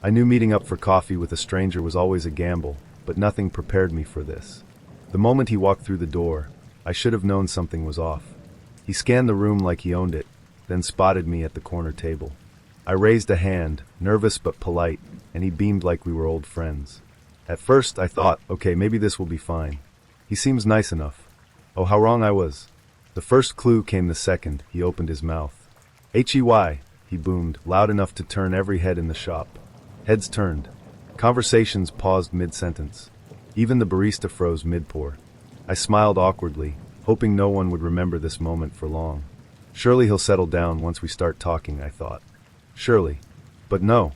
I knew meeting up for coffee with a stranger was always a gamble, but nothing prepared me for this. The moment he walked through the door, I should have known something was off. He scanned the room like he owned it, then spotted me at the corner table. I raised a hand, nervous but polite, and he beamed like we were old friends. At first, I thought, okay, maybe this will be fine. He seems nice enough. Oh, how wrong I was. The first clue came the second he opened his mouth. "Hey," he boomed, loud enough to turn every head in the shop. Heads turned. Conversations paused mid-sentence. Even the barista froze mid-pour. I smiled awkwardly, hoping no one would remember this moment for long. Surely he'll settle down once we start talking, I thought. Surely. But no.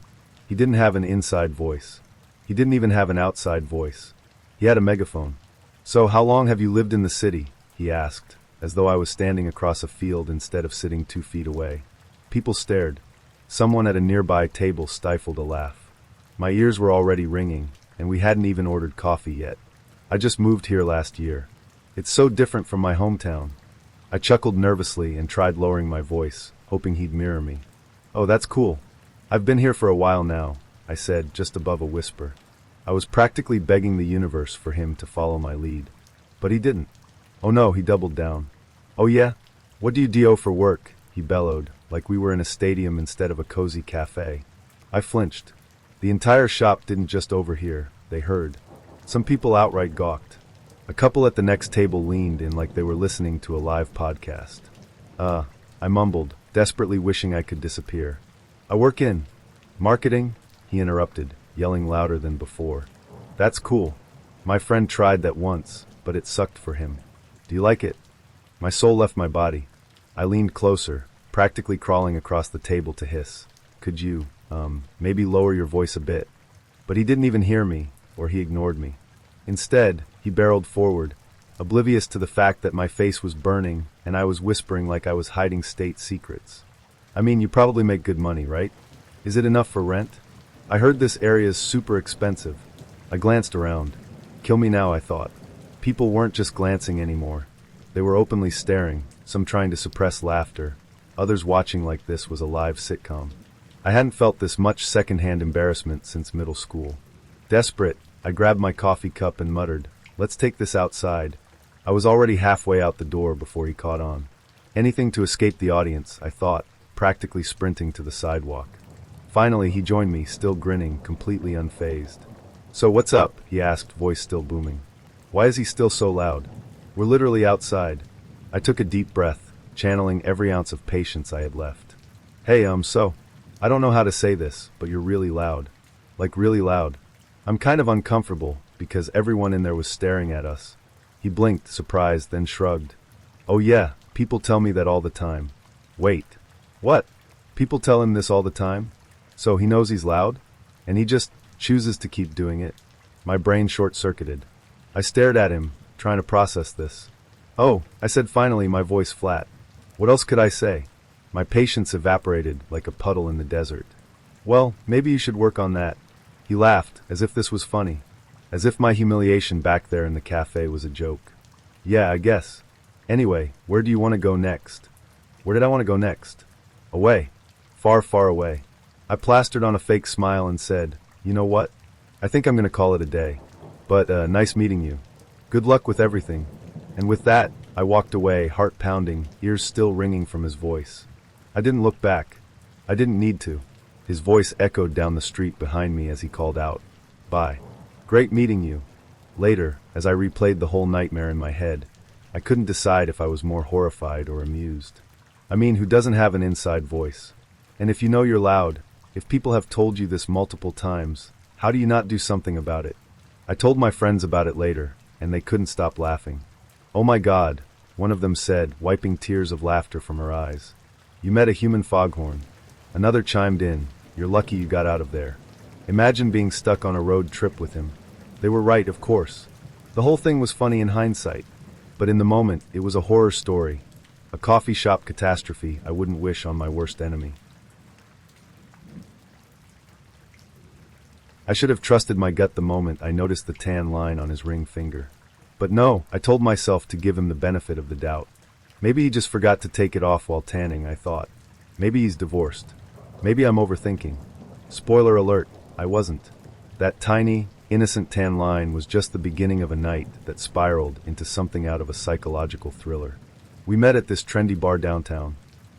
He didn't have an inside voice. He didn't even have an outside voice. He had a megaphone. "So, how long have you lived in the city?" he asked, as though I was standing across a field instead of sitting 2 feet away. People stared. Someone at a nearby table stifled a laugh. My ears were already ringing, and we hadn't even ordered coffee yet. "I just moved here last year. It's so different from my hometown." I chuckled nervously and tried lowering my voice, hoping he'd mirror me. "Oh, that's cool. I've been here for a while now," I said, just above a whisper. I was practically begging the universe for him to follow my lead. But he didn't. "Oh no," he doubled down. "Oh yeah? What do you do for work?" he bellowed, like we were in a stadium instead of a cozy cafe. I flinched. The entire shop didn't just overhear, they heard. Some people outright gawked. A couple at the next table leaned in like they were listening to a live podcast. I mumbled, desperately wishing I could disappear. "I work in marketing," he interrupted, yelling louder than before. "That's cool. My friend tried that once, but it sucked for him. Do you like it?" My soul left my body. I leaned closer, practically crawling across the table to hiss. "Could you, maybe lower your voice a bit?" But he didn't even hear me, or he ignored me. Instead, he barreled forward, oblivious to the fact that my face was burning and I was whispering like I was hiding state secrets. "I mean, you probably make good money, right? Is it enough for rent? I heard this area's super expensive." I glanced around. Kill me now, I thought. People weren't just glancing anymore. They were openly staring, some trying to suppress laughter, others watching like this was a live sitcom. I hadn't felt this much secondhand embarrassment since middle school. Desperate, I grabbed my coffee cup and muttered, "Let's take this outside." I was already halfway out the door before he caught on. Anything to escape the audience, I thought, practically sprinting to the sidewalk. Finally, he joined me, still grinning, completely unfazed. "So what's up?" he asked, voice still booming. "Why is he still so loud? We're literally outside." I took a deep breath, channeling every ounce of patience I had left. "Hey, so, I don't know how to say this, but you're really loud. Like really loud. I'm kind of uncomfortable, because everyone in there was staring at us." He blinked, surprised, then shrugged. "Oh yeah, people tell me that all the time." "Wait. What? People tell him this all the time? So he knows he's loud? And he just chooses to keep doing it?" My brain short-circuited. I stared at him, trying to process this. "Oh," I said finally, my voice flat. What else could I say? My patience evaporated like a puddle in the desert. "Well, maybe you should work on that." He laughed, as if this was funny. As if my humiliation back there in the cafe was a joke. "Yeah, I guess. Anyway, where do you want to go next?" Where did I want to go next? Away. Far, far away. I plastered on a fake smile and said, "You know what? I think I'm going to call it a day. But, nice meeting you. Good luck with everything." And with that, I walked away, heart pounding, ears still ringing from his voice. I didn't look back. I didn't need to. His voice echoed down the street behind me as he called out, "Bye. Great meeting you." Later, as I replayed the whole nightmare in my head, I couldn't decide if I was more horrified or amused. I mean, who doesn't have an inside voice? And if you know you're loud, if people have told you this multiple times, how do you not do something about it? I told my friends about it later, and they couldn't stop laughing. "Oh my God," one of them said, wiping tears of laughter from her eyes. "You met a human foghorn." Another chimed in, "You're lucky you got out of there." Imagine being stuck on a road trip with him. They were right, of course. The whole thing was funny in hindsight, but in the moment, it was a horror story, a coffee shop catastrophe I wouldn't wish on my worst enemy. I should have trusted my gut the moment I noticed the tan line on his ring finger. But no, I told myself to give him the benefit of the doubt. Maybe he just forgot to take it off while tanning, I thought. Maybe he's divorced. Maybe I'm overthinking. Spoiler alert, I wasn't. That tiny, innocent tan line was just the beginning of a night that spiraled into something out of a psychological thriller. We met at this trendy bar downtown.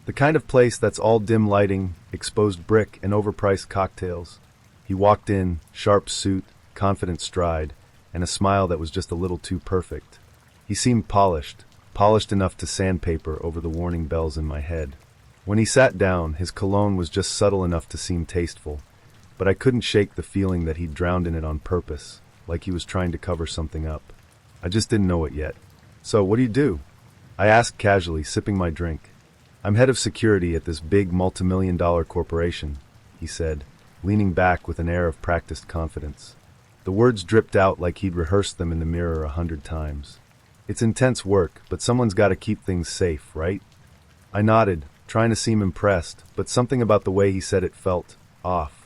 The kind of place that's all dim lighting, exposed brick, and overpriced cocktails. He walked in, sharp suit, confident stride, and a smile that was just a little too perfect. He seemed polished enough to sandpaper over the warning bells in my head. When he sat down, his cologne was just subtle enough to seem tasteful, but I couldn't shake the feeling that he'd drowned in it on purpose, like he was trying to cover something up. I just didn't know it yet. "So, what do you do?" I asked casually, sipping my drink. "I'm head of security at this big multimillion-dollar corporation," he said, leaning back with an air of practiced confidence. The words dripped out like he'd rehearsed them in the mirror 100 times. "It's intense work, but someone's got to keep things safe, right?" I nodded, trying to seem impressed, but something about the way he said it felt off.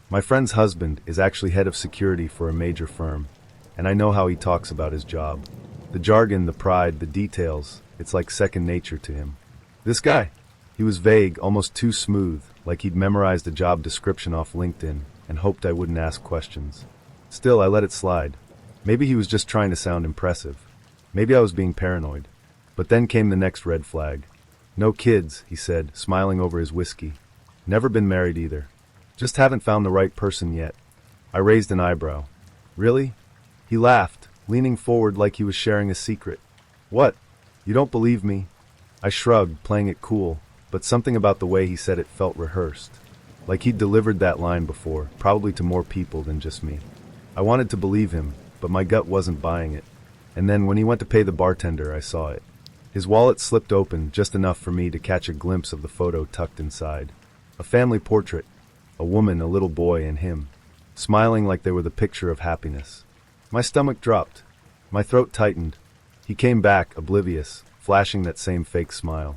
"My friend's husband is actually head of security for a major firm, and I know how he talks about his job. The jargon, the pride, the details, it's like second nature to him." "This guy?" He was vague, almost too smooth, like he'd memorized a job description off LinkedIn and hoped I wouldn't ask questions. Still, I let it slide. Maybe he was just trying to sound impressive. Maybe I was being paranoid. But then came the next red flag. "No kids," he said, smiling over his whiskey. "Never been married either. Just haven't found the right person yet." I raised an eyebrow. "Really?" He laughed, leaning forward like he was sharing a secret. "What? You don't believe me?" I shrugged, playing it cool, but something about the way he said it felt rehearsed. Like he'd delivered that line before, probably to more people than just me. I wanted to believe him, but my gut wasn't buying it. And then when he went to pay the bartender, I saw it. His wallet slipped open just enough for me to catch a glimpse of the photo tucked inside. A family portrait. A woman, a little boy, and him, smiling like they were the picture of happiness. My stomach dropped. My throat tightened. He came back, oblivious, flashing that same fake smile.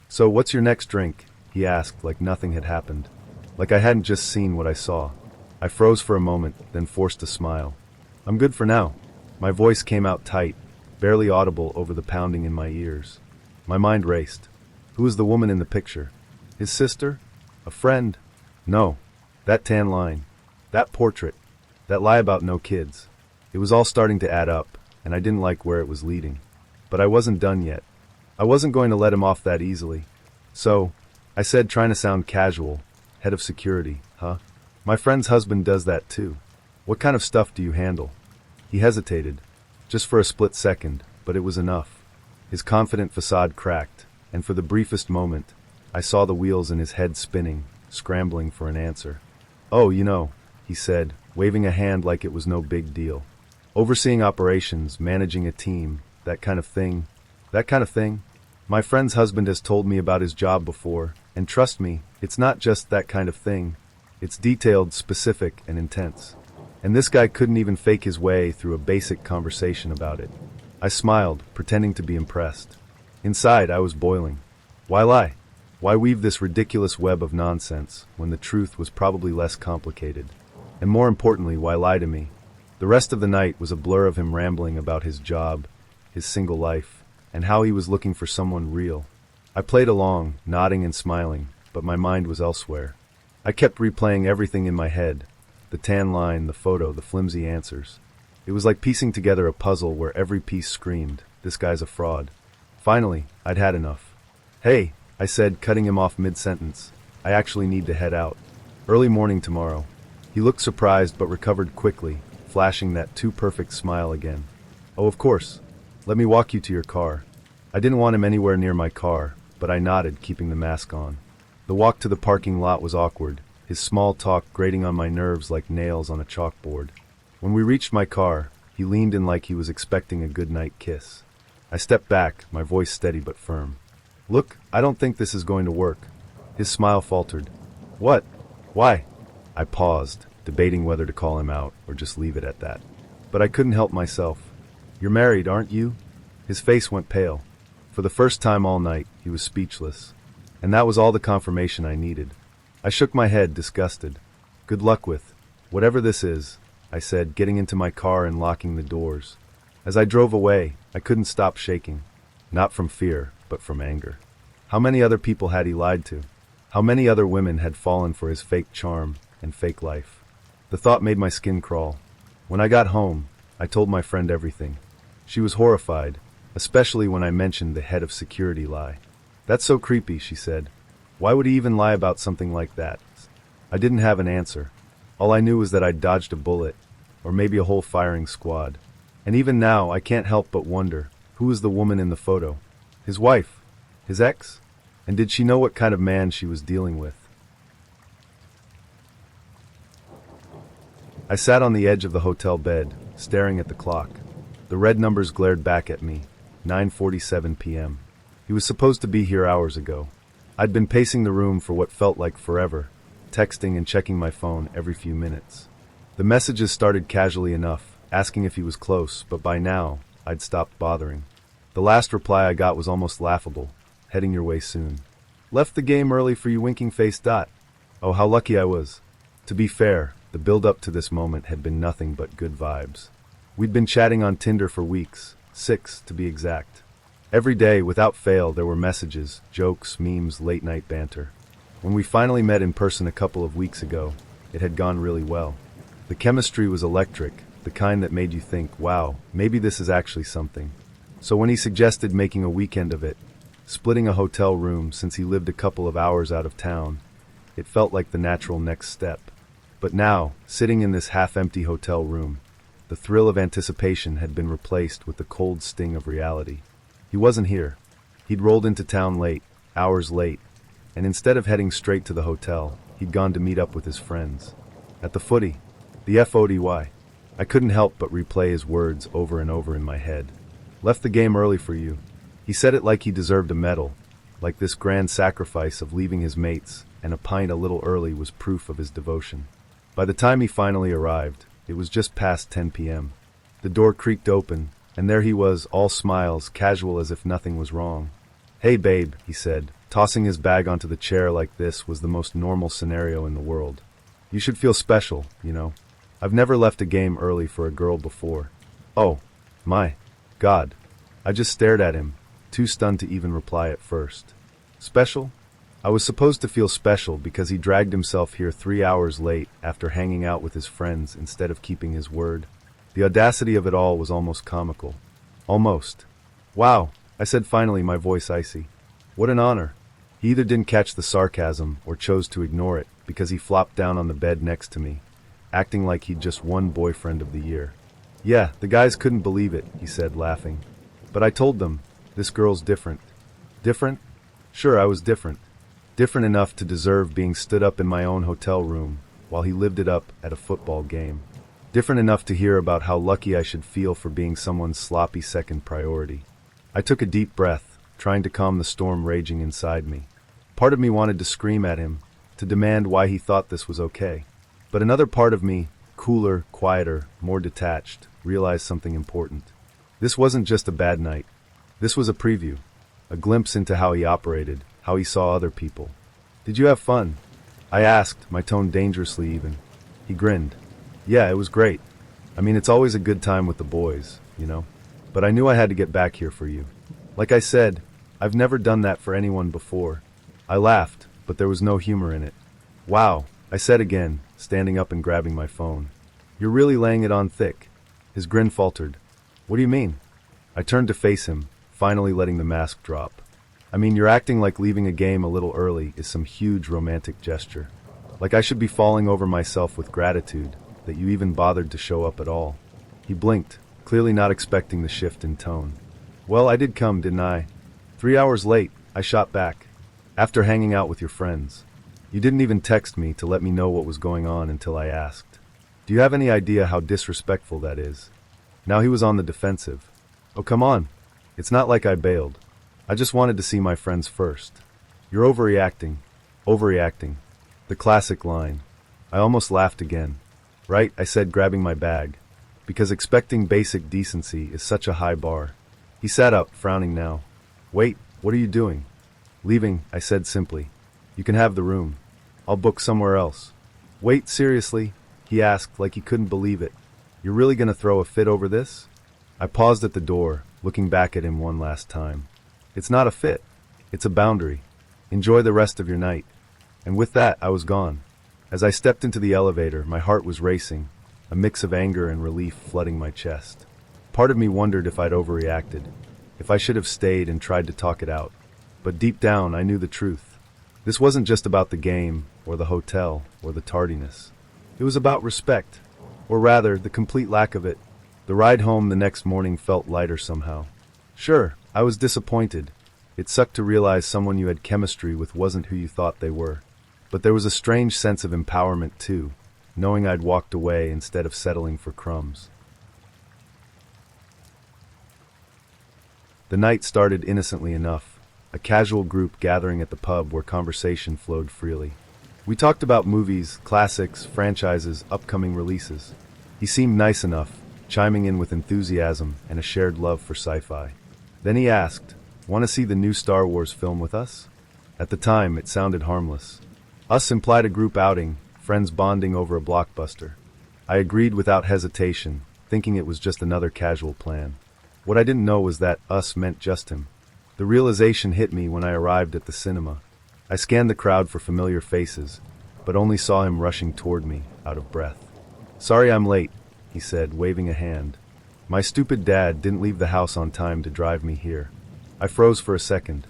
"So what's your next drink?" he asked, like nothing had happened. Like I hadn't just seen what I saw. I froze for a moment, then forced a smile. "I'm good for now." My voice came out tight, barely audible over the pounding in my ears. My mind raced. Who was the woman in the picture? His sister? A friend? No. That tan line. That portrait. That lie about no kids. It was all starting to add up, and I didn't like where it was leading. But I wasn't done yet. I wasn't going to let him off that easily. "So," I said, trying to sound casual, "head of security, huh? My friend's husband does that too. What kind of stuff do you handle?" He hesitated, just for a split second, but it was enough. His confident facade cracked, and for the briefest moment, I saw the wheels in his head spinning, scrambling for an answer. "Oh, he said, waving a hand like it was no big deal. "Overseeing operations, managing a team, that kind of thing." "That kind of thing?" "My friend's husband has told me about his job before, and trust me, it's not just that kind of thing. It's detailed, specific, and intense. And this guy couldn't even fake his way through a basic conversation about it." I smiled, pretending to be impressed. Inside, I was boiling. Why lie? Why weave this ridiculous web of nonsense when the truth was probably less complicated? And more importantly, why lie to me? The rest of the night was a blur of him rambling about his job, his single life, and how he was looking for someone real. I played along, nodding and smiling, but my mind was elsewhere. I kept replaying everything in my head. The tan line, the photo, the flimsy answers. It was like piecing together a puzzle where every piece screamed, "This guy's a fraud." Finally, I'd had enough. "Hey," I said, cutting him off mid-sentence. "I actually need to head out. Early morning tomorrow." He looked surprised but recovered quickly, flashing that too-perfect smile again. "Oh, of course. Let me walk you to your car." I didn't want him anywhere near my car, but I nodded, keeping the mask on. The walk to the parking lot was awkward, his small talk grating on my nerves like nails on a chalkboard. When we reached my car, he leaned in like he was expecting a goodnight kiss. I stepped back, my voice steady but firm. "Look, I don't think this is going to work." His smile faltered. "What? Why?" I paused, debating whether to call him out or just leave it at that. But I couldn't help myself. "You're married, aren't you?" His face went pale. For the first time all night, he was speechless. And that was all the confirmation I needed. I shook my head, disgusted. "Good luck with whatever this is," I said, getting into my car and locking the doors. As I drove away, I couldn't stop shaking. Not from fear, but from anger. How many other people had he lied to? How many other women had fallen for his fake charm and fake life? The thought made my skin crawl. When I got home, I told my friend everything. She was horrified, especially when I mentioned the head of security lie. "That's so creepy," she said. "Why would he even lie about something like that?" I didn't have an answer. All I knew was that I'd dodged a bullet, or maybe a whole firing squad. And even now, I can't help but wonder, who was the woman in the photo? His wife? His ex? And did she know what kind of man she was dealing with? I sat on the edge of the hotel bed, staring at the clock. The red numbers glared back at me. 9:47 p.m. He was supposed to be here hours ago. I'd been pacing the room for what felt like forever, texting and checking my phone every few minutes. The messages started casually enough, asking if he was close, but by now, I'd stopped bothering. The last reply I got was almost laughable. "Heading your way soon. Left the game early for you winking face. Oh, how lucky I was." To be fair, the build-up to this moment had been nothing but good vibes. We'd been chatting on Tinder for weeks, 6 to be exact. Every day, without fail, there were messages, jokes, memes, late-night banter. When we finally met in person a couple of weeks ago, it had gone really well. The chemistry was electric, the kind that made you think, wow, maybe this is actually something. So when he suggested making a weekend of it, splitting a hotel room since he lived a couple of hours out of town, it felt like the natural next step. But now, sitting in this half-empty hotel room, the thrill of anticipation had been replaced with the cold sting of reality. He wasn't here. He'd rolled into town late, hours late, and instead of heading straight to the hotel, he'd gone to meet up with his friends. At the footy. The FODY. I couldn't help but replay his words over and over in my head. "Left the game early for you." He said it like he deserved a medal, like this grand sacrifice of leaving his mates and a pint a little early was proof of his devotion. By the time he finally arrived, it was just past 10 p.m. The door creaked open, and there he was, all smiles, casual as if nothing was wrong. "Hey babe," he said, tossing his bag onto the chair like this was the most normal scenario in the world. "You should feel special, you know. I've never left a game early for a girl before." Oh, my God. I just stared at him, too stunned to even reply at first. Special? I was supposed to feel special because he dragged himself here 3 hours late after hanging out with his friends instead of keeping his word. The audacity of it all was almost comical. Almost. "Wow," I said finally, my voice icy. "What an honor." He either didn't catch the sarcasm or chose to ignore it because he flopped down on the bed next to me, acting like he'd just won boyfriend of the year. "Yeah, the guys couldn't believe it," he said, laughing. "But I told them, this girl's different." Different? Sure, I was different. Different enough to deserve being stood up in my own hotel room while he lived it up at a football game. Different enough to hear about how lucky I should feel for being someone's sloppy second priority. I took a deep breath, trying to calm the storm raging inside me. Part of me wanted to scream at him, to demand why he thought this was okay. But another part of me, cooler, quieter, more detached, realized something important. This wasn't just a bad night. This was a preview, a glimpse into how he operated, how he saw other people. "Did you have fun?" I asked, my tone dangerously even. He grinned. "Yeah, it was great. I mean, it's always a good time with the boys, you know. But I knew I had to get back here for you. Like I said, I've never done that for anyone before." I laughed, but there was no humor in it. "Wow," I said again, standing up and grabbing my phone. "You're really laying it on thick." His grin faltered. "What do you mean?" I turned to face him, finally letting the mask drop. "I mean, you're acting like leaving a game a little early is some huge romantic gesture. Like I should be falling over myself with gratitude that you even bothered to show up at all." He blinked, clearly not expecting the shift in tone. "Well, I did come, didn't I? 3 hours late," I shot back. "After hanging out with your friends. You didn't even text me to let me know what was going on until I asked. Do you have any idea how disrespectful that is?" Now he was on the defensive. "Oh, come on. It's not like I bailed. I just wanted to see my friends first." "You're overreacting." Overreacting. The classic line. I almost laughed again. "Right," I said, grabbing my bag. Because expecting basic decency is such a high bar. He sat up, frowning now. "Wait, what are you doing?" "Leaving," I said simply. "You can have the room. I'll book somewhere else." "Wait, seriously?" he asked like he couldn't believe it. "You're really gonna throw a fit over this?" I paused at the door, looking back at him one last time. "It's not a fit. It's a boundary. Enjoy the rest of your night." And with that, I was gone. As I stepped into the elevator, my heart was racing, a mix of anger and relief flooding my chest. Part of me wondered if I'd overreacted, if I should have stayed and tried to talk it out. But deep down, I knew the truth. This wasn't just about the game, or the hotel, or the tardiness. It was about respect, or rather, the complete lack of it. The ride home the next morning felt lighter somehow. Sure, I was disappointed. It sucked to realize someone you had chemistry with wasn't who you thought they were. But there was a strange sense of empowerment too, knowing I'd walked away instead of settling for crumbs. The night started innocently enough, a casual group gathering at the pub where conversation flowed freely. We talked about movies, classics, franchises, upcoming releases. He seemed nice enough, chiming in with enthusiasm and a shared love for sci-fi. Then he asked, "Want to see the new Star Wars film with us?" At the time, it sounded harmless. Us implied a group outing, friends bonding over a blockbuster. I agreed without hesitation, thinking it was just another casual plan. What I didn't know was that us meant just him. The realization hit me when I arrived at the cinema. I scanned the crowd for familiar faces, but only saw him rushing toward me, out of breath. "Sorry I'm late," he said, waving a hand. "My stupid dad didn't leave the house on time to drive me here." I froze for a second.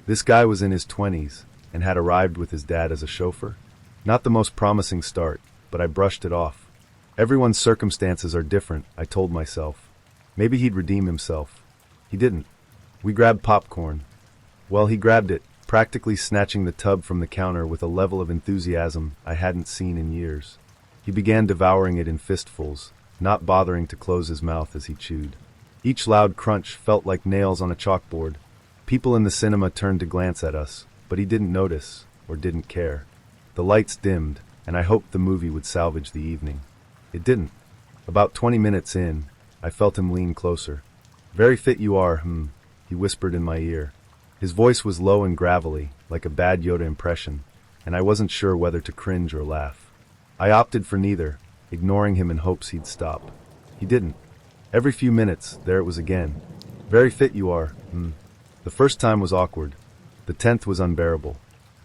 This guy was in his 20s, and had arrived with his dad as a chauffeur? Not the most promising start, but I brushed it off. Everyone's circumstances are different, I told myself. Maybe he'd redeem himself. He didn't. We grabbed popcorn. Well, he grabbed it, practically snatching the tub from the counter with a level of enthusiasm I hadn't seen in years. He began devouring it in fistfuls, not bothering to close his mouth as he chewed. Each loud crunch felt like nails on a chalkboard. People in the cinema turned to glance at us, but he didn't notice, or didn't care. The lights dimmed, and I hoped the movie would salvage the evening. It didn't. About 20 minutes in, I felt him lean closer. "Very fit you are, he whispered in my ear. His voice was low and gravelly, like a bad Yoda impression, and I wasn't sure whether to cringe or laugh. I opted for neither, ignoring him in hopes he'd stop. He didn't. Every few minutes, there it was again. "Very fit you are, The first time was awkward. The 10th was unbearable.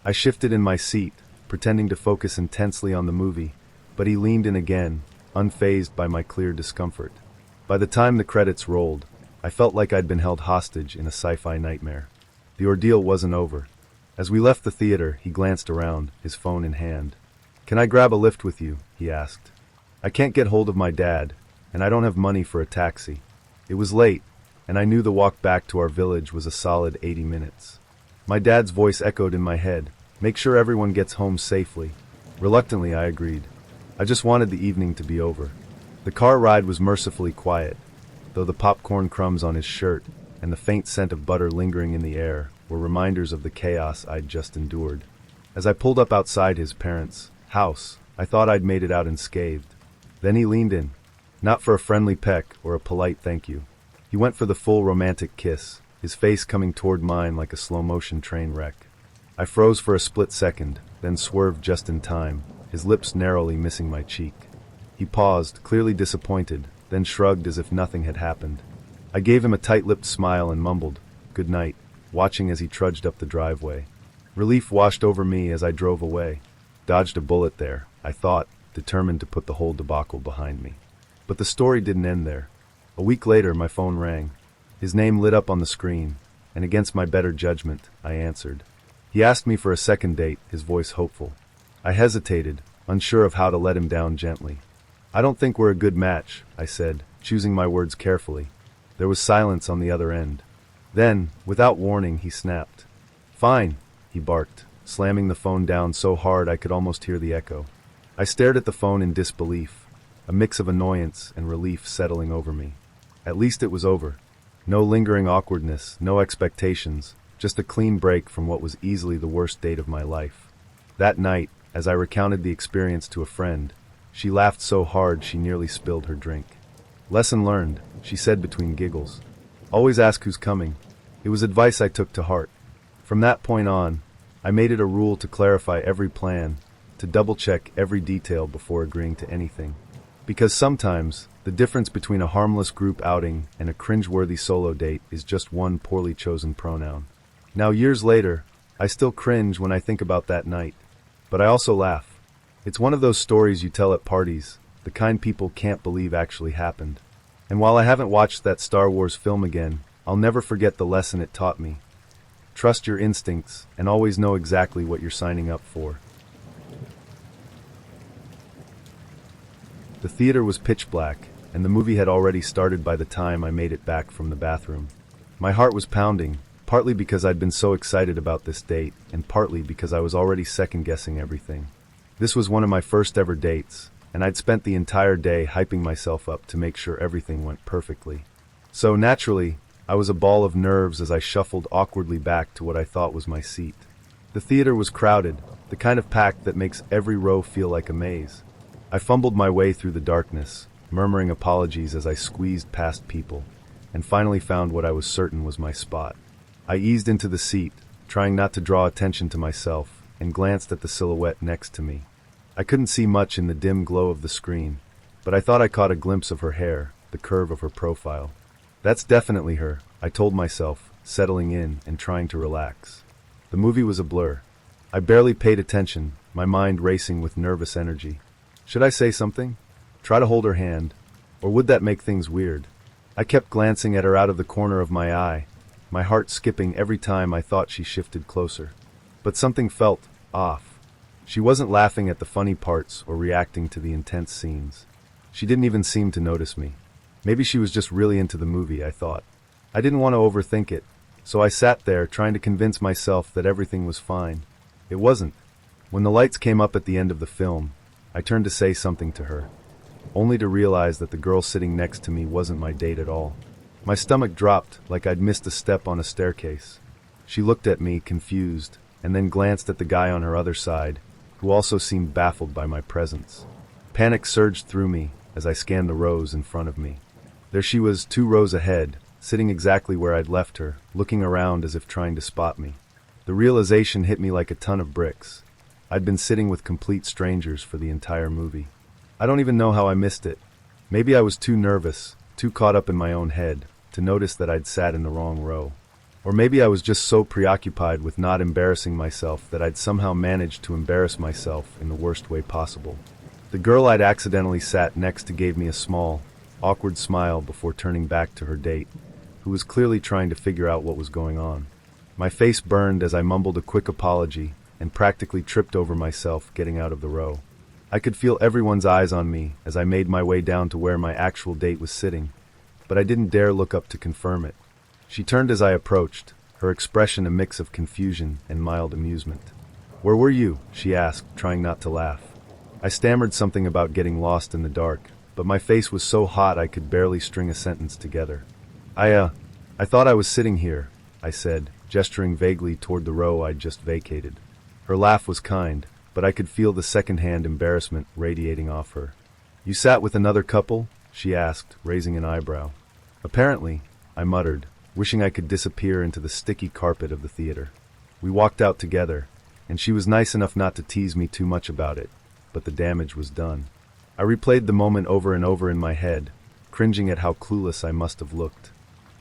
I shifted in my seat, pretending to focus intensely on the movie, but he leaned in again, unfazed by my clear discomfort. By the time the credits rolled, I felt like I'd been held hostage in a sci-fi nightmare. The ordeal wasn't over. As we left the theater, he glanced around, his phone in hand. "Can I grab a lift with you?" he asked. "I can't get hold of my dad, and I don't have money for a taxi." It was late, and I knew the walk back to our village was a solid 80 minutes. My dad's voice echoed in my head, "Make sure everyone gets home safely." Reluctantly, I agreed. I just wanted the evening to be over. The car ride was mercifully quiet, though the popcorn crumbs on his shirt and the faint scent of butter lingering in the air were reminders of the chaos I'd just endured. As I pulled up outside his parents' house, I thought I'd made it out unscathed. Then he leaned in, not for a friendly peck or a polite thank you. He went for the full romantic kiss, his face coming toward mine like a slow-motion train wreck. I froze for a split second, then swerved just in time, his lips narrowly missing my cheek. He paused, clearly disappointed, then shrugged as if nothing had happened. I gave him a tight-lipped smile and mumbled, "Good night," watching as he trudged up the driveway. Relief washed over me as I drove away. Dodged a bullet there, I thought, determined to put the whole debacle behind me. But the story didn't end there. A week later, my phone rang. His name lit up on the screen, and against my better judgment, I answered. He asked me for a second date, his voice hopeful. I hesitated, unsure of how to let him down gently. "I don't think we're a good match," I said, choosing my words carefully. There was silence on the other end. Then, without warning, he snapped. "Fine," he barked, slamming the phone down so hard I could almost hear the echo. I stared at the phone in disbelief, a mix of annoyance and relief settling over me. At least it was over. No lingering awkwardness, no expectations, just a clean break from what was easily the worst date of my life. That night, as I recounted the experience to a friend, she laughed so hard she nearly spilled her drink. "Lesson learned," she said between giggles. "Always ask who's coming." It was advice I took to heart. From that point on, I made it a rule to clarify every plan, to double-check every detail before agreeing to anything. Because sometimes, the difference between a harmless group outing and a cringe-worthy solo date is just one poorly chosen pronoun. Now, years later, I still cringe when I think about that night. But I also laugh. It's one of those stories you tell at parties, the kind people can't believe actually happened. And while I haven't watched that Star Wars film again, I'll never forget the lesson it taught me. Trust your instincts and always know exactly what you're signing up for. The theater was pitch black, and the movie had already started by the time I made it back from the bathroom. My heart was pounding, partly because I'd been so excited about this date, and partly because I was already second-guessing everything. This was one of my first ever dates, and I'd spent the entire day hyping myself up to make sure everything went perfectly. So, naturally, I was a ball of nerves as I shuffled awkwardly back to what I thought was my seat. The theater was crowded, the kind of pack that makes every row feel like a maze. I fumbled my way through the darkness, murmuring apologies as I squeezed past people, and finally found what I was certain was my spot. I eased into the seat, trying not to draw attention to myself, and glanced at the silhouette next to me. I couldn't see much in the dim glow of the screen, but I thought I caught a glimpse of her hair, the curve of her profile. That's definitely her, I told myself, settling in and trying to relax. The movie was a blur. I barely paid attention, my mind racing with nervous energy. Should I say something? Try to hold her hand? Or would that make things weird? I kept glancing at her out of the corner of my eye, my heart skipping every time I thought she shifted closer. But something felt off. She wasn't laughing at the funny parts or reacting to the intense scenes. She didn't even seem to notice me. Maybe she was just really into the movie, I thought. I didn't want to overthink it, so I sat there trying to convince myself that everything was fine. It wasn't. When the lights came up at the end of the film, I turned to say something to her, only to realize that the girl sitting next to me wasn't my date at all. My stomach dropped like I'd missed a step on a staircase. She looked at me, confused, and then glanced at the guy on her other side, who also seemed baffled by my presence. Panic surged through me as I scanned the rows in front of me. There she was, 2 rows ahead, sitting exactly where I'd left her, looking around as if trying to spot me. The realization hit me like a ton of bricks. I'd been sitting with complete strangers for the entire movie. I don't even know how I missed it. Maybe I was too nervous, too caught up in my own head, to notice that I'd sat in the wrong row. Or maybe I was just so preoccupied with not embarrassing myself that I'd somehow managed to embarrass myself in the worst way possible. The girl I'd accidentally sat next to gave me a small, awkward smile before turning back to her date, who was clearly trying to figure out what was going on. My face burned as I mumbled a quick apology and practically tripped over myself getting out of the row. I could feel everyone's eyes on me as I made my way down to where my actual date was sitting, but I didn't dare look up to confirm it. She turned as I approached, her expression a mix of confusion and mild amusement. "Where were you?" she asked, trying not to laugh. I stammered something about getting lost in the dark, but my face was so hot I could barely string a sentence together. I thought I was sitting here," I said, gesturing vaguely toward the row I'd just vacated. Her laugh was kind, but I could feel the second-hand embarrassment radiating off her. "You sat with another couple?" she asked, raising an eyebrow. "Apparently," I muttered, wishing I could disappear into the sticky carpet of the theater. We walked out together, and she was nice enough not to tease me too much about it, but the damage was done. I replayed the moment over and over in my head, cringing at how clueless I must have looked.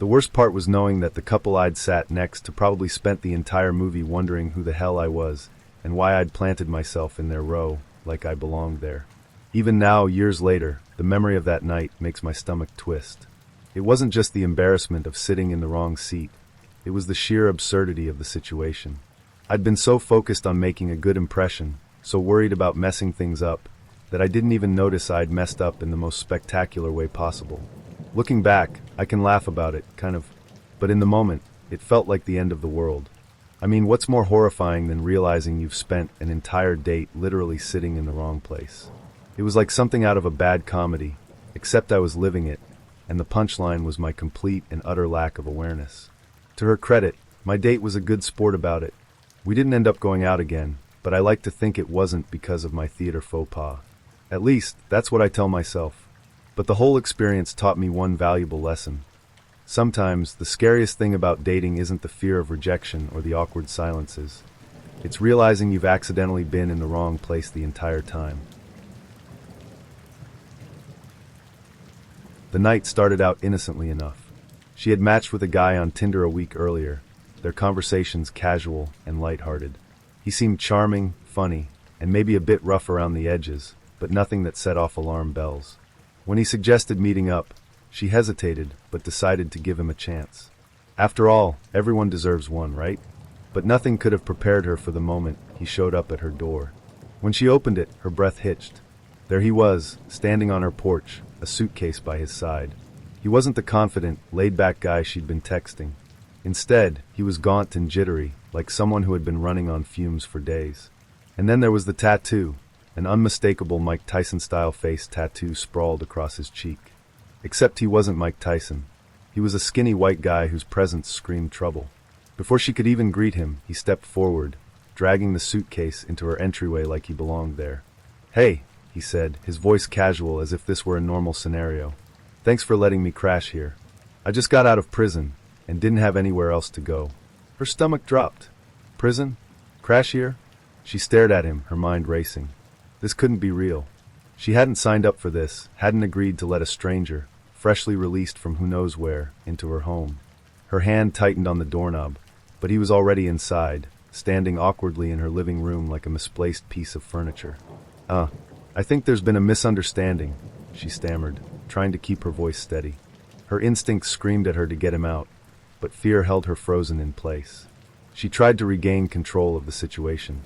The worst part was knowing that the couple I'd sat next to probably spent the entire movie wondering who the hell I was and why I'd planted myself in their row like I belonged there. Even now, years later, the memory of that night makes my stomach twist. It wasn't just the embarrassment of sitting in the wrong seat, it was the sheer absurdity of the situation. I'd been so focused on making a good impression, so worried about messing things up, that I didn't even notice I'd messed up in the most spectacular way possible. Looking back, I can laugh about it, kind of, but in the moment, it felt like the end of the world. I mean, what's more horrifying than realizing you've spent an entire date literally sitting in the wrong place? It was like something out of a bad comedy, except I was living it, and the punchline was my complete and utter lack of awareness. To her credit, my date was a good sport about it. We didn't end up going out again, but I like to think it wasn't because of my theater faux pas. At least, that's what I tell myself. But the whole experience taught me one valuable lesson. Sometimes, the scariest thing about dating isn't the fear of rejection or the awkward silences. It's realizing you've accidentally been in the wrong place the entire time. The night started out innocently enough. She had matched with a guy on Tinder a week earlier, their conversations casual and lighthearted. He seemed charming, funny, and maybe a bit rough around the edges, but nothing that set off alarm bells. When he suggested meeting up, she hesitated, but decided to give him a chance. After all, everyone deserves one, right? But nothing could have prepared her for the moment he showed up at her door. When she opened it, her breath hitched. There he was, standing on her porch, a suitcase by his side. He wasn't the confident, laid-back guy she'd been texting. Instead, he was gaunt and jittery, like someone who had been running on fumes for days. And then there was the tattoo, an unmistakable Mike Tyson-style face tattoo sprawled across his cheek. Except he wasn't Mike Tyson. He was a skinny white guy whose presence screamed trouble. Before she could even greet him, he stepped forward, dragging the suitcase into her entryway like he belonged there. "Hey," he said, his voice casual as if this were a normal scenario. "Thanks for letting me crash here. I just got out of prison and didn't have anywhere else to go." Her stomach dropped. Prison? Crash here? She stared at him, her mind racing. This couldn't be real. She hadn't signed up for this, hadn't agreed to let a stranger, freshly released from who knows where, into her home. Her hand tightened on the doorknob, but he was already inside, standing awkwardly in her living room like a misplaced piece of furniture. I think there's been a misunderstanding," she stammered, trying to keep her voice steady. Her instincts screamed at her to get him out, but fear held her frozen in place. She tried to regain control of the situation.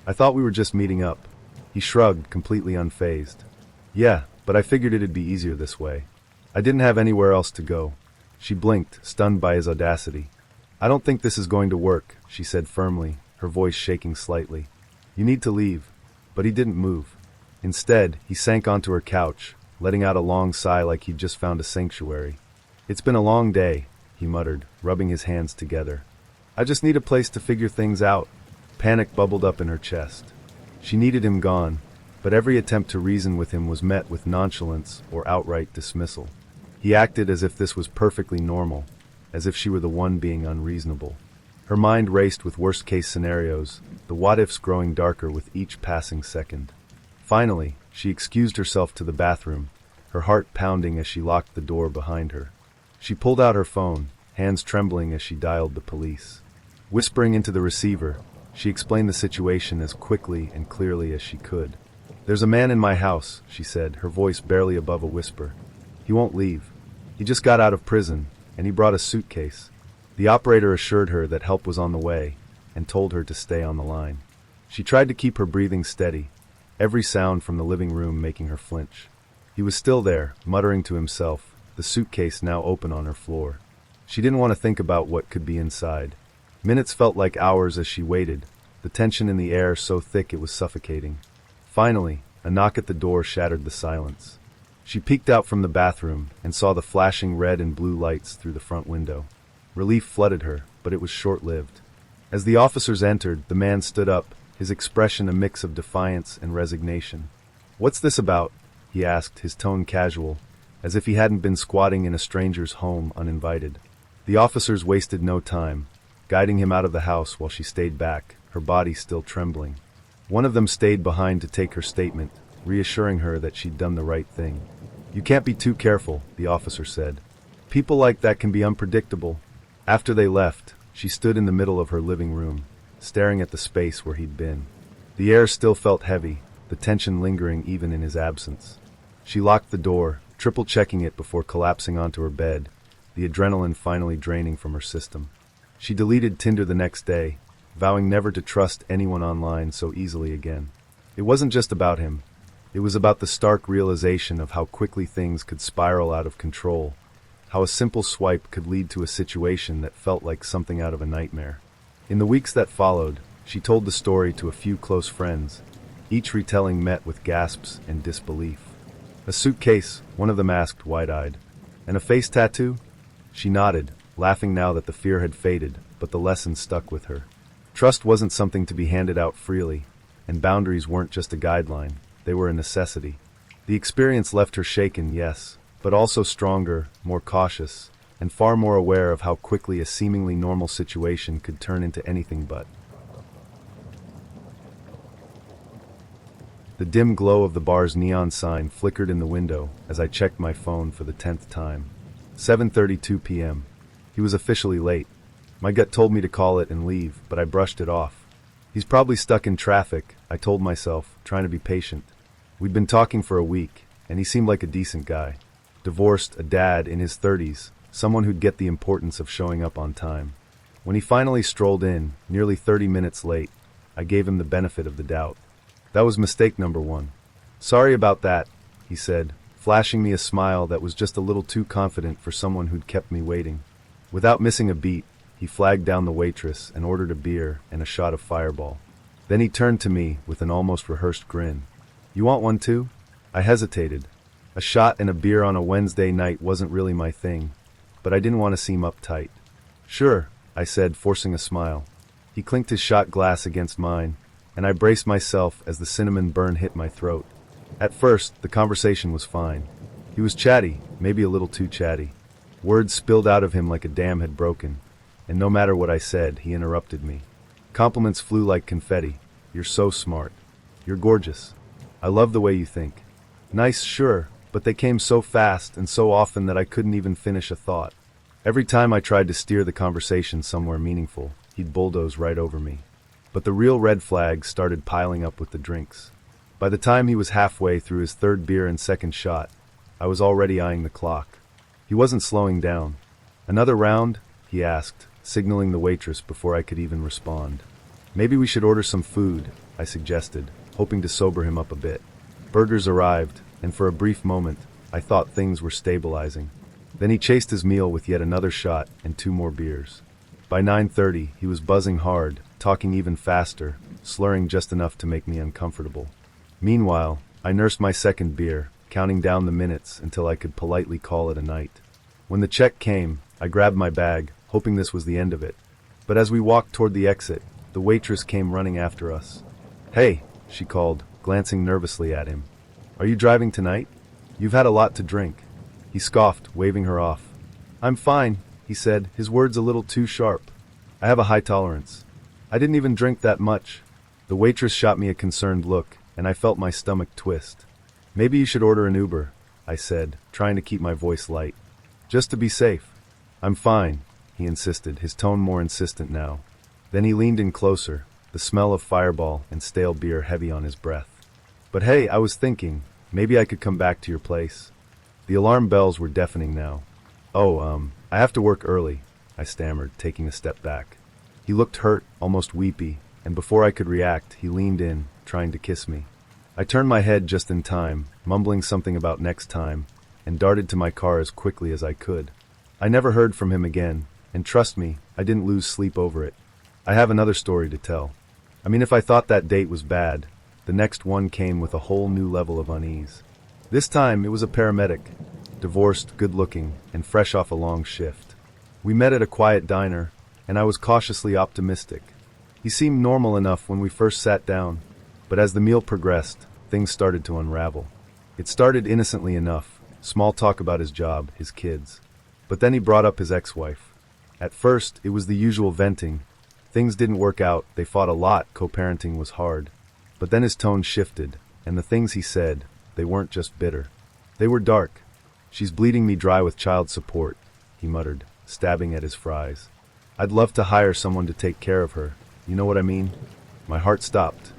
"I thought we were just meeting up." He shrugged, completely unfazed. "Yeah, but I figured it'd be easier this way. I didn't have anywhere else to go." She blinked, stunned by his audacity. "I don't think this is going to work," she said firmly, her voice shaking slightly. "You need to leave." But he didn't move. Instead, he sank onto her couch, letting out a long sigh like he'd just found a sanctuary. "It's been a long day," he muttered, rubbing his hands together. "I just need a place to figure things out." Panic bubbled up in her chest. She needed him gone, but every attempt to reason with him was met with nonchalance or outright dismissal. He acted as if this was perfectly normal, as if she were the one being unreasonable. Her mind raced with worst-case scenarios, the what-ifs growing darker with each passing second. Finally, she excused herself to the bathroom, her heart pounding as she locked the door behind her. She pulled out her phone, hands trembling as she dialed the police. Whispering into the receiver, she explained the situation as quickly and clearly as she could. "There's a man in my house," she said, her voice barely above a whisper. "He won't leave. He just got out of prison, and he brought a suitcase." The operator assured her that help was on the way, and told her to stay on the line. She tried to keep her breathing steady, every sound from the living room making her flinch. He was still there, muttering to himself, the suitcase now open on her floor. She didn't want to think about what could be inside. Minutes felt like hours as she waited, the tension in the air so thick it was suffocating. Finally, a knock at the door shattered the silence. She peeked out from the bathroom and saw the flashing red and blue lights through the front window. Relief flooded her, but it was short-lived. As the officers entered, the man stood up, his expression a mix of defiance and resignation. "What's this about?" he asked, his tone casual, as if he hadn't been squatting in a stranger's home uninvited. The officers wasted no time, guiding him out of the house while she stayed back, her body still trembling. One of them stayed behind to take her statement, reassuring her that she'd done the right thing. "You can't be too careful," the officer said. "People like that can be unpredictable." After they left, she stood in the middle of her living room, staring at the space where he'd been. The air still felt heavy, the tension lingering even in his absence. She locked the door, triple-checking it before collapsing onto her bed, the adrenaline finally draining from her system. She deleted Tinder the next day, vowing never to trust anyone online so easily again. It wasn't just about him. It was about the stark realization of how quickly things could spiral out of control, how a simple swipe could lead to a situation that felt like something out of a nightmare. In the weeks that followed, she told the story to a few close friends, each retelling met with gasps and disbelief. "A suitcase," one of them asked, wide-eyed. "And a face tattoo?" She nodded, laughing now that the fear had faded, but the lesson stuck with her. Trust wasn't something to be handed out freely, and boundaries weren't just a guideline, they were a necessity. The experience left her shaken, yes, but also stronger, more cautious, and far more aware of how quickly a seemingly normal situation could turn into anything but. The dim glow of the bar's neon sign flickered in the window as I checked my phone for the 10th time. 7:32 p.m. He was officially late. My gut told me to call it and leave, but I brushed it off. He's probably stuck in traffic, I told myself, trying to be patient. We'd been talking for a week, and he seemed like a decent guy. Divorced, a dad in his 30s, someone who'd get the importance of showing up on time. When he finally strolled in, nearly 30 minutes late, I gave him the benefit of the doubt. That was mistake number one. Sorry about that, he said, flashing me a smile that was just a little too confident for someone who'd kept me waiting. Without missing a beat, he flagged down the waitress and ordered a beer and a shot of Fireball. Then he turned to me with an almost rehearsed grin. You want one too? I hesitated. A shot and a beer on a Wednesday night wasn't really my thing, but I didn't want to seem uptight. Sure, I said, forcing a smile. He clinked his shot glass against mine, and I braced myself as the cinnamon burn hit my throat. At first, the conversation was fine. He was chatty, maybe a little too chatty. Words spilled out of him like a dam had broken, and no matter what I said, he interrupted me. Compliments flew like confetti. You're so smart. You're gorgeous. I love the way you think. Nice, sure, but they came so fast and so often that I couldn't even finish a thought. Every time I tried to steer the conversation somewhere meaningful, he'd bulldoze right over me. But the real red flags started piling up with the drinks. By the time he was halfway through his third beer and second shot, I was already eyeing the clock. He wasn't slowing down. Another round? He asked, signaling the waitress before I could even respond. Maybe we should order some food, I suggested, hoping to sober him up a bit. Burgers arrived, and for a brief moment, I thought things were stabilizing. Then he chased his meal with yet another shot and 2 more beers. By 9:30, he was buzzing hard, talking even faster, slurring just enough to make me uncomfortable. Meanwhile, I nursed my second beer, counting down the minutes until I could politely call it a night. When the check came, I grabbed my bag, hoping this was the end of it. But as we walked toward the exit, the waitress came running after us. Hey, she called, glancing nervously at him. Are you driving tonight? You've had a lot to drink. He scoffed, waving her off. I'm fine, he said, his words a little too sharp. I have a high tolerance. I didn't even drink that much. The waitress shot me a concerned look, and I felt my stomach twist. Maybe you should order an Uber, I said, trying to keep my voice light. Just to be safe. I'm fine, he insisted, his tone more insistent now. Then he leaned in closer, the smell of Fireball and stale beer heavy on his breath. But hey, I was thinking, maybe I could come back to your place. The alarm bells were deafening now. I have to work early, I stammered, taking a step back. He looked hurt, almost weepy, and before I could react, he leaned in, trying to kiss me. I turned my head just in time, mumbling something about next time, and darted to my car as quickly as I could. I never heard from him again, and trust me, I didn't lose sleep over it. I have another story to tell. I mean, if I thought that date was bad, the next one came with a whole new level of unease. This time, it was a paramedic, divorced, good-looking, and fresh off a long shift. We met at a quiet diner, and I was cautiously optimistic. He seemed normal enough when we first sat down, but as the meal progressed, things started to unravel. It started innocently enough, small talk about his job, his kids. But then he brought up his ex-wife. At first, it was the usual venting. Things didn't work out, they fought a lot, co-parenting was hard. But then his tone shifted, and the things he said, they weren't just bitter. They were dark. She's bleeding me dry with child support, he muttered, stabbing at his fries. I'd love to hire someone to take care of her. You know what I mean? My heart stopped.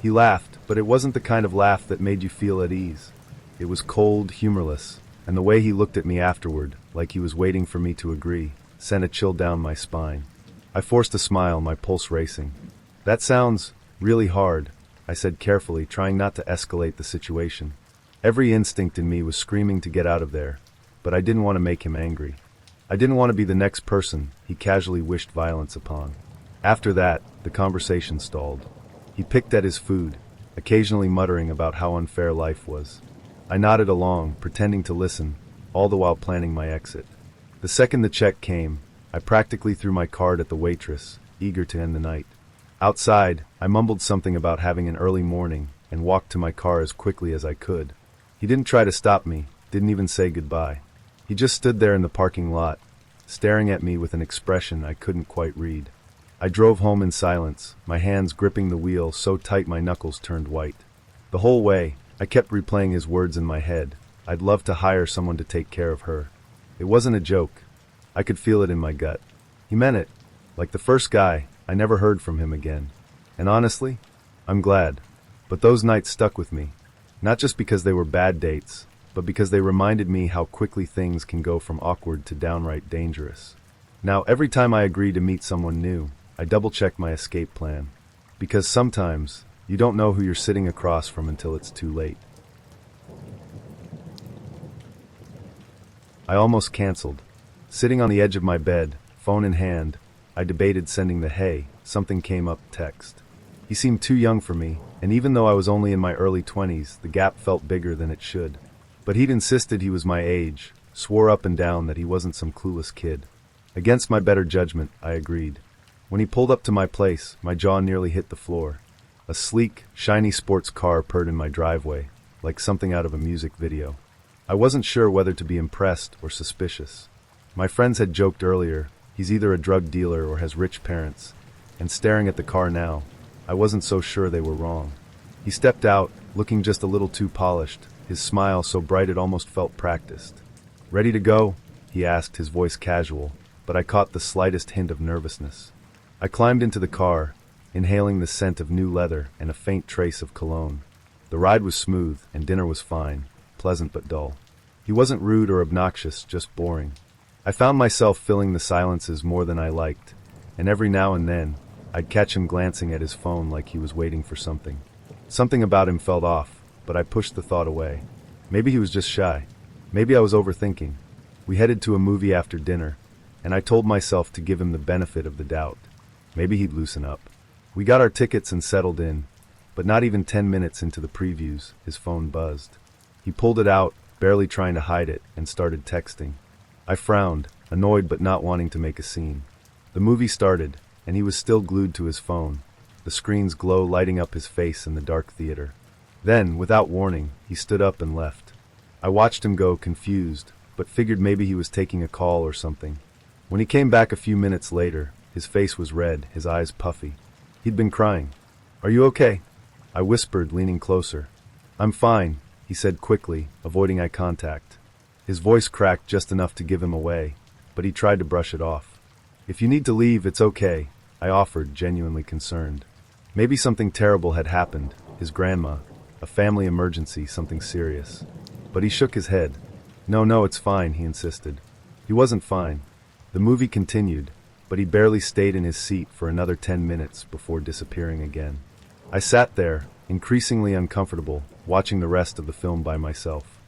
He laughed, but it wasn't the kind of laugh that made you feel at ease. It was cold, humorless, and the way he looked at me afterward, like he was waiting for me to agree, sent a chill down my spine. I forced a smile, my pulse racing. That sounds really hard, I said carefully, trying not to escalate the situation. Every instinct in me was screaming to get out of there, but I didn't want to make him angry. I didn't want to be the next person he casually wished violence upon. After that, the conversation stalled. He picked at his food, occasionally muttering about how unfair life was. I nodded along, pretending to listen, all the while planning my exit. The second the check came, I practically threw my card at the waitress, eager to end the night. Outside, I mumbled something about having an early morning and walked to my car as quickly as I could. He didn't try to stop me, didn't even say goodbye. He just stood there in the parking lot, staring at me with an expression I couldn't quite read. I drove home in silence, my hands gripping the wheel so tight my knuckles turned white. The whole way, I kept replaying his words in my head. I'd love to hire someone to take care of her. It wasn't a joke. I could feel it in my gut. He meant it. Like the first guy, I never heard from him again. And honestly, I'm glad. But those nights stuck with me. Not just because they were bad dates, but because they reminded me how quickly things can go from awkward to downright dangerous. Now, every time I agree to meet someone new, I double-check my escape plan. Because sometimes, you don't know who you're sitting across from until it's too late. I almost canceled. Sitting on the edge of my bed, phone in hand, I debated sending the "hey, something came up" text. He seemed too young for me, and even though I was only in my early 20s, the gap felt bigger than it should. But he'd insisted he was my age, swore up and down that he wasn't some clueless kid. Against my better judgment, I agreed. When he pulled up to my place, my jaw nearly hit the floor. A sleek, shiny sports car purred in my driveway, like something out of a music video. I wasn't sure whether to be impressed or suspicious. My friends had joked earlier, he's either a drug dealer or has rich parents, and staring at the car now, I wasn't so sure they were wrong. He stepped out, looking just a little too polished, his smile so bright it almost felt practiced. "Ready to go?" he asked, his voice casual, but I caught the slightest hint of nervousness. I climbed into the car, inhaling the scent of new leather and a faint trace of cologne. The ride was smooth, and dinner was fine, pleasant but dull. He wasn't rude or obnoxious, just boring. I found myself filling the silences more than I liked, and every now and then, I'd catch him glancing at his phone like he was waiting for something. Something about him felt off, but I pushed the thought away. Maybe he was just shy. Maybe I was overthinking. We headed to a movie after dinner, and I told myself to give him the benefit of the doubt. Maybe he'd loosen up. We got our tickets and settled in, but not even 10 minutes into the previews, his phone buzzed. He pulled it out, barely trying to hide it, and started texting. I frowned, annoyed but not wanting to make a scene. The movie started, and he was still glued to his phone, the screen's glow lighting up his face in the dark theater. Then, without warning, he stood up and left. I watched him go, confused, but figured maybe he was taking a call or something. When he came back a few minutes later, his face was red, his eyes puffy. He'd been crying. "Are you okay?" I whispered, leaning closer. "I'm fine," he said quickly, avoiding eye contact. His voice cracked just enough to give him away, but he tried to brush it off. "If you need to leave, it's okay," I offered, genuinely concerned. Maybe something terrible had happened, his grandma, a family emergency, something serious. But he shook his head. No, it's fine," he insisted. He wasn't fine. The movie continued, but he barely stayed in his seat for another 10 minutes before disappearing again. I sat there, increasingly uncomfortable, watching the rest of the film by myself.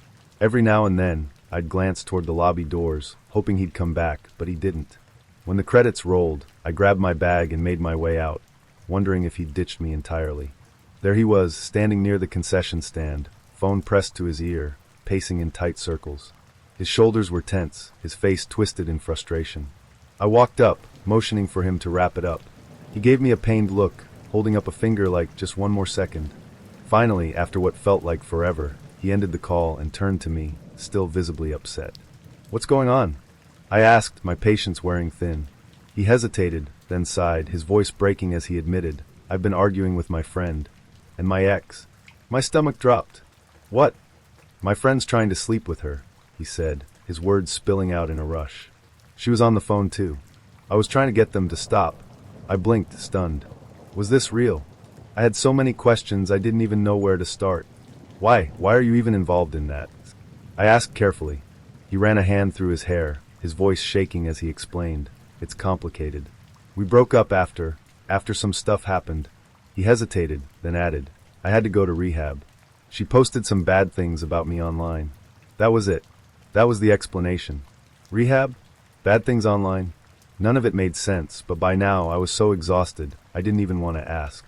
Every now and then, I'd glance toward the lobby doors, hoping he'd come back, but he didn't. When the credits rolled, I grabbed my bag and made my way out, wondering if he'd ditched me entirely. There he was, standing near the concession stand, phone pressed to his ear, pacing in tight circles. His shoulders were tense, his face twisted in frustration. I walked up, motioning for him to wrap it up. He gave me a pained look, holding up a finger like just one more second. Finally, after what felt like forever, he ended the call and turned to me, still visibly upset. "What's going on?" I asked, my patience wearing thin. He hesitated, then sighed, his voice breaking as he admitted, "I've been arguing with my friend. And my ex." My stomach dropped. "What?" "My friend's trying to sleep with her," he said, his words spilling out in a rush. "She was on the phone too. I was trying to get them to stop." I blinked, stunned. Was this real? I had so many questions I didn't even know where to start. Why are you even involved in that?" I asked carefully. He ran a hand through his hair, his voice shaking as he explained. "It's complicated. We broke up after some stuff happened." He hesitated, then added, "I had to go to rehab. She posted some bad things about me online." That was it. That was the explanation. Rehab? Bad things online? None of it made sense, but by now I was so exhausted, I didn't even want to ask.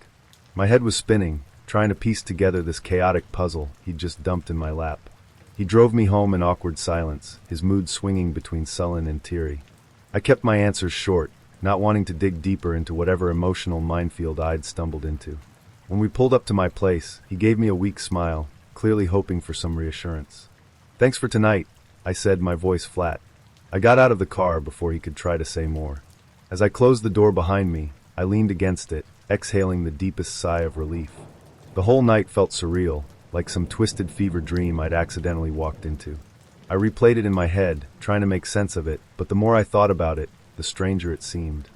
My head was spinning, trying to piece together this chaotic puzzle he'd just dumped in my lap. He drove me home in awkward silence, his mood swinging between sullen and teary. I kept my answers short, not wanting to dig deeper into whatever emotional minefield I'd stumbled into. When we pulled up to my place, he gave me a weak smile, clearly hoping for some reassurance. "Thanks for tonight," I said, my voice flat. I got out of the car before he could try to say more. As I closed the door behind me, I leaned against it, exhaling the deepest sigh of relief. The whole night felt surreal, like some twisted fever dream I'd accidentally walked into. I replayed it in my head, trying to make sense of it, but the more I thought about it, the stranger it seemed.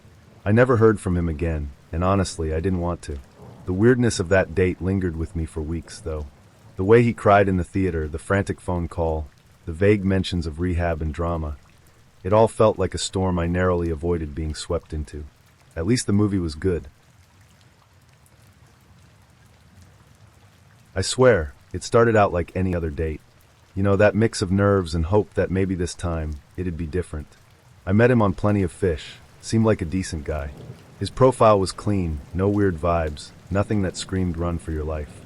I never heard from him again, and honestly, I didn't want to. The weirdness of that date lingered with me for weeks, though. The way he cried in the theater, the frantic phone call, the vague mentions of rehab and drama, it all felt like a storm I narrowly avoided being swept into. At least the movie was good. I swear, it started out like any other date. You know, that mix of nerves and hope that maybe this time, it'd be different. I met him on Plenty of Fish, seemed like a decent guy. His profile was clean, no weird vibes, nothing that screamed run for your life.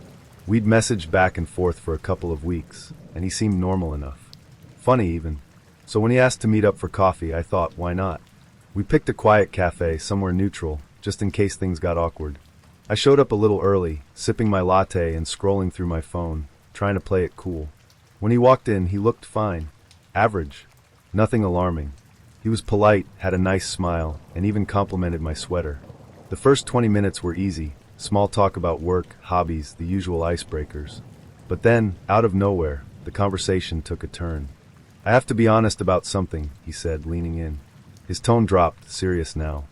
We'd messaged back and forth for a couple of weeks, and he seemed normal enough. Funny even. So when he asked to meet up for coffee, I thought, why not? We picked a quiet cafe, somewhere neutral, just in case things got awkward. I showed up a little early, sipping my latte and scrolling through my phone, trying to play it cool. When he walked in, he looked fine. Average. Nothing alarming. He was polite, had a nice smile, and even complimented my sweater. The first 20 minutes were easy, small talk about work, hobbies, the usual icebreakers. But then, out of nowhere, the conversation took a turn. I have to be honest about something, he said, leaning in. His tone dropped, serious now.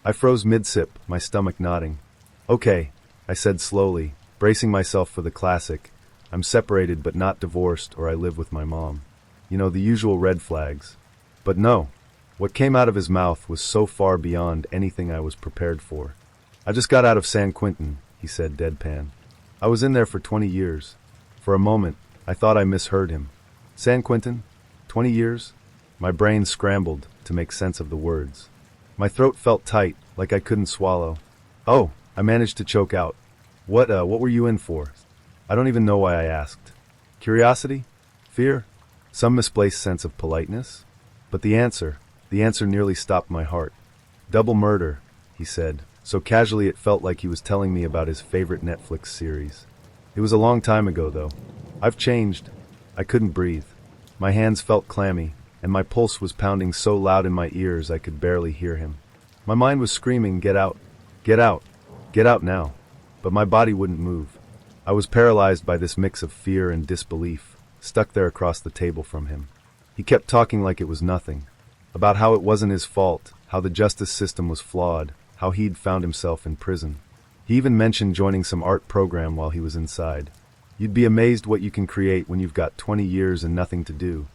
I froze mid-sip, my stomach nodding. Okay, I said slowly, bracing myself for the classic. I'm separated but not divorced, or I live with my mom. You know, the usual red flags. But no. What came out of his mouth was so far beyond anything I was prepared for. I just got out of San Quentin, he said deadpan. I was in there for 20 years. For a moment, I thought I misheard him. San Quentin? 20 years? My brain scrambled to make sense of the words. My throat felt tight, like I couldn't swallow. Oh, I managed to choke out. What were you in for? I don't even know why I asked. Curiosity? Fear? Some misplaced sense of politeness? But the answer nearly stopped my heart. Double murder, he said, so casually it felt like he was telling me about his favorite Netflix series. It was a long time ago, though. I've changed. I couldn't breathe. My hands felt clammy, and my pulse was pounding so loud in my ears I could barely hear him. My mind was screaming, get out, get out, get out now. But my body wouldn't move. I was paralyzed by this mix of fear and disbelief, stuck there across the table from him. He kept talking like it was nothing, about how it wasn't his fault, how the justice system was flawed, how he'd found himself in prison. He even mentioned joining some art program while he was inside. You'd be amazed what you can create when you've got 20 years and nothing to do,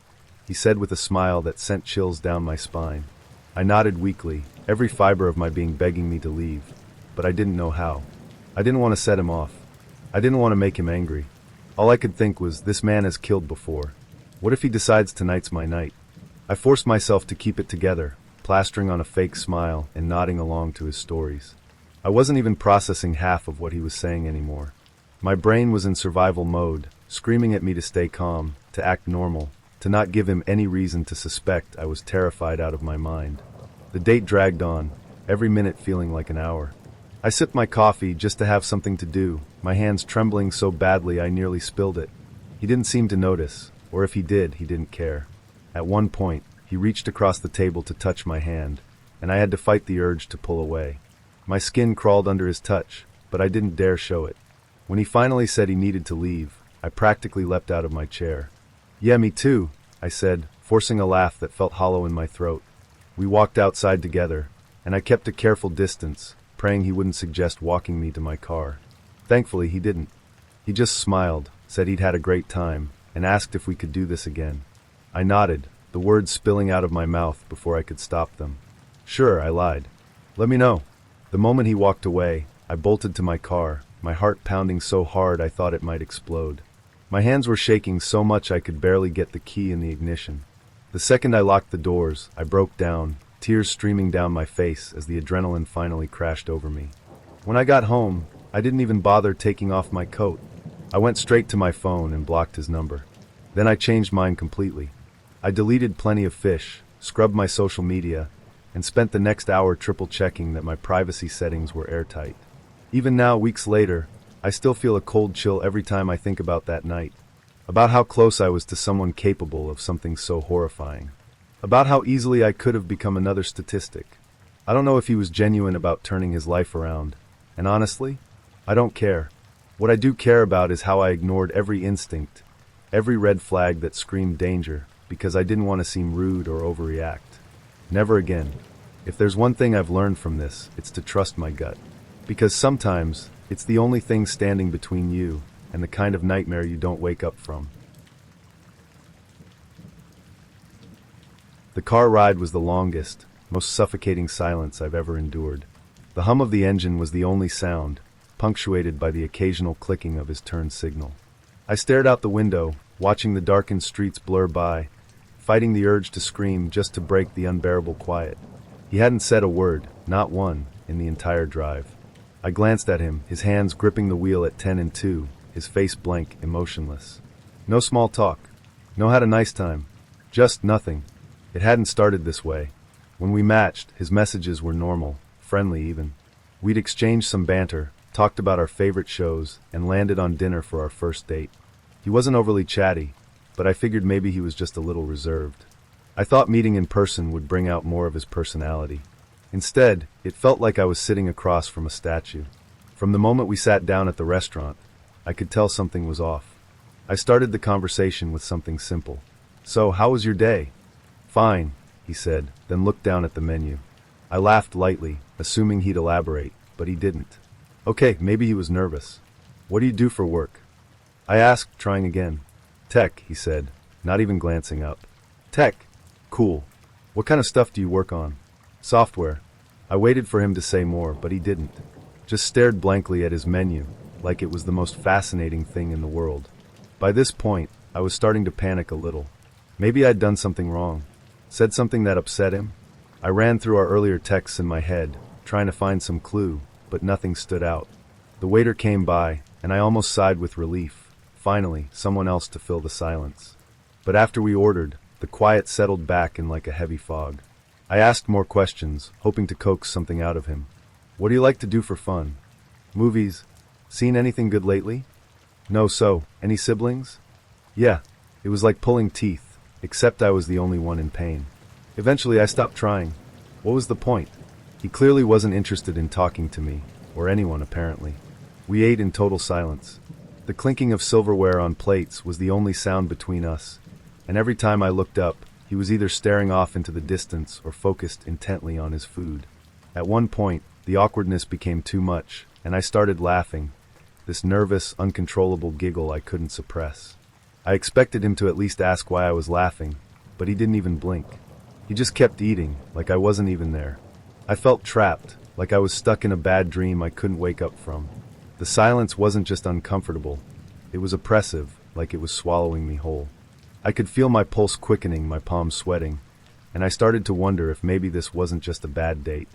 he said with a smile that sent chills down my spine. I nodded weakly, every fiber of my being begging me to leave, but I didn't know how. I didn't want to set him off. I didn't want to make him angry. All I could think was, this man has killed before. What if he decides tonight's my night? I forced myself to keep it together, plastering on a fake smile and nodding along to his stories. I wasn't even processing half of what he was saying anymore. My brain was in survival mode, screaming at me to stay calm, to act normal, to not give him any reason to suspect I was terrified out of my mind. The date dragged on, every minute feeling like an hour. I sipped my coffee just to have something to do, my hands trembling so badly I nearly spilled it. He didn't seem to notice, or if he did, he didn't care. At one point, he reached across the table to touch my hand, and I had to fight the urge to pull away. My skin crawled under his touch, but I didn't dare show it. When he finally said he needed to leave, I practically leapt out of my chair. Yeah, me too, I said, forcing a laugh that felt hollow in my throat. We walked outside together, and I kept a careful distance, praying he wouldn't suggest walking me to my car. Thankfully, he didn't. He just smiled, said he'd had a great time, and asked if we could do this again. I nodded, the words spilling out of my mouth before I could stop them. Sure, I lied. Let me know. The moment he walked away, I bolted to my car, my heart pounding so hard I thought it might explode. My hands were shaking so much I could barely get the key in the ignition. The second I locked the doors, I broke down, tears streaming down my face as the adrenaline finally crashed over me. When I got home, I didn't even bother taking off my coat. I went straight to my phone and blocked his number. Then I changed mine completely. I deleted Plenty of Fish, scrubbed my social media, and spent the next hour triple-checking that my privacy settings were airtight. Even now, weeks later, I still feel a cold chill every time I think about that night. About how close I was to someone capable of something so horrifying. About how easily I could have become another statistic. I don't know if he was genuine about turning his life around, and honestly, I don't care. What I do care about is how I ignored every instinct, every red flag that screamed danger, because I didn't want to seem rude or overreact. Never again. If there's one thing I've learned from this, it's to trust my gut. Because sometimes, It's the only thing standing between you and the kind of nightmare you don't wake up from. The car ride was the longest, most suffocating silence I've ever endured. The hum of the engine was the only sound, punctuated by the occasional clicking of his turn signal. I stared out the window, watching the darkened streets blur by, fighting the urge to scream just to break the unbearable quiet. He hadn't said a word, not one, in the entire drive. I glanced at him, his hands gripping the wheel at 10 and 2, his face blank, emotionless. No small talk. No had a nice time. Just nothing. It hadn't started this way. When we matched, his messages were normal, friendly even. We'd exchanged some banter, talked about our favorite shows, and landed on dinner for our first date. He wasn't overly chatty, but I figured maybe he was just a little reserved. I thought meeting in person would bring out more of his personality. Instead, it felt like I was sitting across from a statue. From the moment we sat down at the restaurant, I could tell something was off. I started the conversation with something simple. "So, how was your day?" "Fine," he said, then looked down at the menu. I laughed lightly, assuming he'd elaborate, but he didn't. Okay, maybe he was nervous. "What do you do for work?" I asked, trying again. "Tech," he said, not even glancing up. "Tech? Cool. What kind of stuff do you work on?" "Software." I waited for him to say more, but he didn't. Just stared blankly at his menu, like it was the most fascinating thing in the world. By this point, I was starting to panic a little. Maybe I'd done something wrong. Said something that upset him? I ran through our earlier texts in my head, trying to find some clue, but nothing stood out. The waiter came by, and I almost sighed with relief. Finally, someone else to fill the silence. But after we ordered, the quiet settled back in like a heavy fog. I asked more questions, hoping to coax something out of him. "What do you like to do for fun?" "Movies. Seen anything good lately?" "No, so, any siblings?" "Yeah." It was like pulling teeth, except I was the only one in pain. Eventually I stopped trying. What was the point? He clearly wasn't interested in talking to me, or anyone apparently. We ate in total silence. The clinking of silverware on plates was the only sound between us, and every time I looked up, he was either staring off into the distance or focused intently on his food. At one point, the awkwardness became too much, and I started laughing, this nervous, uncontrollable giggle I couldn't suppress. I expected him to at least ask why I was laughing, but he didn't even blink. He just kept eating, like I wasn't even there. I felt trapped, like I was stuck in a bad dream I couldn't wake up from. The silence wasn't just uncomfortable, it was oppressive, like it was swallowing me whole. I could feel my pulse quickening, my palms sweating, and I started to wonder if maybe this wasn't just a bad date.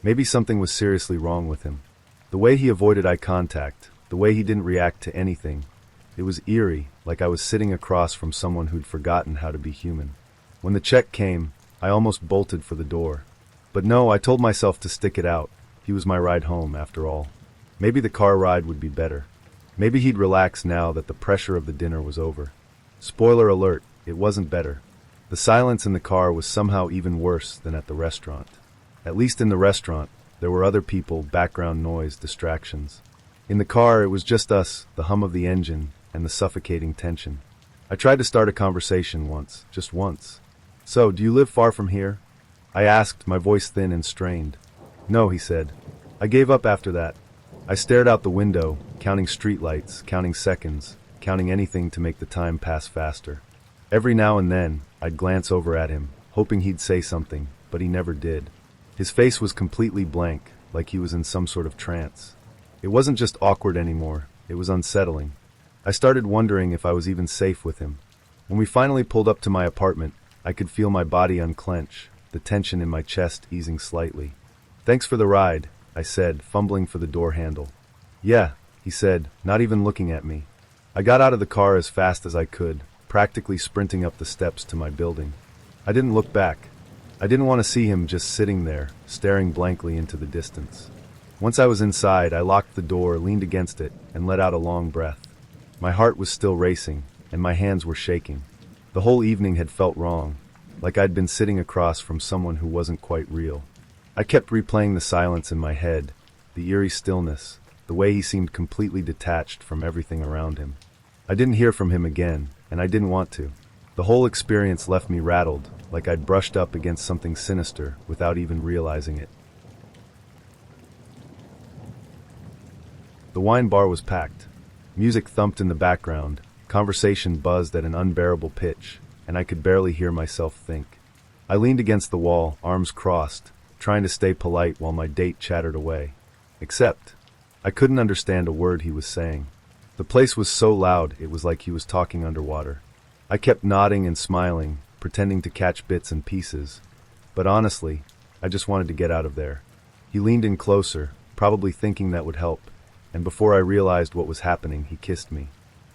Maybe something was seriously wrong with him. The way he avoided eye contact, the way he didn't react to anything, it was eerie, like I was sitting across from someone who'd forgotten how to be human. When the check came, I almost bolted for the door. But no, I told myself to stick it out. He was my ride home, after all. Maybe the car ride would be better. Maybe he'd relax now that the pressure of the dinner was over. Spoiler alert, it wasn't better. The silence in the car was somehow even worse than at the restaurant. At least in the restaurant, there were other people, background noise, distractions. In the car, it was just us, the hum of the engine, and the suffocating tension. I tried to start a conversation once, just once. "So, do you live far from here?" I asked, my voice thin and strained. "No," he said. I gave up after that. I stared out the window, counting streetlights, counting seconds, counting anything to make the time pass faster. Every now and then, I'd glance over at him, hoping he'd say something, but he never did. His face was completely blank, like he was in some sort of trance. It wasn't just awkward anymore, it was unsettling. I started wondering if I was even safe with him. When we finally pulled up to my apartment, I could feel my body unclench, the tension in my chest easing slightly. "Thanks for the ride," I said, fumbling for the door handle. "Yeah," he said, not even looking at me. I got out of the car as fast as I could, practically sprinting up the steps to my building. I didn't look back. I didn't want to see him just sitting there, staring blankly into the distance. Once I was inside, I locked the door, leaned against it, and let out a long breath. My heart was still racing, and my hands were shaking. The whole evening had felt wrong, like I'd been sitting across from someone who wasn't quite real. I kept replaying the silence in my head, the eerie stillness, the way he seemed completely detached from everything around him. I didn't hear from him again, and I didn't want to. The whole experience left me rattled, like I'd brushed up against something sinister without even realizing it. The wine bar was packed. Music thumped in the background, conversation buzzed at an unbearable pitch, and I could barely hear myself think. I leaned against the wall, arms crossed, trying to stay polite while my date chattered away. Except, I couldn't understand a word he was saying. The place was so loud it was like he was talking underwater. I kept nodding and smiling, pretending to catch bits and pieces, but honestly, I just wanted to get out of there. He leaned in closer, probably thinking that would help, and before I realized what was happening, he kissed me.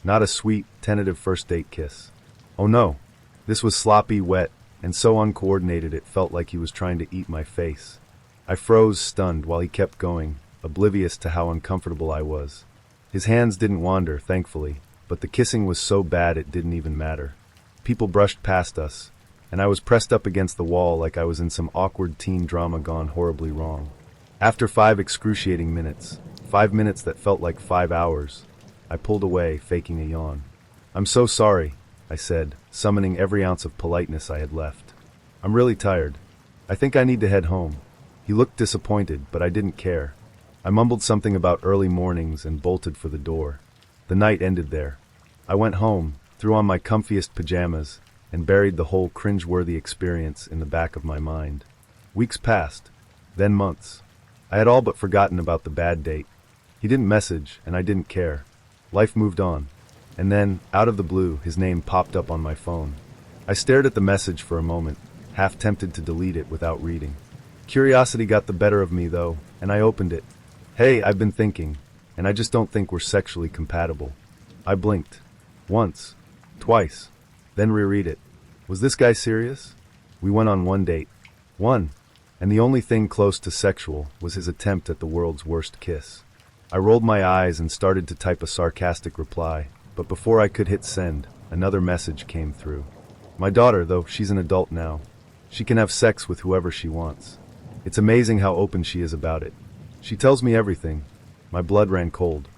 Not a sweet, tentative first date kiss. Oh no, this was sloppy, wet, and so uncoordinated it felt like he was trying to eat my face. I froze, stunned, while he kept going, oblivious to how uncomfortable I was. His hands didn't wander, thankfully, but the kissing was so bad it didn't even matter. People brushed past us, and I was pressed up against the wall like I was in some awkward teen drama gone horribly wrong. After 5 excruciating minutes, 5 minutes that felt like 5 hours, I pulled away, faking a yawn. "I'm so sorry," I said, summoning every ounce of politeness I had left. "I'm really tired. I think I need to head home." He looked disappointed, but I didn't care. I mumbled something about early mornings and bolted for the door. The night ended there. I went home, threw on my comfiest pajamas, and buried the whole cringe-worthy experience in the back of my mind. Weeks passed, then months. I had all but forgotten about the bad date. He didn't message, and I didn't care. Life moved on. And then, out of the blue, his name popped up on my phone. I stared at the message for a moment, half tempted to delete it without reading. Curiosity got the better of me, though, and I opened it. "Hey, I've been thinking, and I just don't think we're sexually compatible." I blinked. Once. Twice. Then reread it. Was this guy serious? We went on 1 date. 1. And the only thing close to sexual was his attempt at the world's worst kiss. I rolled my eyes and started to type a sarcastic reply, but before I could hit send, another message came through. "My daughter, though she's an adult now. She can have sex with whoever she wants. It's amazing how open she is about it. She tells me everything." My blood ran cold.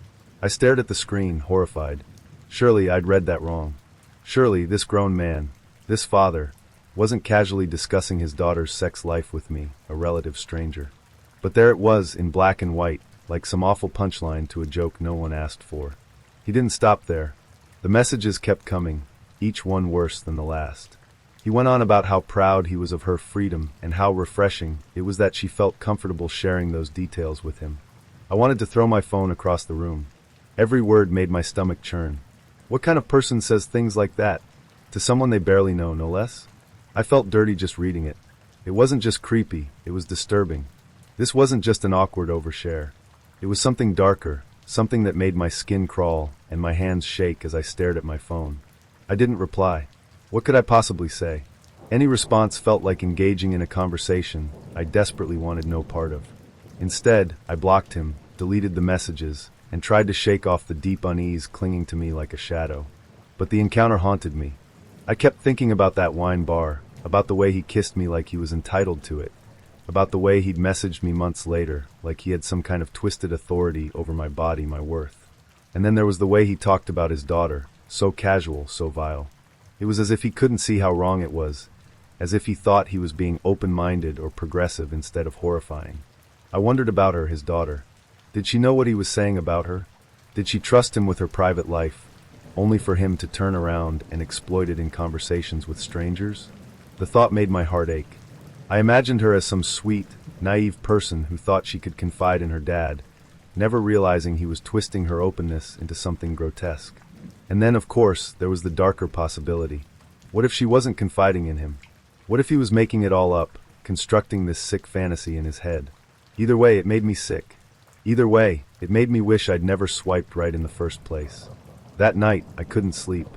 I stared at the screen, horrified. Surely I'd read that wrong. Surely this grown man, this father, wasn't casually discussing his daughter's sex life with me, a relative stranger. But there it was, in black and white, like some awful punchline to a joke no one asked for. He didn't stop there. The messages kept coming, each one worse than the last. He went on about how proud he was of her freedom and how refreshing it was that she felt comfortable sharing those details with him. I wanted to throw my phone across the room. Every word made my stomach churn. What kind of person says things like that? To someone they barely know, no less? I felt dirty just reading it. It wasn't just creepy, it was disturbing. This wasn't just an awkward overshare. It was something darker, something that made my skin crawl and my hands shake as I stared at my phone. I didn't reply. What could I possibly say? Any response felt like engaging in a conversation I desperately wanted no part of. Instead, I blocked him, deleted the messages, and tried to shake off the deep unease clinging to me like a shadow. But the encounter haunted me. I kept thinking about that wine bar, about the way he kissed me like he was entitled to it, about the way he'd messaged me months later, like he had some kind of twisted authority over my body, my worth. And then there was the way he talked about his daughter, so casual, so vile. It was as if he couldn't see how wrong it was, as if he thought he was being open-minded or progressive instead of horrifying. I wondered about her, his daughter. Did she know what he was saying about her? Did she trust him with her private life, only for him to turn around and exploit it in conversations with strangers? The thought made my heart ache. I imagined her as some sweet, naive person who thought she could confide in her dad, never realizing he was twisting her openness into something grotesque. And then, of course, there was the darker possibility. What if she wasn't confiding in him? What if he was making it all up, constructing this sick fantasy in his head? Either way, it made me sick. Either way, it made me wish I'd never swiped right in the first place. That night, I couldn't sleep.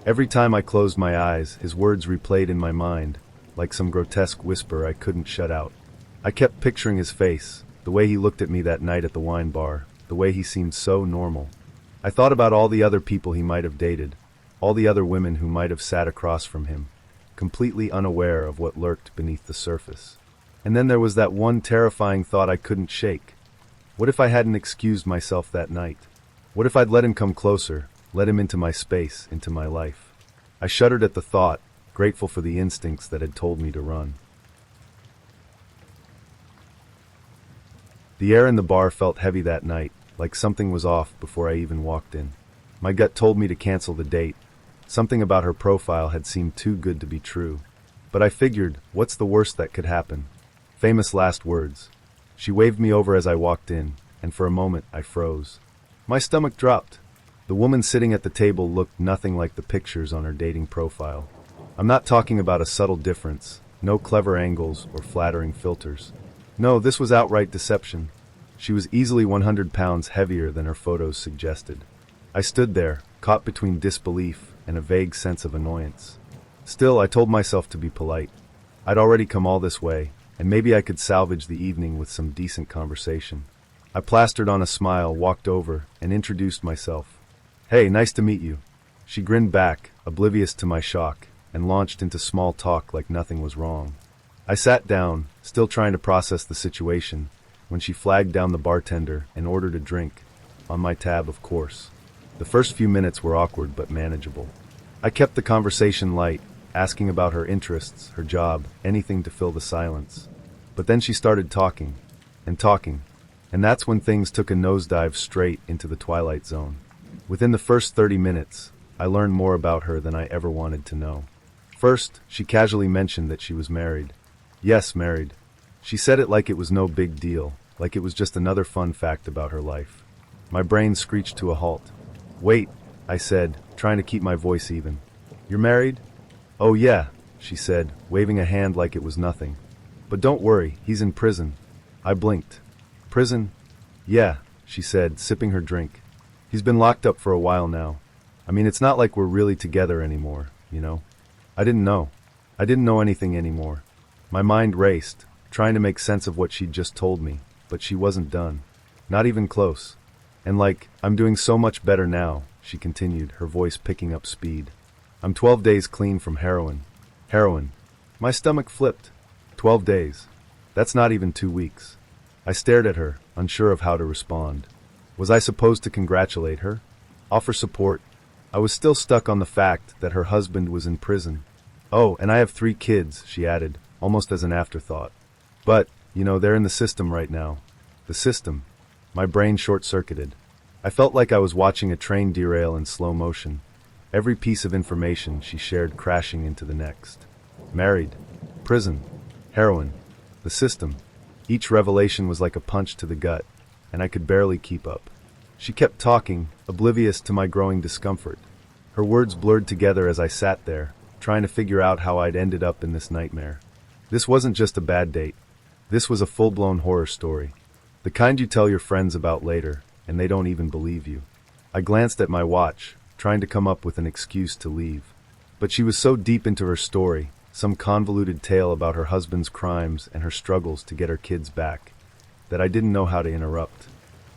Every time I closed my eyes, his words replayed in my mind, like some grotesque whisper I couldn't shut out. I kept picturing his face, the way he looked at me that night at the wine bar, the way he seemed so normal. I thought about all the other people he might have dated, all the other women who might have sat across from him, completely unaware of what lurked beneath the surface. And then there was that one terrifying thought I couldn't shake. What if I hadn't excused myself that night? What if I'd let him come closer, let him into my space, into my life? I shuddered at the thought, grateful for the instincts that had told me to run. The air in the bar felt heavy that night, like something was off before I even walked in. My gut told me to cancel the date. Something about her profile had seemed too good to be true. But I figured, what's the worst that could happen? Famous last words. She waved me over as I walked in, and for a moment I froze. My stomach dropped. The woman sitting at the table looked nothing like the pictures on her dating profile. I'm not talking about a subtle difference, no clever angles or flattering filters. No, this was outright deception. She was easily 100 pounds heavier than her photos suggested. I stood there, caught between disbelief and a vague sense of annoyance. Still, I told myself to be polite. I'd already come all this way, and maybe I could salvage the evening with some decent conversation. I plastered on a smile, walked over, and introduced myself. "Hey, nice to meet you." She grinned back, oblivious to my shock, and launched into small talk like nothing was wrong. I sat down, still trying to process the situation, when she flagged down the bartender and ordered a drink. On my tab, of course. The first few minutes were awkward but manageable. I kept the conversation light, asking about her interests, her job, anything to fill the silence. But then she started talking, and that's when things took a nosedive straight into the twilight zone. Within the first 30 minutes, I learned more about her than I ever wanted to know. First, she casually mentioned that she was married. Yes, married. She said it like it was no big deal, like it was just another fun fact about her life. My brain screeched to a halt. "Wait," I said, trying to keep my voice even. "You're married?" "Oh yeah," she said, waving a hand like it was nothing. "But don't worry, he's in prison." I blinked. "Prison?" "Yeah," she said, sipping her drink. "He's been locked up for a while now. I mean, it's not like we're really together anymore, you know?" I didn't know. I didn't know anything anymore. My mind raced, trying to make sense of what she'd just told me, but she wasn't done. Not even close. "And I'm doing so much better now," she continued, her voice picking up speed. "I'm 12 days clean from heroin." Heroin. My stomach flipped. 12 days. That's not even 2 weeks. I stared at her, unsure of how to respond. Was I supposed to congratulate her? Offer support? I was still stuck on the fact that her husband was in prison. "Oh, and I have 3 kids," she added, almost as an afterthought. "But, they're in the system right now." The system. My brain short-circuited. I felt like I was watching a train derail in slow motion. Every piece of information she shared crashing into the next. Married. Prison. Heroin. The system. Each revelation was like a punch to the gut, and I could barely keep up. She kept talking, oblivious to my growing discomfort. Her words blurred together as I sat there, trying to figure out how I'd ended up in this nightmare. This wasn't just a bad date. This was a full-blown horror story. The kind you tell your friends about later, and they don't even believe you. I glanced at my watch, trying to come up with an excuse to leave. But she was so deep into her story, some convoluted tale about her husband's crimes and her struggles to get her kids back, that I didn't know how to interrupt.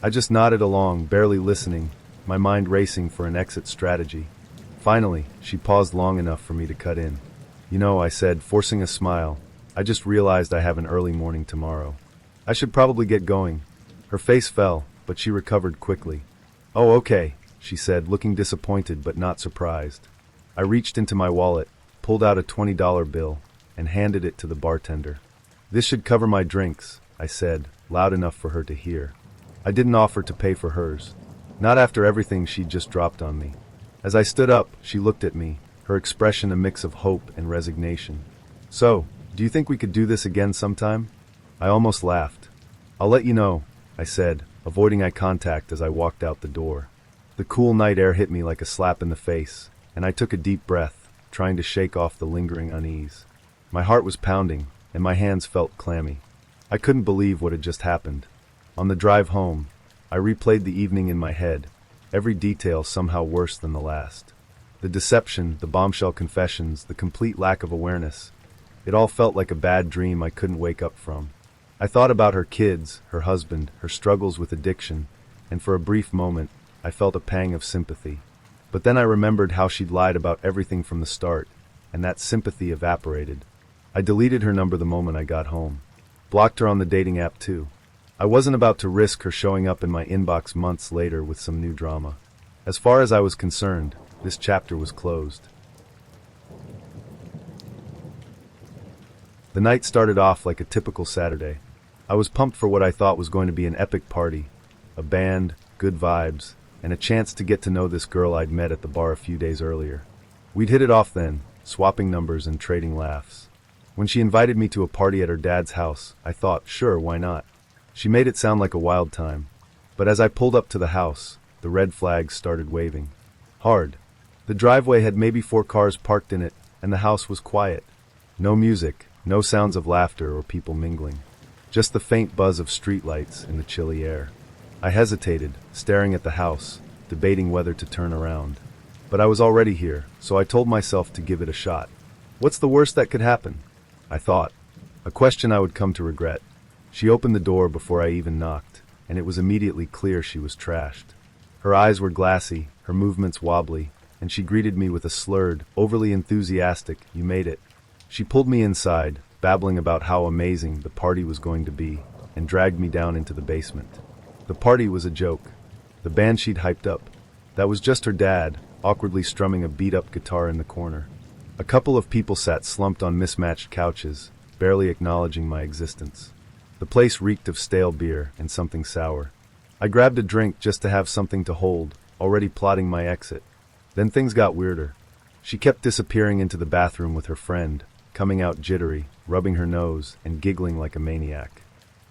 I just nodded along, barely listening, my mind racing for an exit strategy. Finally, she paused long enough for me to cut in. I said, forcing a smile, "I just realized I have an early morning tomorrow. I should probably get going." Her face fell, but she recovered quickly. "Oh, okay," she said, looking disappointed but not surprised. I reached into my wallet, pulled out a $20 bill, and handed it to the bartender. "This should cover my drinks," I said, loud enough for her to hear. I didn't offer to pay for hers. Not after everything she'd just dropped on me. As I stood up, she looked at me, her expression a mix of hope and resignation. "So, do you think we could do this again sometime?" I almost laughed. "I'll let you know," I said, avoiding eye contact as I walked out the door. The cool night air hit me like a slap in the face, and I took a deep breath, trying to shake off the lingering unease. My heart was pounding, and my hands felt clammy. I couldn't believe what had just happened. On the drive home, I replayed the evening in my head, every detail somehow worse than the last. The deception, the bombshell confessions, the complete lack of awareness. It all felt like a bad dream I couldn't wake up from. I thought about her kids, her husband, her struggles with addiction, and for a brief moment, I felt a pang of sympathy. But then I remembered how she'd lied about everything from the start, and that sympathy evaporated. I deleted her number the moment I got home. Blocked her on the dating app too. I wasn't about to risk her showing up in my inbox months later with some new drama. As far as I was concerned, this chapter was closed. The night started off like a typical Saturday. I was pumped for what I thought was going to be an epic party. A band, good vibes, and a chance to get to know this girl I'd met at the bar a few days earlier. We'd hit it off then, swapping numbers and trading laughs. When she invited me to a party at her dad's house, I thought, sure, why not? She made it sound like a wild time. But as I pulled up to the house, the red flags started waving. Hard. The driveway had maybe 4 cars parked in it, and the house was quiet. No music, no sounds of laughter or people mingling. Just the faint buzz of streetlights in the chilly air. I hesitated, staring at the house, debating whether to turn around. But I was already here, so I told myself to give it a shot. What's the worst that could happen? I thought. A question I would come to regret. She opened the door before I even knocked, and it was immediately clear she was trashed. Her eyes were glassy, her movements wobbly, and she greeted me with a slurred, overly enthusiastic, "You made it." She pulled me inside, babbling about how amazing the party was going to be, and dragged me down into the basement. The party was a joke. The band she'd hyped up. That was just her dad, awkwardly strumming a beat-up guitar in the corner. A couple of people sat slumped on mismatched couches, barely acknowledging my existence. The place reeked of stale beer and something sour. I grabbed a drink just to have something to hold, already plotting my exit. Then things got weirder. She kept disappearing into the bathroom with her friend, coming out jittery, rubbing her nose, and giggling like a maniac.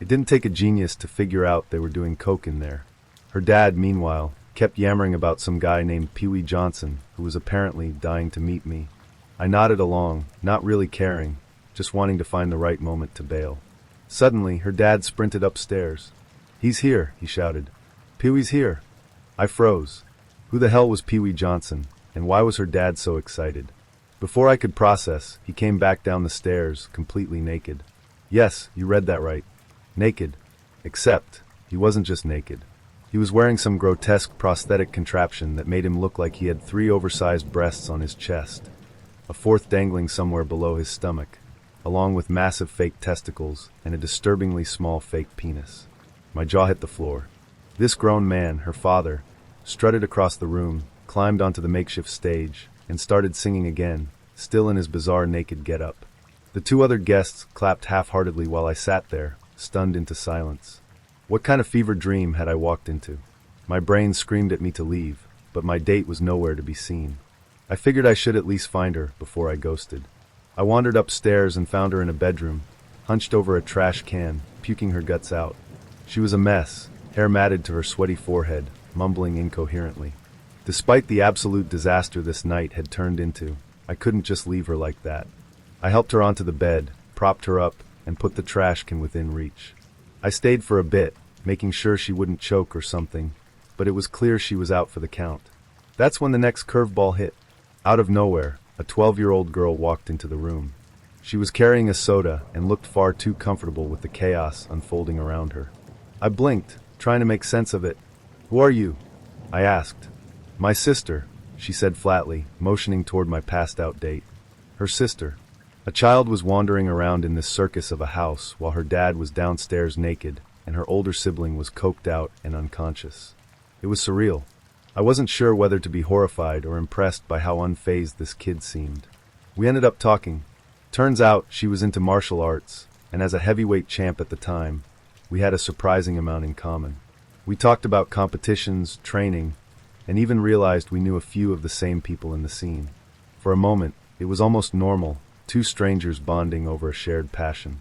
It didn't take a genius to figure out they were doing coke in there. Her dad, meanwhile, kept yammering about some guy named Pee Wee Johnson, who was apparently dying to meet me. I nodded along, not really caring, just wanting to find the right moment to bail. Suddenly, her dad sprinted upstairs. "He's here," he shouted. "Pee Wee's here." I froze. Who the hell was Pee Wee Johnson, and why was her dad so excited? Before I could process, he came back down the stairs, completely naked. Yes, you read that right. Naked. Except, he wasn't just naked. He was wearing some grotesque prosthetic contraption that made him look like he had 3 oversized breasts on his chest, a 4th dangling somewhere below his stomach, along with massive fake testicles and a disturbingly small fake penis. My jaw hit the floor. This grown man, her father, strutted across the room, climbed onto the makeshift stage, and started singing again, still in his bizarre naked getup. The 2 other guests clapped half-heartedly while I sat there, stunned into silence. What kind of fevered dream had I walked into? My brain screamed at me to leave, but my date was nowhere to be seen. I figured I should at least find her before I ghosted. I wandered upstairs and found her in a bedroom, hunched over a trash can, puking her guts out. She was a mess, hair matted to her sweaty forehead, mumbling incoherently. Despite the absolute disaster this night had turned into, I couldn't just leave her like that. I helped her onto the bed, propped her up, and put the trash can within reach. I stayed for a bit, making sure she wouldn't choke or something, but it was clear she was out for the count. That's when the next curveball hit. Out of nowhere, a 12-year-old girl walked into the room. She was carrying a soda and looked far too comfortable with the chaos unfolding around her. I blinked, trying to make sense of it. "Who are you?" I asked. "My sister," she said flatly, motioning toward my passed-out date. Her sister. A child was wandering around in this circus of a house while her dad was downstairs naked and her older sibling was coked out and unconscious. It was surreal. I wasn't sure whether to be horrified or impressed by how unfazed this kid seemed. We ended up talking. Turns out she was into martial arts, and as a heavyweight champ at the time, we had a surprising amount in common. We talked about competitions, training, and even realized we knew a few of the same people in the scene. For a moment, it was almost normal, 2 strangers bonding over a shared passion.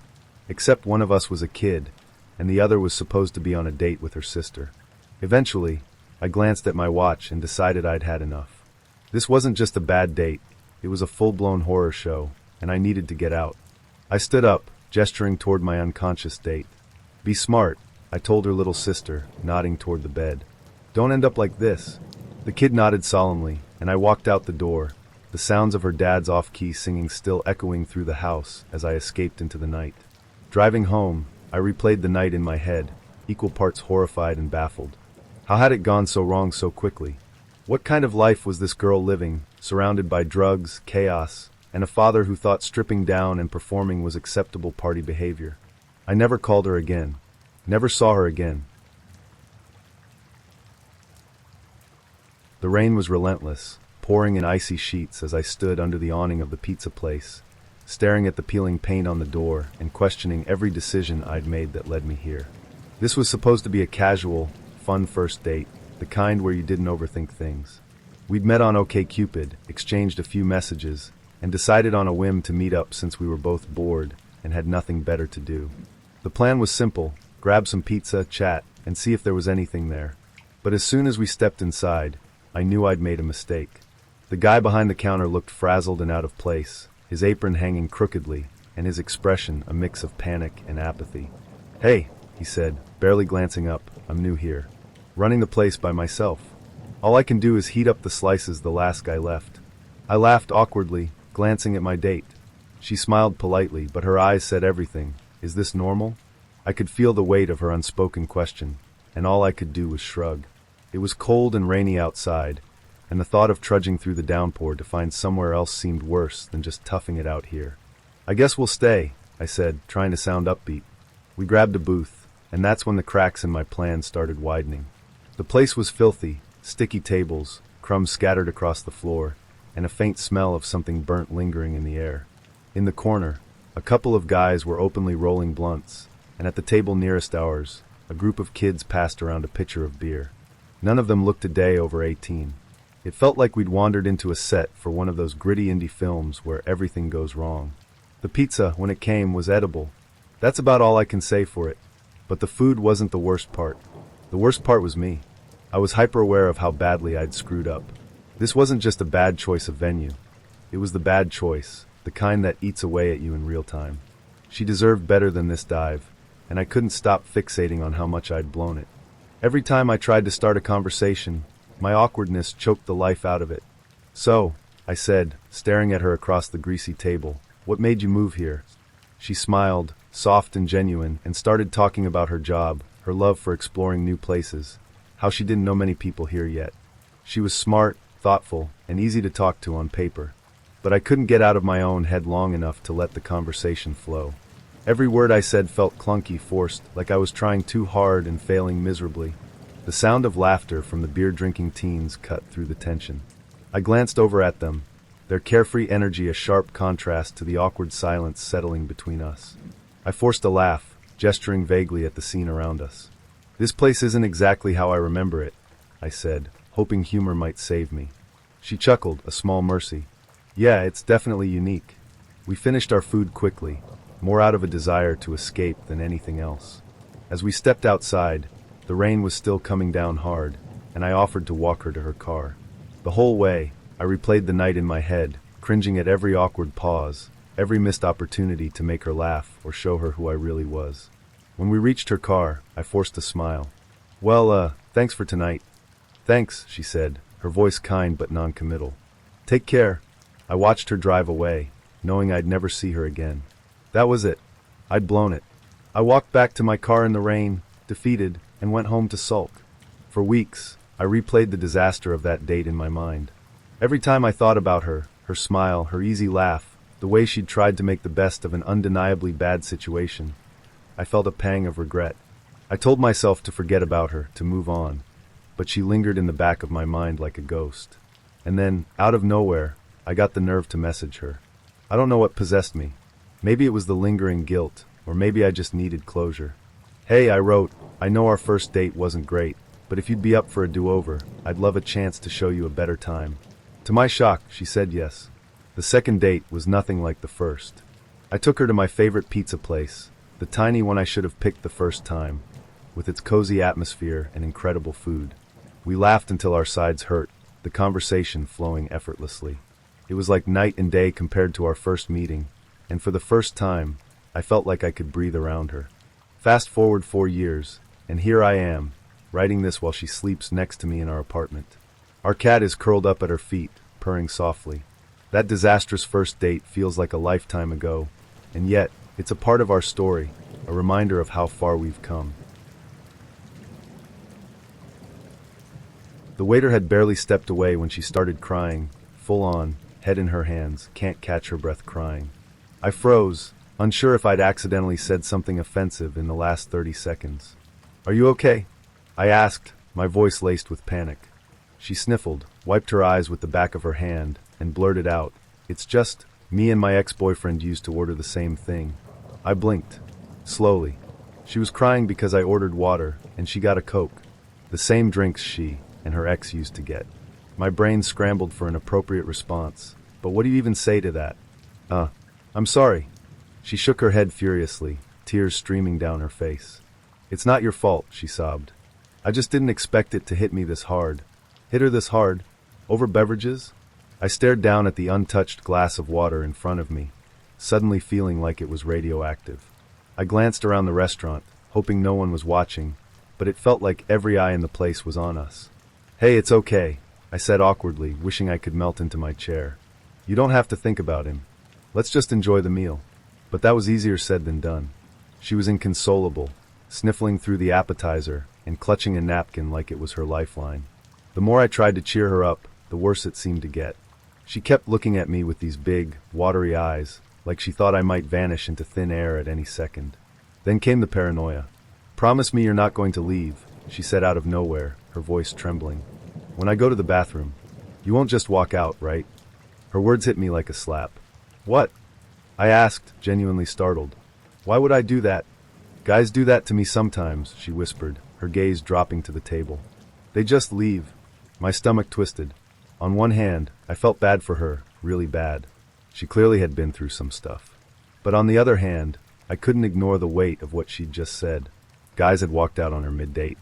Except one of us was a kid, and the other was supposed to be on a date with her sister. Eventually, I glanced at my watch and decided I'd had enough. This wasn't just a bad date, it was a full-blown horror show, and I needed to get out. I stood up, gesturing toward my unconscious date. "Be smart," I told her little sister, nodding toward the bed. "Don't end up like this." The kid nodded solemnly, and I walked out the door, the sounds of her dad's off-key singing still echoing through the house as I escaped into the night. Driving home, I replayed the night in my head, equal parts horrified and baffled. How had it gone so wrong so quickly? What kind of life was this girl living, surrounded by drugs, chaos, and a father who thought stripping down and performing was acceptable party behavior? I never called her again. Never saw her again. The rain was relentless, pouring in icy sheets as I stood under the awning of the pizza place, staring at the peeling paint on the door and questioning every decision I'd made that led me here. This was supposed to be a casual, fun first date, the kind where you didn't overthink things. We'd met on OkCupid, exchanged a few messages, and decided on a whim to meet up since we were both bored and had nothing better to do. The plan was simple: grab some pizza, chat, and see if there was anything there. But as soon as we stepped inside, I knew I'd made a mistake. The guy behind the counter looked frazzled and out of place, his apron hanging crookedly, and his expression a mix of panic and apathy. "Hey," he said, barely glancing up, "I'm new here. Running the place by myself. All I can do is heat up the slices the last guy left." I laughed awkwardly, glancing at my date. She smiled politely, but her eyes said everything. Is this normal? I could feel the weight of her unspoken question, and all I could do was shrug. It was cold and rainy outside, and the thought of trudging through the downpour to find somewhere else seemed worse than just toughing it out here. "I guess we'll stay," I said, trying to sound upbeat. We grabbed a booth, and that's when the cracks in my plan started widening. The place was filthy, sticky tables, crumbs scattered across the floor, and a faint smell of something burnt lingering in the air. In the corner, a couple of guys were openly rolling blunts, and at the table nearest ours, a group of kids passed around a pitcher of beer. None of them looked a day over 18. It felt like we'd wandered into a set for one of those gritty indie films where everything goes wrong. The pizza, when it came, was edible. That's about all I can say for it. But the food wasn't the worst part. The worst part was me. I was hyper-aware of how badly I'd screwed up. This wasn't just a bad choice of venue. It was the bad choice, the kind that eats away at you in real time. She deserved better than this dive, and I couldn't stop fixating on how much I'd blown it. Every time I tried to start a conversation, my awkwardness choked the life out of it. "So," I said, staring at her across the greasy table, "what made you move here?" She smiled, soft and genuine, and started talking about her job, her love for exploring new places, how she didn't know many people here yet. She was smart, thoughtful, and easy to talk to on paper. But I couldn't get out of my own head long enough to let the conversation flow. Every word I said felt clunky, forced, like I was trying too hard and failing miserably. The sound of laughter from the beer-drinking teens cut through the tension. I glanced over at them, their carefree energy a sharp contrast to the awkward silence settling between us. I forced a laugh, gesturing vaguely at the scene around us. "This place isn't exactly how I remember it," I said, hoping humor might save me. She chuckled, a small mercy. "Yeah, it's definitely unique." We finished our food quickly, more out of a desire to escape than anything else. As we stepped outside, the rain was still coming down hard, and I offered to walk her to her car. The whole way, I replayed the night in my head, cringing at every awkward pause, every missed opportunity to make her laugh or show her who I really was. When we reached her car, I forced a smile. "Well, thanks for tonight." "Thanks," she said, her voice kind but non-committal. "Take care." I watched her drive away, knowing I'd never see her again. That was it. I'd blown it. I walked back to my car in the rain, defeated, and went home to sulk. For weeks, I replayed the disaster of that date in my mind. Every time I thought about her, her smile, her easy laugh, the way she'd tried to make the best of an undeniably bad situation, I felt a pang of regret. I told myself to forget about her, to move on, but she lingered in the back of my mind like a ghost. And then, out of nowhere, I got the nerve to message her. I don't know what possessed me. Maybe it was the lingering guilt, or maybe I just needed closure. "Hey," I wrote, "I know our first date wasn't great, but if you'd be up for a do-over, I'd love a chance to show you a better time." To my shock, she said yes. The second date was nothing like the first. I took her to my favorite pizza place, the tiny one I should have picked the first time, with its cozy atmosphere and incredible food. We laughed until our sides hurt, the conversation flowing effortlessly. It was like night and day compared to our first meeting, and for the first time, I felt like I could breathe around her. Fast forward 4 years, and here I am, writing this while she sleeps next to me in our apartment. Our cat is curled up at her feet, purring softly. That disastrous first date feels like a lifetime ago, and yet, it's a part of our story, a reminder of how far we've come. The waiter had barely stepped away when she started crying, full on, head in her hands, can't catch her breath crying. I froze, unsure if I'd accidentally said something offensive in the last 30 seconds. "Are you okay?" I asked, my voice laced with panic. She sniffled, wiped her eyes with the back of her hand, and blurted out, "It's just, me and my ex-boyfriend used to order the same thing." I blinked, slowly. She was crying because I ordered water, and she got a Coke. The same drinks she, and her ex used to get. My brain scrambled for an appropriate response. But what do you even say to that? I'm sorry. She shook her head furiously, tears streaming down her face. It's not your fault, she sobbed. I just didn't expect it to hit me this hard. Hit her this hard? Over beverages? I stared down at the untouched glass of water in front of me, suddenly feeling like it was radioactive. I glanced around the restaurant, hoping no one was watching, but it felt like every eye in the place was on us. Hey, it's okay, I said awkwardly, wishing I could melt into my chair. You don't have to think about him. Let's just enjoy the meal. But that was easier said than done. She was inconsolable, sniffling through the appetizer and clutching a napkin like it was her lifeline. The more I tried to cheer her up, the worse it seemed to get. She kept looking at me with these big, watery eyes, like she thought I might vanish into thin air at any second. Then came the paranoia. Promise me you're not going to leave, she said out of nowhere, her voice trembling. When I go to the bathroom, you won't just walk out, right? Her words hit me like a slap. What? I asked, genuinely startled. Why would I do that? Guys do that to me sometimes, she whispered, her gaze dropping to the table. They just leave. My stomach twisted. On one hand, I felt bad for her, really bad. She clearly had been through some stuff. But on the other hand, I couldn't ignore the weight of what she'd just said. Guys had walked out on her mid-date.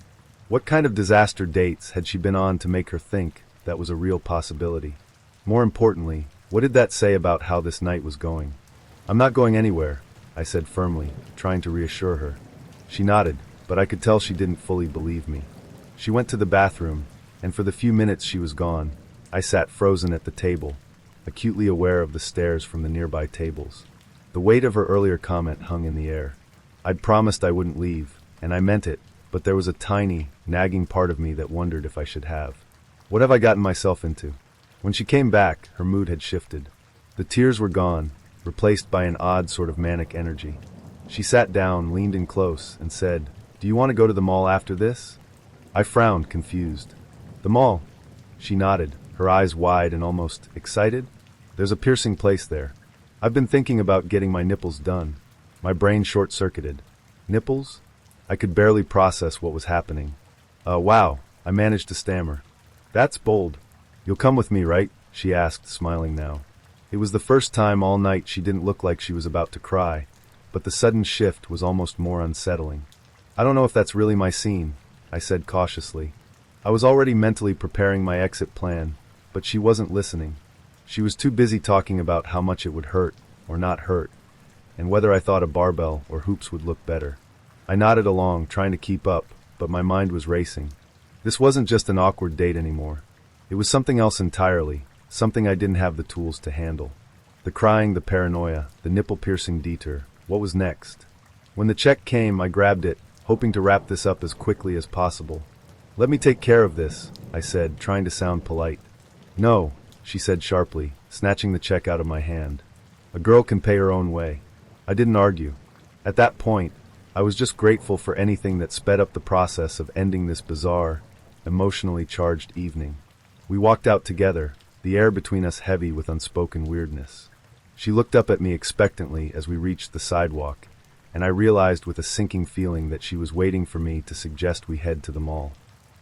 What kind of disaster dates had she been on to make her think that was a real possibility? More importantly, what did that say about how this night was going? I'm not going anywhere, I said firmly, trying to reassure her. She nodded, but I could tell she didn't fully believe me. She went to the bathroom, and for the few minutes she was gone, I sat frozen at the table, acutely aware of the stares from the nearby tables. The weight of her earlier comment hung in the air. I'd promised I wouldn't leave, and I meant it, but there was a tiny, nagging part of me that wondered if I should have. What have I gotten myself into? When she came back, her mood had shifted. The tears were gone, replaced by an odd sort of manic energy. She sat down, leaned in close, and said, "Do you want to go to the mall after this?" I frowned, confused. "The mall?" She nodded, her eyes wide and almost excited. "There's a piercing place there. I've been thinking about getting my nipples done." My brain short-circuited. Nipples? I could barely process what was happening. Wow, I managed to stammer. "That's bold. You'll come with me, right?" she asked, smiling now. It was the first time all night she didn't look like she was about to cry, but the sudden shift was almost more unsettling. "I don't know if that's really my scene," I said cautiously. I was already mentally preparing my exit plan, but she wasn't listening. She was too busy talking about how much it would hurt, or not hurt, and whether I thought a barbell or hoops would look better. I nodded along, trying to keep up, but my mind was racing. This wasn't just an awkward date anymore. It was something else entirely, something I didn't have the tools to handle. The crying, the paranoia, the nipple-piercing detour. What was next? When the check came, I grabbed it, hoping to wrap this up as quickly as possible. "Let me take care of this," I said, trying to sound polite. "No," she said sharply, snatching the check out of my hand. "A girl can pay her own way." I didn't argue. At that point, I was just grateful for anything that sped up the process of ending this bizarre, emotionally charged evening. We walked out together, the air between us heavy with unspoken weirdness. She looked up at me expectantly as we reached the sidewalk, and I realized with a sinking feeling that she was waiting for me to suggest we head to the mall.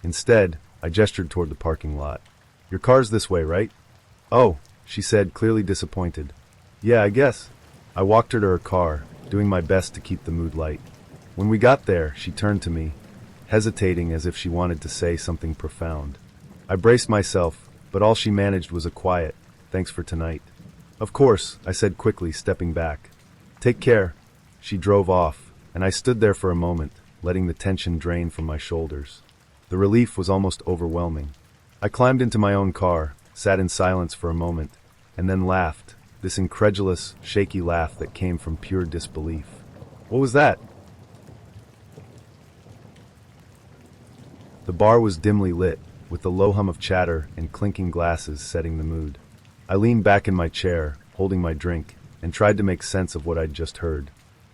Instead, I gestured toward the parking lot. "Your car's this way, right?" "Oh," she said, clearly disappointed. "Yeah, I guess." I walked her to her car, doing my best to keep the mood light. When we got there, she turned to me, hesitating as if she wanted to say something profound. I braced myself, but all she managed was a quiet, "Thanks for tonight." "Of course," I said quickly, stepping back. "Take care." She drove off, and I stood there for a moment, letting the tension drain from my shoulders. The relief was almost overwhelming. I climbed into my own car, sat in silence for a moment, and then laughed, this incredulous, shaky laugh that came from pure disbelief. "What was that?" The bar was dimly lit, with the low hum of chatter and clinking glasses setting the mood. I leaned back in my chair, holding my drink, and tried to make sense of what I'd just heard.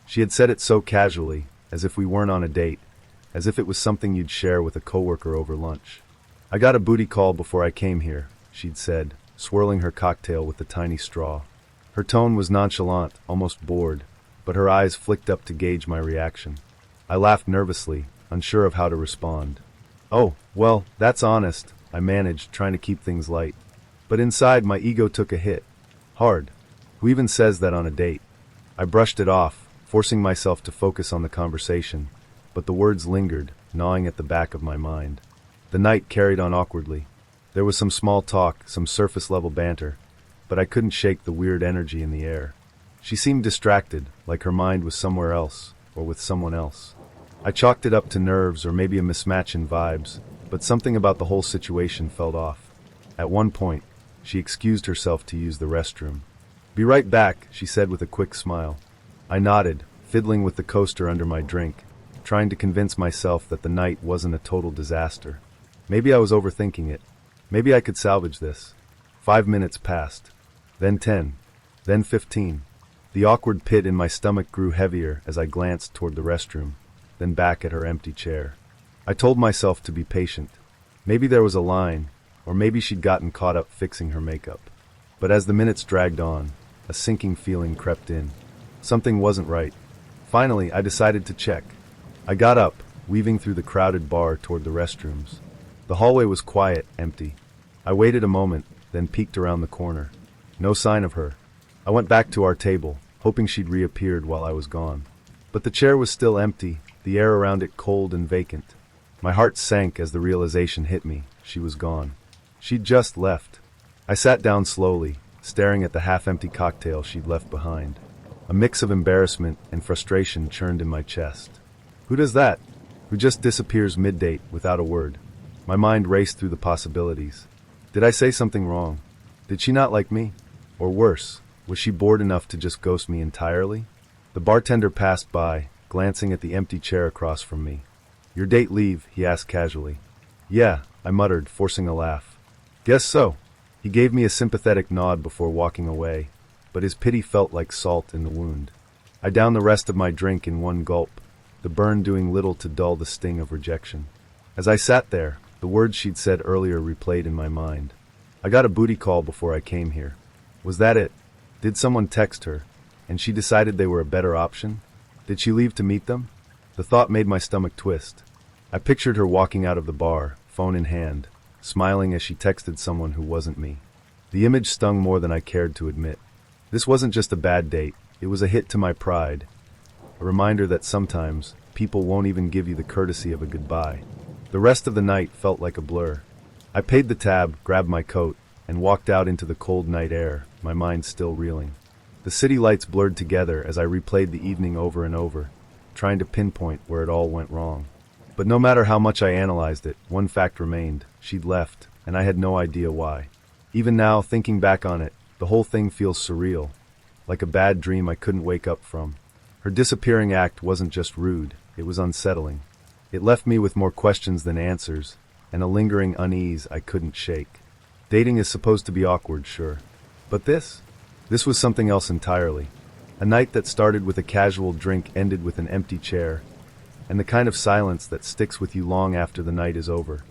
She had said it so casually, as if we weren't on a date, as if it was something you'd share with a coworker over lunch. "I got a booty call before I came here," she'd said, swirling her cocktail with the tiny straw. Her tone was nonchalant, almost bored, but her eyes flicked up to gauge my reaction. I laughed nervously, unsure of how to respond. "Oh, well, that's honest," I managed, trying to keep things light. But inside, my ego took a hit. Hard. Who even says that on a date? I brushed it off, forcing myself to focus on the conversation, but the words lingered, gnawing at the back of my mind. The night carried on awkwardly. There was some small talk, some surface-level banter, but I couldn't shake the weird energy in the air. She seemed distracted, like her mind was somewhere else, or with someone else. I chalked it up to nerves or maybe a mismatch in vibes, but something about the whole situation felt off. At one point, she excused herself to use the restroom. "Be right back," she said with a quick smile. I nodded, fiddling with the coaster under my drink, trying to convince myself that the night wasn't a total disaster. Maybe I was overthinking it. Maybe I could salvage this. 5 minutes passed. Then 10. Then 15. The awkward pit in my stomach grew heavier as I glanced toward the restroom, then back at her empty chair. I told myself to be patient. Maybe there was a line, or maybe she'd gotten caught up fixing her makeup. But as the minutes dragged on, a sinking feeling crept in. Something wasn't right. Finally, I decided to check. I got up, weaving through the crowded bar toward the restrooms. The hallway was quiet, empty. I waited a moment, then peeked around the corner. No sign of her. I went back to our table, hoping she'd reappeared while I was gone. But the chair was still empty, the air around it cold and vacant. My heart sank as the realization hit me. She was gone. She'd just left. I sat down slowly, staring at the half-empty cocktail she'd left behind. A mix of embarrassment and frustration churned in my chest. Who does that? Who just disappears mid-date without a word? My mind raced through the possibilities. Did I say something wrong? Did she not like me? Or worse, was she bored enough to just ghost me entirely? The bartender passed by, glancing at the empty chair across from me. "Your date leave?" he asked casually. "Yeah," I muttered, forcing a laugh. "Guess so." He gave me a sympathetic nod before walking away, but his pity felt like salt in the wound. I downed the rest of my drink in one gulp, the burn doing little to dull the sting of rejection. As I sat there, the words she'd said earlier replayed in my mind. "I got a booty call before I came here." Was that it? Did someone text her, and she decided they were a better option? Did she leave to meet them? The thought made my stomach twist. I pictured her walking out of the bar, phone in hand, smiling as she texted someone who wasn't me. The image stung more than I cared to admit. This wasn't just a bad date, it was a hit to my pride. A reminder that sometimes, people won't even give you the courtesy of a goodbye. The rest of the night felt like a blur. I paid the tab, grabbed my coat, and walked out into the cold night air, my mind still reeling. The city lights blurred together as I replayed the evening over and over, trying to pinpoint where it all went wrong. But no matter how much I analyzed it, one fact remained: she'd left, and I had no idea why. Even now, thinking back on it, the whole thing feels surreal, like a bad dream I couldn't wake up from. Her disappearing act wasn't just rude, it was unsettling. It left me with more questions than answers, and a lingering unease I couldn't shake. Dating is supposed to be awkward, sure. But this? This was something else entirely. A night that started with a casual drink ended with an empty chair, and the kind of silence that sticks with you long after the night is over.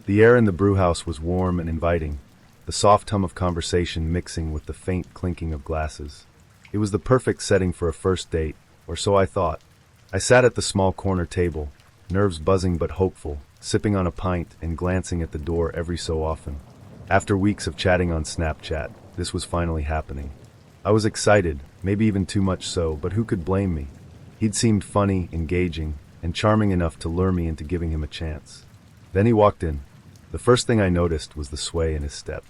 The air in the brewhouse was warm and inviting, the soft hum of conversation mixing with the faint clinking of glasses. It was the perfect setting for a first date, or so I thought. I sat at the small corner table, nerves buzzing but hopeful, sipping on a pint and glancing at the door every so often. After weeks of chatting on Snapchat, this was finally happening. I was excited, maybe even too much so, but who could blame me? He'd seemed funny, engaging, and charming enough to lure me into giving him a chance. Then he walked in. The first thing I noticed was the sway in his step.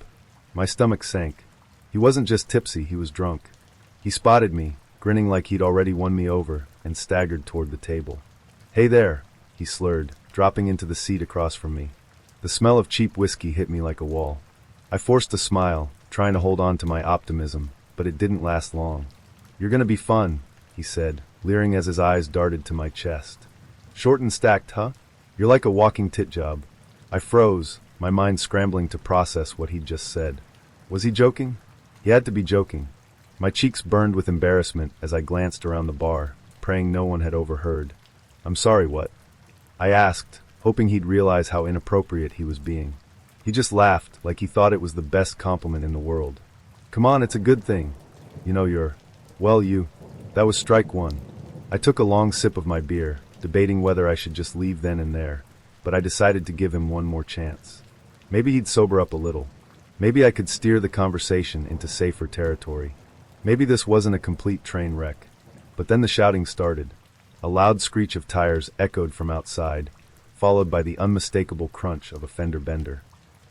My stomach sank. He wasn't just tipsy, he was drunk. He spotted me, grinning like he'd already won me over, and staggered toward the table. "Hey there," he slurred, dropping into the seat across from me. The smell of cheap whiskey hit me like a wall. I forced a smile, trying to hold on to my optimism, but it didn't last long. "You're gonna be fun," he said, leering as his eyes darted to my chest. "Short and stacked, huh? You're like a walking tit job." I froze, my mind scrambling to process what he'd just said. Was he joking? He had to be joking. My cheeks burned with embarrassment as I glanced around the bar, praying no one had overheard. "I'm sorry, what?" I asked, hoping he'd realize how inappropriate he was being. He just laughed, like he thought it was the best compliment in the world. "Come on, it's a good thing. You know, you're... well, you..." That was strike one. I took a long sip of my beer, debating whether I should just leave then and there, but I decided to give him one more chance. Maybe he'd sober up a little. Maybe I could steer the conversation into safer territory. Maybe this wasn't a complete train wreck. But then the shouting started. A loud screech of tires echoed from outside, followed by the unmistakable crunch of a fender bender.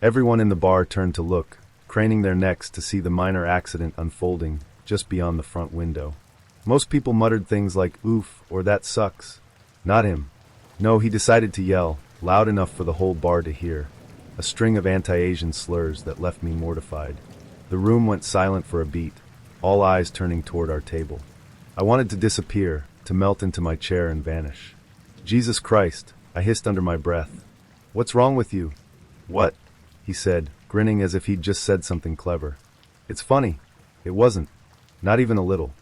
Everyone in the bar turned to look, craning their necks to see the minor accident unfolding just beyond the front window. Most people muttered things like "oof" or "that sucks." Not him. No, he decided to yell, loud enough for the whole bar to hear, a string of anti-Asian slurs that left me mortified. The room went silent for a beat, all eyes turning toward our table. I wanted to disappear, to melt into my chair and vanish. "Jesus Christ," I hissed under my breath. "What's wrong with you?" "What?" he said, grinning as if he'd just said something clever. "It's funny." It wasn't. Not even a little.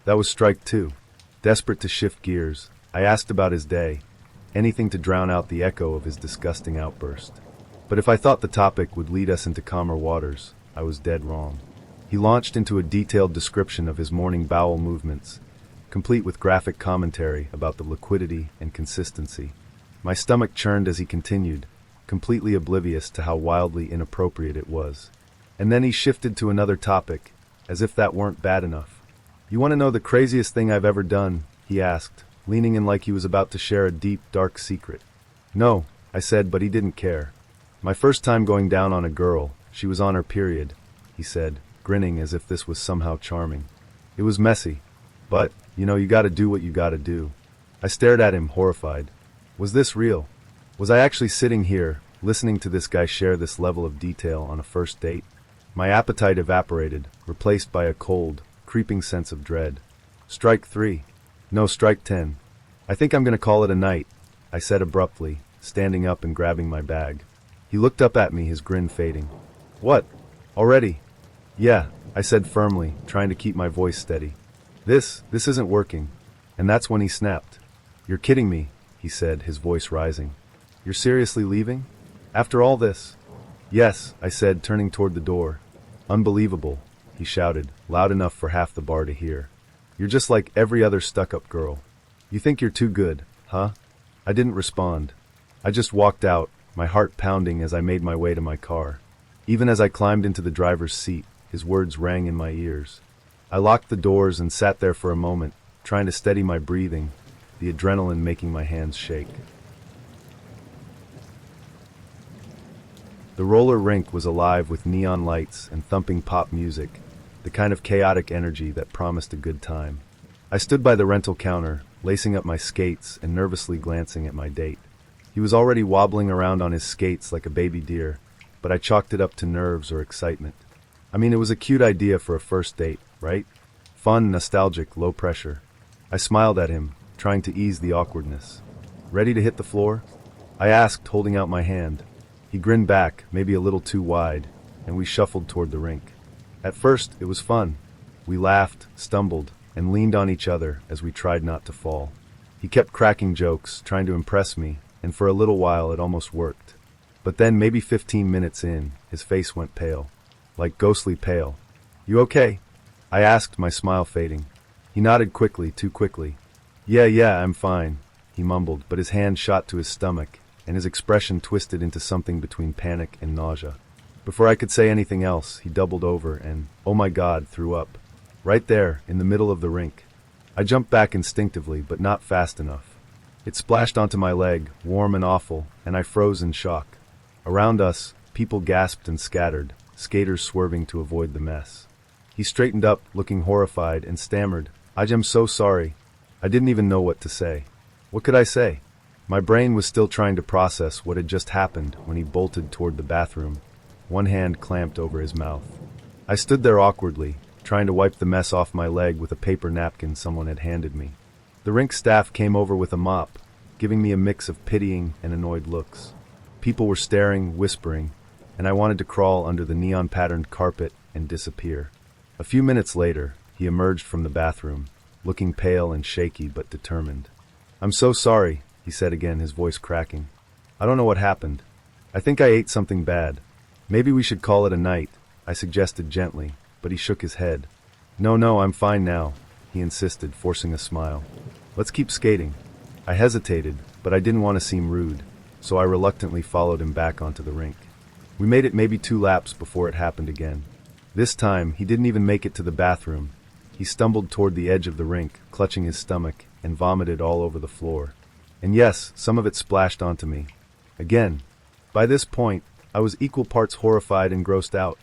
That was strike two. Desperate to shift gears, I asked about his day, anything to drown out the echo of his disgusting outburst. But if I thought the topic would lead us into calmer waters, I was dead wrong. He launched into a detailed description of his morning bowel movements, complete with graphic commentary about the liquidity and consistency. My stomach churned as he continued, completely oblivious to how wildly inappropriate it was. And then he shifted to another topic, as if that weren't bad enough. "You want to know the craziest thing I've ever done?" he asked, leaning in like he was about to share a deep, dark secret. "No," I said, but he didn't care. "My first time going down on a girl, she was on her period," he said, grinning as if this was somehow charming. "It was messy. But, you gotta do what you gotta do." I stared at him, horrified. Was this real? Was I actually sitting here, listening to this guy share this level of detail on a first date? My appetite evaporated, replaced by a cold, creeping sense of dread. Strike 3. No, strike 10. "I think I'm gonna call it a night," I said abruptly, standing up and grabbing my bag. He looked up at me, his grin fading. "What? Already?" "Yeah," I said firmly, trying to keep my voice steady. This isn't working." And that's when he snapped. "You're kidding me," he said, his voice rising. "You're seriously leaving? After all this?" "Yes," I said, turning toward the door. "Unbelievable," he shouted, loud enough for half the bar to hear. "You're just like every other stuck-up girl. You think you're too good, huh?" I didn't respond. I just walked out, my heart pounding as I made my way to my car. Even as I climbed into the driver's seat, his words rang in my ears. I locked the doors and sat there for a moment, trying to steady my breathing, the adrenaline making my hands shake. The roller rink was alive with neon lights and thumping pop music, the kind of chaotic energy that promised a good time. I stood by the rental counter, lacing up my skates and nervously glancing at my date. He was already wobbling around on his skates like a baby deer, but I chalked it up to nerves or excitement. I mean, it was a cute idea for a first date, right? Fun, nostalgic, low pressure. I smiled at him, trying to ease the awkwardness. "Ready to hit the floor?" I asked, holding out my hand. He grinned back, maybe a little too wide, and we shuffled toward the rink. At first, it was fun. We laughed, stumbled, and leaned on each other as we tried not to fall. He kept cracking jokes, trying to impress me, and for a little while it almost worked. But then, maybe 15 minutes in, his face went pale. Like ghostly pale. "You okay?" I asked, my smile fading. He nodded quickly, too quickly. Yeah, I'm fine," he mumbled, but his hand shot to his stomach, and his expression twisted into something between panic and nausea. Before I could say anything else, he doubled over and, oh my God, threw up. Right there, in the middle of the rink. I jumped back instinctively, but not fast enough. It splashed onto my leg, warm and awful, and I froze in shock. Around us, people gasped and scattered, skaters swerving to avoid the mess. He straightened up, looking horrified, and stammered, "I'm so sorry." I didn't even know what to say. What could I say? My brain was still trying to process what had just happened when he bolted toward the bathroom, one hand clamped over his mouth. I stood there awkwardly, trying to wipe the mess off my leg with a paper napkin someone had handed me. The rink staff came over with a mop, giving me a mix of pitying and annoyed looks. People were staring, whispering, and I wanted to crawl under the neon-patterned carpet and disappear. A few minutes later, he emerged from the bathroom, looking pale and shaky but determined. "I'm so sorry," he said again, his voice cracking. "I don't know what happened. I think I ate something bad. Maybe we should call it a night," I suggested gently, but he shook his head. No, I'm fine now," he insisted, forcing a smile. "Let's keep skating." I hesitated, but I didn't want to seem rude, so I reluctantly followed him back onto the rink. We made it maybe 2 laps before it happened again. This time, he didn't even make it to the bathroom. He stumbled toward the edge of the rink, clutching his stomach, and vomited all over the floor. And yes, some of it splashed onto me. Again. By this point, I was equal parts horrified and grossed out.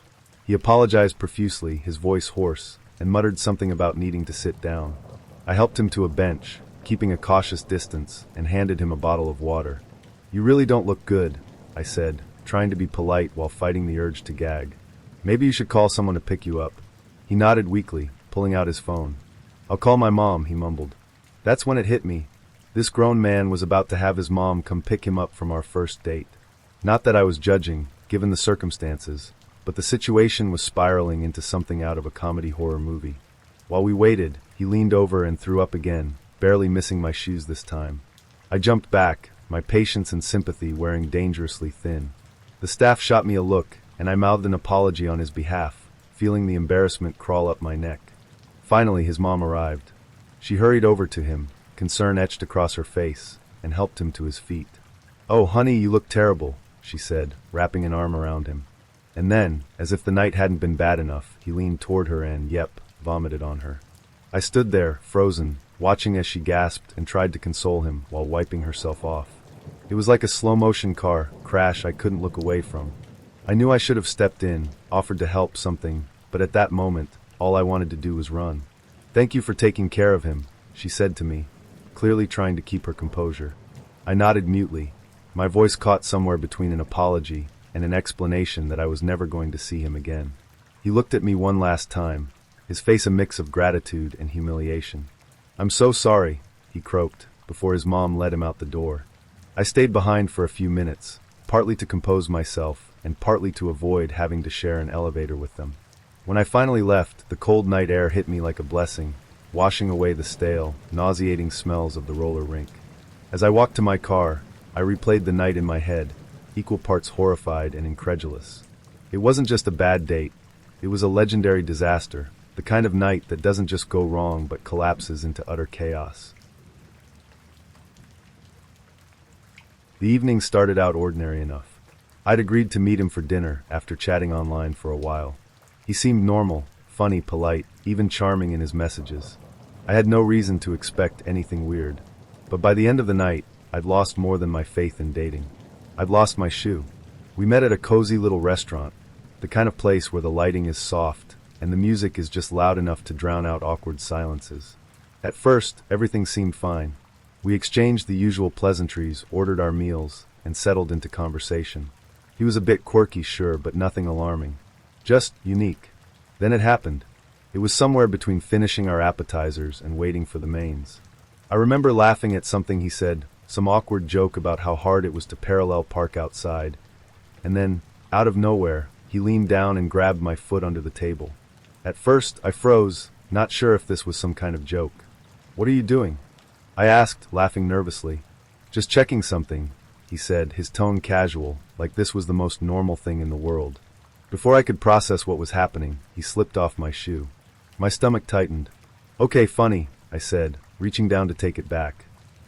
He apologized profusely, his voice hoarse, and muttered something about needing to sit down. I helped him to a bench, keeping a cautious distance, and handed him a bottle of water. "You really don't look good," I said, trying to be polite while fighting the urge to gag. "Maybe you should call someone to pick you up." He nodded weakly, pulling out his phone. "I'll call my mom," he mumbled. That's when it hit me. This grown man was about to have his mom come pick him up from our first date. Not that I was judging, given the circumstances, but the situation was spiraling into something out of a comedy horror movie. While we waited, he leaned over and threw up again, barely missing my shoes this time. I jumped back, my patience and sympathy wearing dangerously thin. The staff shot me a look, and I mouthed an apology on his behalf, feeling the embarrassment crawl up my neck. Finally, his mom arrived. She hurried over to him, concern etched across her face, and helped him to his feet. "Oh, honey, you look terrible," she said, wrapping an arm around him. And then, as if the night hadn't been bad enough, he leaned toward her and, vomited on her. I stood there, frozen, watching as she gasped and tried to console him while wiping herself off. It was like a slow-motion car crash I couldn't look away from. I knew I should have stepped in, offered to help something, but at that moment, all I wanted to do was run. "Thank you for taking care of him," she said to me, clearly trying to keep her composure. I nodded mutely, my voice caught somewhere between an apology and an explanation that I was never going to see him again. He looked at me one last time, his face a mix of gratitude and humiliation. "I'm so sorry," he croaked, before his mom led him out the door. I stayed behind for a few minutes, partly to compose myself and partly to avoid having to share an elevator with them. When I finally left, the cold night air hit me like a blessing, washing away the stale, nauseating smells of the roller rink. As I walked to my car, I replayed the night in my head, equal parts horrified and incredulous. It wasn't just a bad date, it was a legendary disaster, the kind of night that doesn't just go wrong but collapses into utter chaos. The evening started out ordinary enough. I'd agreed to meet him for dinner after chatting online for a while. He seemed normal, funny, polite, even charming in his messages. I had no reason to expect anything weird. But by the end of the night, I'd lost more than my faith in dating. I'd lost my shoe. We met at a cozy little restaurant, the kind of place where the lighting is soft and the music is just loud enough to drown out awkward silences. At first, everything seemed fine. We exchanged the usual pleasantries, ordered our meals, and settled into conversation. He was a bit quirky, sure, but nothing alarming. Just unique. Then it happened. It was somewhere between finishing our appetizers and waiting for the mains. I remember laughing at something he said, some awkward joke about how hard it was to parallel park outside, and then, out of nowhere, he leaned down and grabbed my foot under the table. At first, I froze, not sure if this was some kind of joke. "What are you doing?" I asked, laughing nervously. "Just checking something," he said, his tone casual, like this was the most normal thing in the world. Before I could process what was happening, he slipped off my shoe. My stomach tightened. "Okay, funny," I said, reaching down to take it back.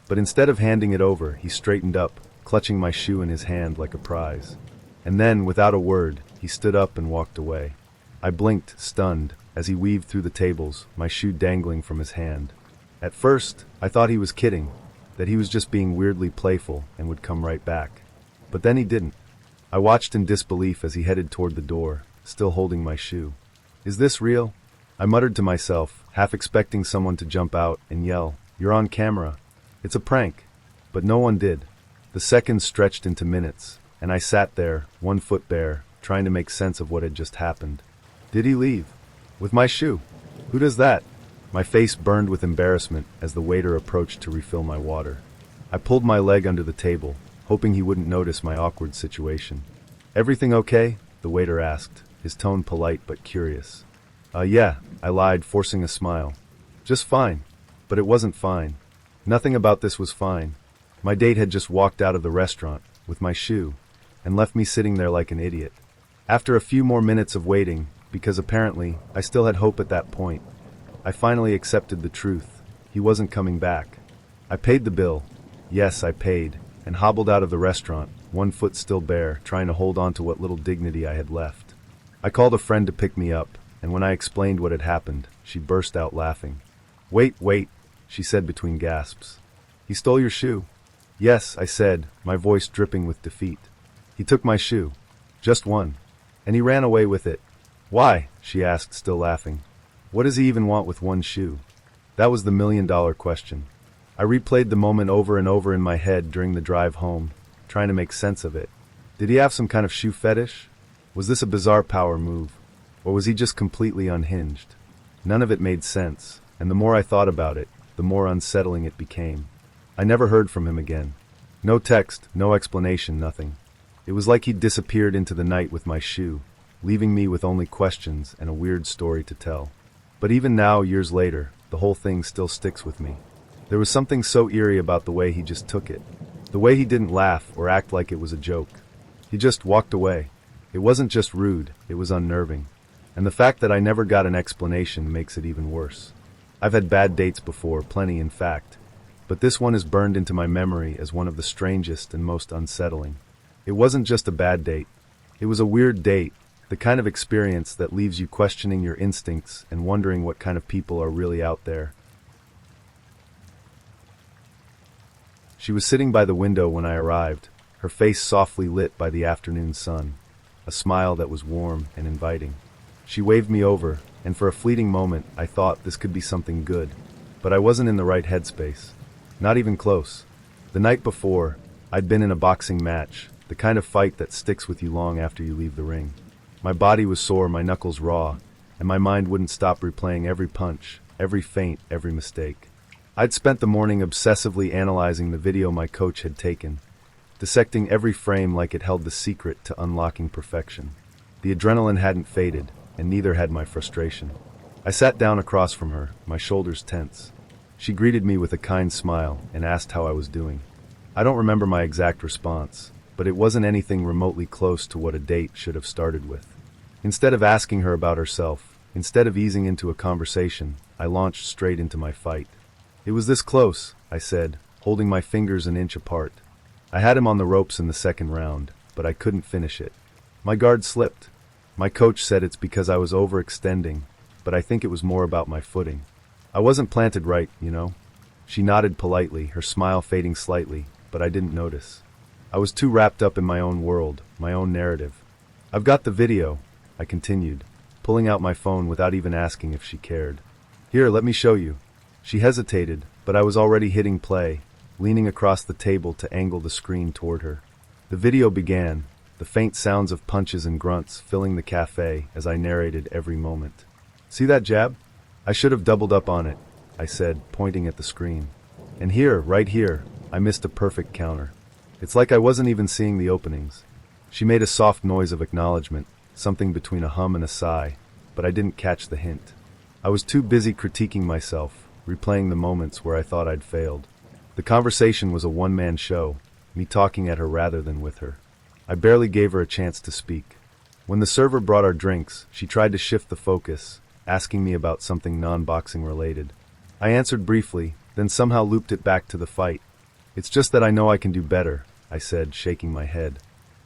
But instead of handing it over, he straightened up, clutching my shoe in his hand like a prize. And then, without a word, he stood up and walked away. I blinked, stunned, as he weaved through the tables, my shoe dangling from his hand. At first, I thought he was kidding, that he was just being weirdly playful and would come right back. But then he didn't. I watched in disbelief as he headed toward the door, still holding my shoe. "Is this real?" I muttered to myself, half expecting someone to jump out and yell, "You're on camera. It's a prank." But no one did. The seconds stretched into minutes, and I sat there, one foot bare, trying to make sense of what had just happened. Did he leave? With my shoe? Who does that? My face burned with embarrassment as the waiter approached to refill my water. I pulled my leg under the table, hoping he wouldn't notice my awkward situation. "Everything okay?" the waiter asked, his tone polite but curious. Yeah, I lied, forcing a smile. "Just fine." But it wasn't fine. Nothing about this was fine. My date had just walked out of the restaurant, with my shoe, and left me sitting there like an idiot. After a few more minutes of waiting, because apparently I still had hope at that point, I finally accepted the truth. He wasn't coming back. I paid the bill, Yes, I paid, and hobbled out of the restaurant, one foot still bare, trying to hold on to what little dignity I had left. I called a friend to pick me up, and when I explained what had happened, she burst out laughing. Wait, she said between gasps. He stole your shoe. Yes, I said, my voice dripping with defeat. He took my shoe. Just one. And he ran away with it. Why? She asked, still laughing. What does he even want with one shoe? That was the million-dollar question. I replayed the moment over and over in my head during the drive home, trying to make sense of it. Did he have some kind of shoe fetish? Was this a bizarre power move? Or was he just completely unhinged? None of it made sense, and the more I thought about it, the more unsettling it became. I never heard from him again. No text, no explanation, nothing. It was like he'd disappeared into the night with my shoe, leaving me with only questions and a weird story to tell. But even now, years later, the whole thing still sticks with me. There was something so eerie about the way he just took it. The way he didn't laugh or act like it was a joke. He just walked away. It wasn't just rude, it was unnerving. And the fact that I never got an explanation makes it even worse. I've had bad dates before, plenty in fact, but this one is burned into my memory as one of the strangest and most unsettling. It wasn't just a bad date. It was a weird date, the kind of experience that leaves you questioning your instincts and wondering what kind of people are really out there. She was sitting by the window when I arrived, her face softly lit by the afternoon sun, a smile that was warm and inviting. She waved me over, and for a fleeting moment I thought this could be something good, but I wasn't in the right headspace. Not even close. The night before, I'd been in a boxing match, the kind of fight that sticks with you long after you leave the ring. My body was sore, my knuckles raw, and my mind wouldn't stop replaying every punch, every feint, every mistake. I'd spent the morning obsessively analyzing the video my coach had taken, dissecting every frame like it held the secret to unlocking perfection. The adrenaline hadn't faded, and neither had my frustration. I sat down across from her, my shoulders tense. She greeted me with a kind smile and asked how I was doing. I don't remember my exact response, but it wasn't anything remotely close to what a date should have started with. Instead of asking her about herself, instead of easing into a conversation, I launched straight into my fight. It was this close, I said, holding my fingers an inch apart. I had him on the ropes in the second round, but I couldn't finish it. My guard slipped. My coach said it's because I was overextending, but I think it was more about my footing. I wasn't planted right, you know. She nodded politely, her smile fading slightly, but I didn't notice. I was too wrapped up in my own world, my own narrative. I've got the video, I continued, pulling out my phone without even asking if she cared. Here, let me show you. She hesitated, but I was already hitting play, leaning across the table to angle the screen toward her. The video began, the faint sounds of punches and grunts filling the cafe as I narrated every moment. See that jab? I should have doubled up on it, I said, pointing at the screen. And here, right here, I missed a perfect counter. It's like I wasn't even seeing the openings. She made a soft noise of acknowledgement, something between a hum and a sigh, but I didn't catch the hint. I was too busy critiquing myself, replaying the moments where I thought I'd failed. The conversation was a one-man show, me talking at her rather than with her. I barely gave her a chance to speak. When the server brought our drinks, she tried to shift the focus, asking me about something non-boxing related. I answered briefly, then somehow looped it back to the fight. It's just that I know I can do better, I said, shaking my head.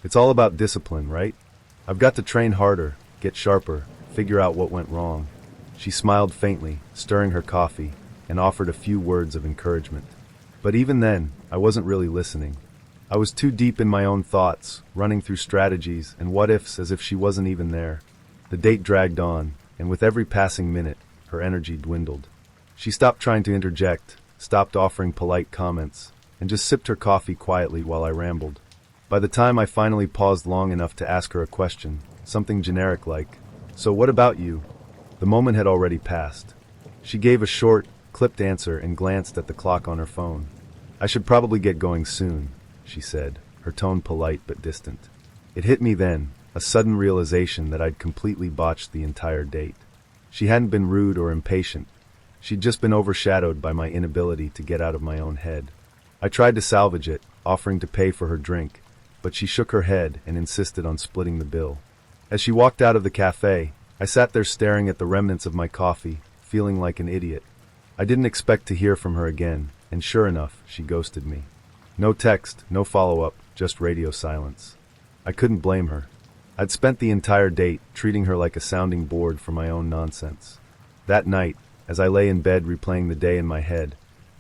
It's all about discipline, right? I've got to train harder, get sharper, figure out what went wrong. She smiled faintly, stirring her coffee, and offered a few words of encouragement. But even then, I wasn't really listening. I was too deep in my own thoughts, running through strategies and what-ifs as if she wasn't even there. The date dragged on, and with every passing minute, her energy dwindled. She stopped trying to interject, stopped offering polite comments, and just sipped her coffee quietly while I rambled. By the time I finally paused long enough to ask her a question, something generic like, "So what about you?" the moment had already passed. She gave a short, clipped answer and glanced at the clock on her phone. "I should probably get going soon," she said, her tone polite but distant. It hit me then, a sudden realization that I'd completely botched the entire date. She hadn't been rude or impatient. She'd just been overshadowed by my inability to get out of my own head. I tried to salvage it, offering to pay for her drink, but she shook her head and insisted on splitting the bill. As she walked out of the cafe, I sat there staring at the remnants of my coffee, feeling like an idiot. I didn't expect to hear from her again, and sure enough, she ghosted me. No text, no follow-up, just radio silence. I couldn't blame her. I'd spent the entire date treating her like a sounding board for my own nonsense. That night, as I lay in bed replaying the day in my head,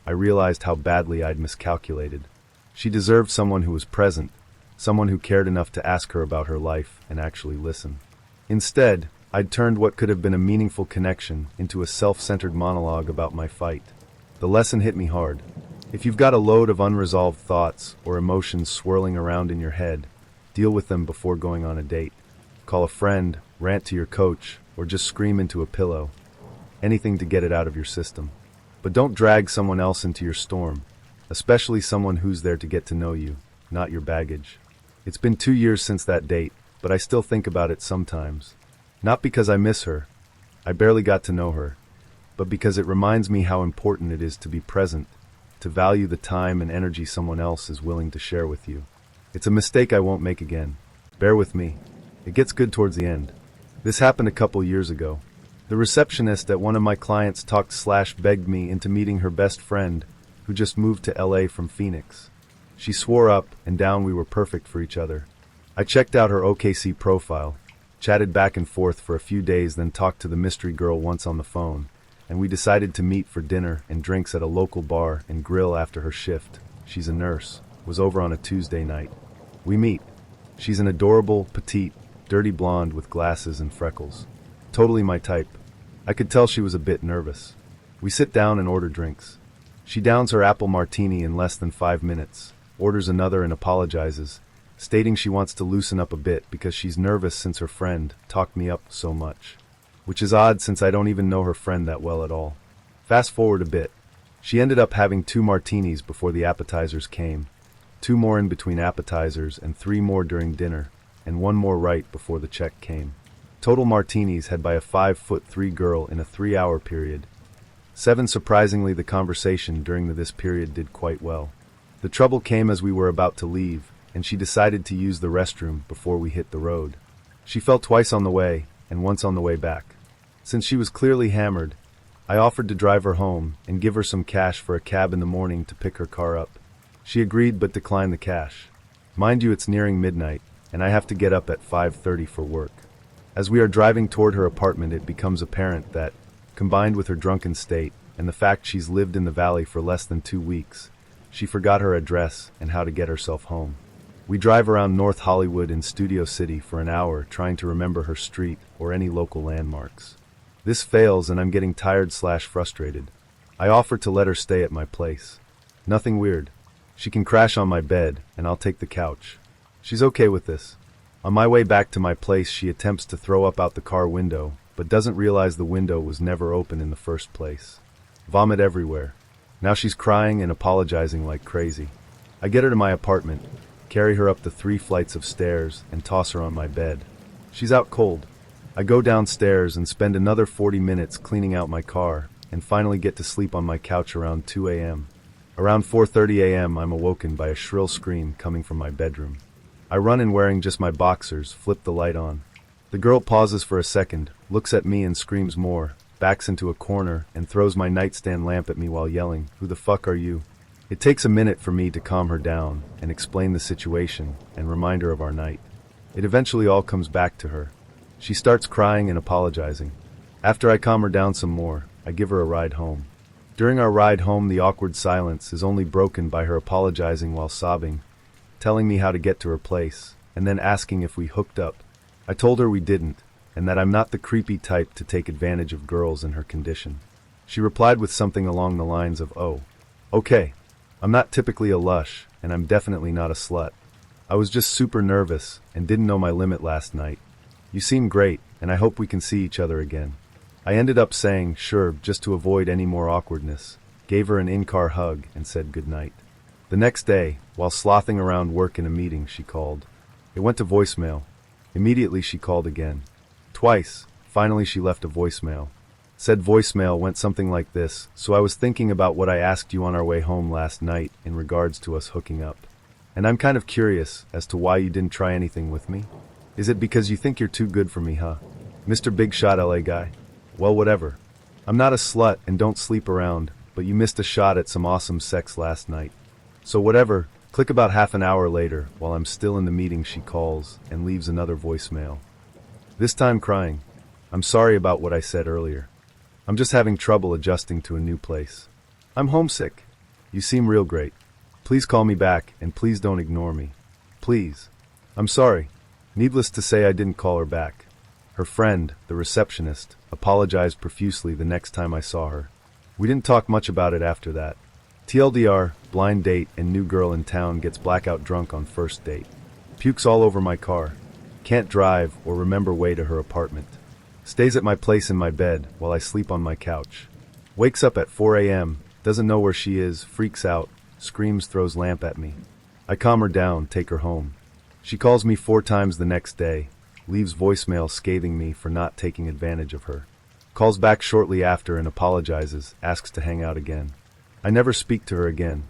I realized how badly I'd miscalculated. She deserved someone who was present, someone who cared enough to ask her about her life and actually listen. Instead, I'd turned what could have been a meaningful connection into a self-centered monologue about my fight. The lesson hit me hard. If you've got a load of unresolved thoughts or emotions swirling around in your head, deal with them before going on a date. Call a friend, rant to your coach, or just scream into a pillow. Anything to get it out of your system. But don't drag someone else into your storm, especially someone who's there to get to know you, not your baggage. It's been 2 years since that date, but I still think about it sometimes. Not because I miss her, I barely got to know her, but because it reminds me how important it is to be present, to value the time and energy someone else is willing to share with you. It's a mistake I won't make again. Bear with me. It gets good towards the end. This happened a couple years ago. The receptionist at one of my clients begged me into meeting her best friend, who just moved to LA from Phoenix. She swore up and down we were perfect for each other. I checked out her OKC profile, chatted back and forth for a few days, then talked to the mystery girl once on the phone, and we decided to meet for dinner and drinks at a local bar and grill after her shift. She's a nurse, was over on a Tuesday night. We meet. She's an adorable, petite, dirty blonde with glasses and freckles. Totally my type. I could tell she was a bit nervous. We sit down and order drinks. She downs her apple martini in less than 5 minutes, orders another and apologizes, stating she wants to loosen up a bit because she's nervous since her friend talked me up so much. Which is odd since I don't even know her friend that well at all. Fast forward a bit. She ended up having 2 martinis before the appetizers came, 2 more in between appetizers and 3 more during dinner, and 1 more right before the check came. Total martinis had by a 5'3" girl in a 3-hour period. 7 surprisingly, the conversation during this period did quite well. The trouble came as we were about to leave, and she decided to use the restroom before we hit the road. She fell twice on the way, and once on the way back. Since she was clearly hammered, I offered to drive her home and give her some cash for a cab in the morning to pick her car up. She agreed but declined the cash. Mind you, it's nearing midnight, and I have to get up at 5:30 for work. As we are driving toward her apartment, it becomes apparent that, combined with her drunken state and the fact she's lived in the valley for less than 2 weeks, she forgot her address and how to get herself home. We drive around North Hollywood in Studio City for an hour trying to remember her street or any local landmarks. This fails and I'm getting tired/frustrated. I offer to let her stay at my place. Nothing weird. She can crash on my bed and I'll take the couch. She's okay with this. On my way back to my place, she attempts to throw up out the car window, but doesn't realize the window was never open in the first place. Vomit everywhere. Now she's crying and apologizing like crazy. I get her to my apartment, carry her up the 3 flights of stairs, and toss her on my bed. She's out cold. I go downstairs and spend another 40 minutes cleaning out my car, and finally get to sleep on my couch around 2 a.m. Around 4:30 a.m. I'm awoken by a shrill scream coming from my bedroom. I run in wearing just my boxers, flip the light on. The girl pauses for a second, looks at me and screams more, backs into a corner, and throws my nightstand lamp at me while yelling, "Who the fuck are you?" It takes a minute for me to calm her down and explain the situation and remind her of our night. It eventually all comes back to her. She starts crying and apologizing. After I calm her down some more, I give her a ride home. During our ride home, the awkward silence is only broken by her apologizing while sobbing, telling me how to get to her place, and then asking if we hooked up. I told her we didn't, and that I'm not the creepy type to take advantage of girls in her condition. She replied with something along the lines of, "Oh, okay. I'm not typically a lush, and I'm definitely not a slut. I was just super nervous and didn't know my limit last night. You seem great, and I hope we can see each other again." I ended up saying, sure, just to avoid any more awkwardness, gave her an in-car hug, and said goodnight. The next day, while slothing around work in a meeting, she called. It went to voicemail. Immediately she called again. Twice. Finally she left a voicemail. Said voicemail went something like this: "So I was thinking about what I asked you on our way home last night in regards to us hooking up. And I'm kind of curious as to why you didn't try anything with me. Is it because you think you're too good for me, huh? Mr. Big Shot LA guy? Well, whatever. I'm not a slut and don't sleep around, but you missed a shot at some awesome sex last night. So whatever, Click about half an hour later, while I'm still in the meeting, she calls and leaves another voicemail. This time crying. I'm sorry about what I said earlier. I'm just having trouble adjusting to a new place. I'm homesick. You seem real great. Please call me back, and please don't ignore me. Please. I'm sorry. Needless to say, I didn't call her back. Her friend, the receptionist, apologized profusely the next time I saw her. We didn't talk much about it after that. TLDR, blind date and new girl in town gets blackout drunk on first date. Pukes all over my car. Can't drive or remember way to her apartment. Stays at my place in my bed while I sleep on my couch. Wakes up at 4 a.m., doesn't know where she is, freaks out, screams, throws lamp at me. I calm her down, take her home. She calls me 4 times the next day, leaves voicemail scathing me for not taking advantage of her. Calls back shortly after and apologizes, asks to hang out again. I never speak to her again.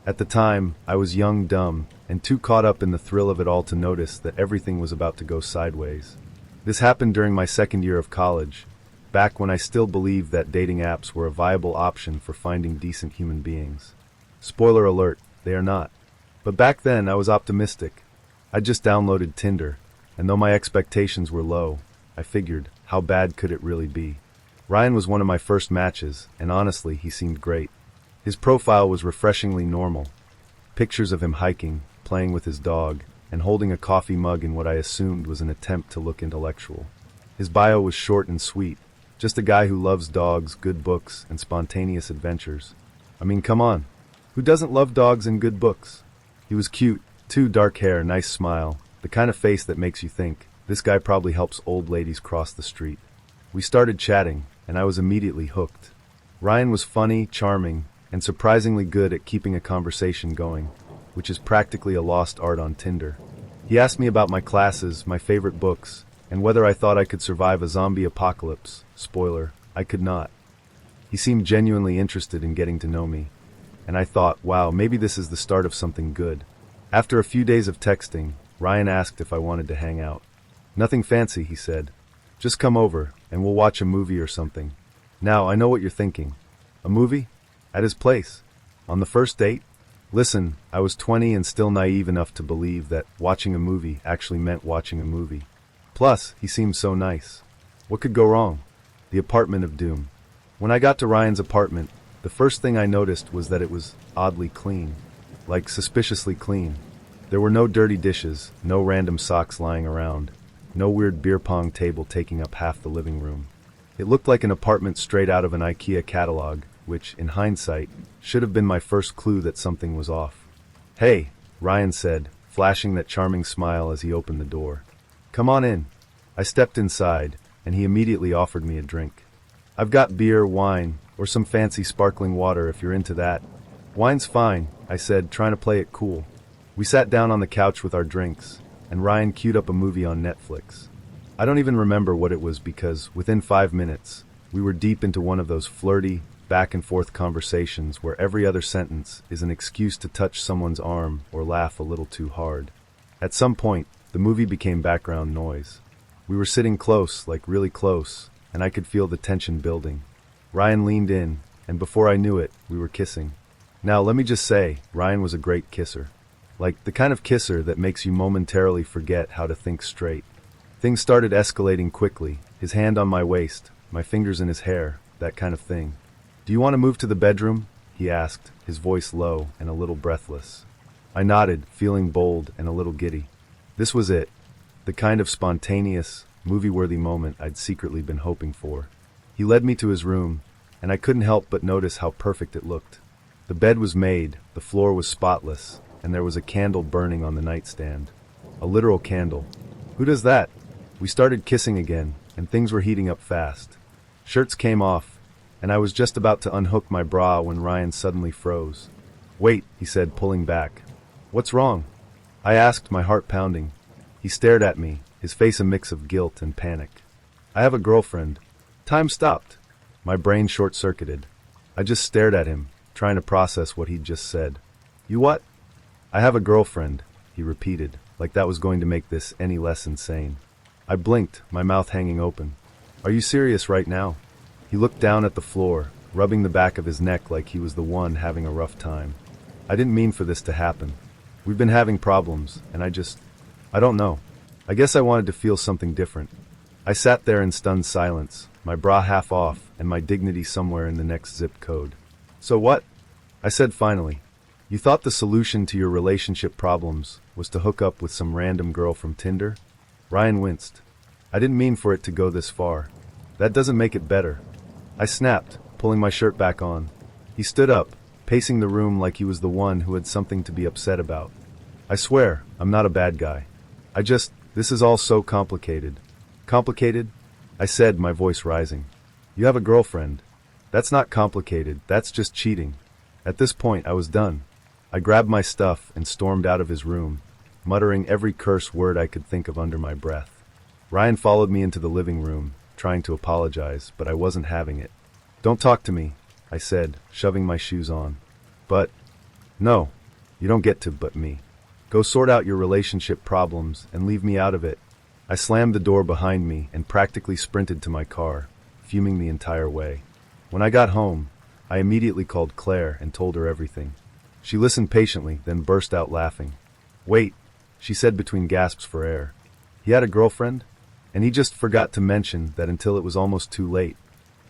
At the time, I was young, dumb, and too caught up in the thrill of it all to notice that everything was about to go sideways. This happened during my second year of college, back when I still believed that dating apps were a viable option for finding decent human beings. Spoiler alert, they are not. But back then, I was optimistic. I just downloaded Tinder, and though my expectations were low, I figured, how bad could it really be? Ryan was one of my first matches, and honestly, he seemed great. His profile was refreshingly normal. Pictures of him hiking, playing with his dog, and holding a coffee mug in what I assumed was an attempt to look intellectual. His bio was short and sweet, just a guy who loves dogs, good books, and spontaneous adventures. I mean, come on. Who doesn't love dogs and good books? He was cute, too, dark hair, nice smile, the kind of face that makes you think, this guy probably helps old ladies cross the street. We started chatting, and I was immediately hooked. Ryan was funny, charming, and surprisingly good at keeping a conversation going, which is practically a lost art on Tinder. He asked me about my classes, my favorite books, and whether I thought I could survive a zombie apocalypse. Spoiler, I could not. He seemed genuinely interested in getting to know me, and I thought, wow, maybe this is the start of something good. After a few days of texting, Ryan asked if I wanted to hang out. Nothing fancy, he said. Just come over, and we'll watch a movie or something. Now, I know what you're thinking. A movie? At his place? On the first date? Listen, I was 20 and still naive enough to believe that watching a movie actually meant watching a movie. Plus, he seemed so nice. What could go wrong? The apartment of doom. When I got to Ryan's apartment, the first thing I noticed was that it was oddly clean. Like, suspiciously clean. There were no dirty dishes, no random socks lying around, no weird beer pong table taking up half the living room. It looked like an apartment straight out of an IKEA catalog, which, in hindsight, should have been my first clue that something was off. Hey, Ryan said, flashing that charming smile as he opened the door. Come on in. I stepped inside, and he immediately offered me a drink. I've got beer, wine, or some fancy sparkling water if you're into that. Wine's fine, I said, trying to play it cool. We sat down on the couch with our drinks, and Ryan queued up a movie on Netflix. I don't even remember what it was because, within 5 minutes, we were deep into one of those flirty, back-and-forth conversations where every other sentence is an excuse to touch someone's arm or laugh a little too hard. At some point, the movie became background noise. We were sitting close, like really close, and I could feel the tension building. Ryan leaned in, and before I knew it, we were kissing. Now, let me just say, Ryan was a great kisser. Like, the kind of kisser that makes you momentarily forget how to think straight. Things started escalating quickly, his hand on my waist, my fingers in his hair, that kind of thing. Do you want to move to the bedroom? He asked, his voice low and a little breathless. I nodded, feeling bold and a little giddy. This was it. The kind of spontaneous, movie-worthy moment I'd secretly been hoping for. He led me to his room, and I couldn't help but notice how perfect it looked. The bed was made, the floor was spotless, and there was a candle burning on the nightstand. A literal candle. Who does that? We started kissing again, and things were heating up fast. Shirts came off, and I was just about to unhook my bra when Ryan suddenly froze. Wait, he said, pulling back. What's wrong? I asked, my heart pounding. He stared at me, his face a mix of guilt and panic. I have a girlfriend. Time stopped. My brain short-circuited. I just stared at him, trying to process what he'd just said. You what? I have a girlfriend, he repeated, like that was going to make this any less insane. I blinked, my mouth hanging open. Are you serious right now? He looked down at the floor, rubbing the back of his neck like he was the one having a rough time. I didn't mean for this to happen. We've been having problems, and I don't know. I guess I wanted to feel something different. I sat there in stunned silence, my bra half off and my dignity somewhere in the next zip code. So what? I said finally. You thought the solution to your relationship problems was to hook up with some random girl from Tinder? Ryan winced. I didn't mean for it to go this far. That doesn't make it better. I snapped, pulling my shirt back on. He stood up, pacing the room like he was the one who had something to be upset about. I swear, I'm not a bad guy. This is all so complicated. Complicated? I said, my voice rising. You have a girlfriend. That's not complicated, that's just cheating. At this point, I was done. I grabbed my stuff and stormed out of his room, muttering every curse word I could think of under my breath. Ryan followed me into the living room, trying to apologize, but I wasn't having it. Don't talk to me, I said, shoving my shoes on. But, no, you don't get to but me. Go sort out your relationship problems and leave me out of it. I slammed the door behind me and practically sprinted to my car, fuming the entire way. When I got home, I immediately called Claire and told her everything. She listened patiently, then burst out laughing. Wait, she said between gasps for air. He had a girlfriend? And he just forgot to mention that until it was almost too late.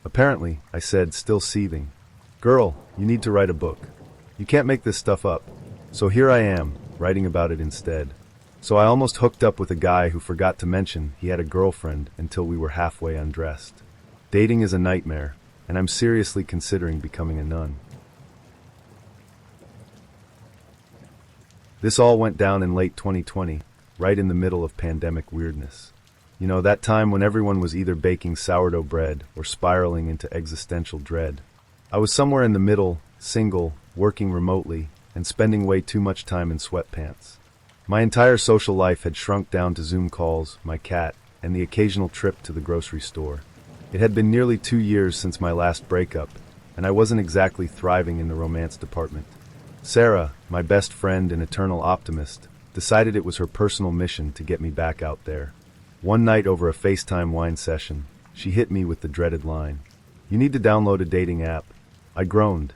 Apparently, I said, still seething. Girl, you need to write a book. You can't make this stuff up. So here I am, writing about it instead. So I almost hooked up with a guy who forgot to mention he had a girlfriend until we were halfway undressed. Dating is a nightmare, and I'm seriously considering becoming a nun. This all went down in late 2020, right in the middle of pandemic weirdness. You know, that time when everyone was either baking sourdough bread or spiraling into existential dread. I was somewhere in the middle, single, working remotely, and spending way too much time in sweatpants. My entire social life had shrunk down to Zoom calls, my cat, and the occasional trip to the grocery store. It had been nearly 2 years since my last breakup, and I wasn't exactly thriving in the romance department. Sarah, my best friend and eternal optimist, decided it was her personal mission to get me back out there. One night over a FaceTime wine session, she hit me with the dreaded line. You need to download a dating app. I groaned.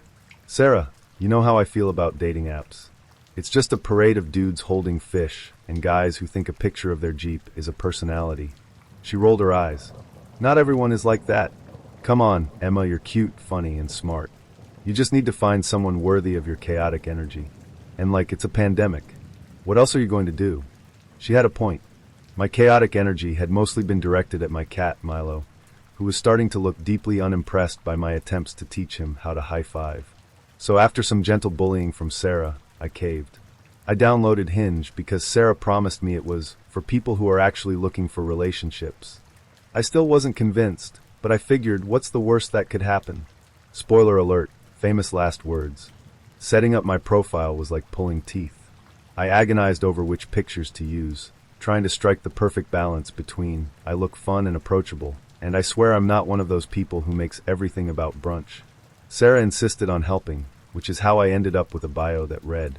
Sarah, you know how I feel about dating apps. It's just a parade of dudes holding fish and guys who think a picture of their Jeep is a personality. She rolled her eyes. Not everyone is like that. Come on, Emma, you're cute, funny, and smart. You just need to find someone worthy of your chaotic energy. And it's a pandemic. What else are you going to do? She had a point. My chaotic energy had mostly been directed at my cat, Milo, who was starting to look deeply unimpressed by my attempts to teach him how to high-five. So after some gentle bullying from Sarah, I caved. I downloaded Hinge because Sarah promised me it was for people who are actually looking for relationships. I still wasn't convinced, but I figured, what's the worst that could happen? Spoiler alert, famous last words. Setting up my profile was like pulling teeth. I agonized over which pictures to use, trying to strike the perfect balance between I look fun and approachable, and I swear I'm not one of those people who makes everything about brunch. Sarah insisted on helping, which is how I ended up with a bio that read,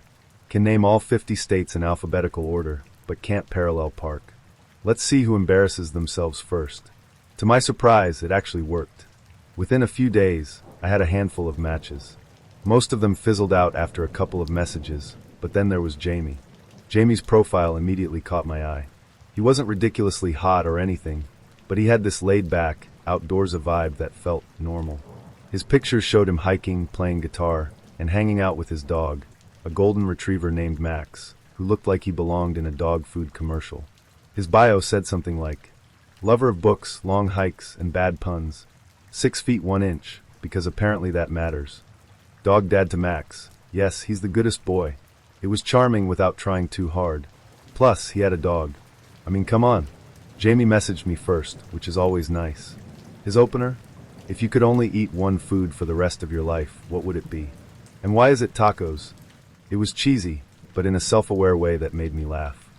can name all 50 states in alphabetical order, but can't parallel park. Let's see who embarrasses themselves first. To my surprise, it actually worked. Within a few days, I had a handful of matches. Most of them fizzled out after a couple of messages, but then there was Jamie. Jamie's profile immediately caught my eye. He wasn't ridiculously hot or anything, but he had this laid-back, outdoorsy vibe that felt normal. His pictures showed him hiking, playing guitar, and hanging out with his dog, a golden retriever named Max, who looked like he belonged in a dog food commercial. His bio said something like, lover of books, long hikes, and bad puns. 6 feet 1 inch, because apparently that matters. Dog dad to Max. Yes, he's the goodest boy. It was charming without trying too hard. Plus, he had a dog. I mean, come on. Jamie messaged me first, which is always nice. His opener? If you could only eat one food for the rest of your life, what would it be? And why is it tacos? It was cheesy, but in a self-aware way that made me laugh.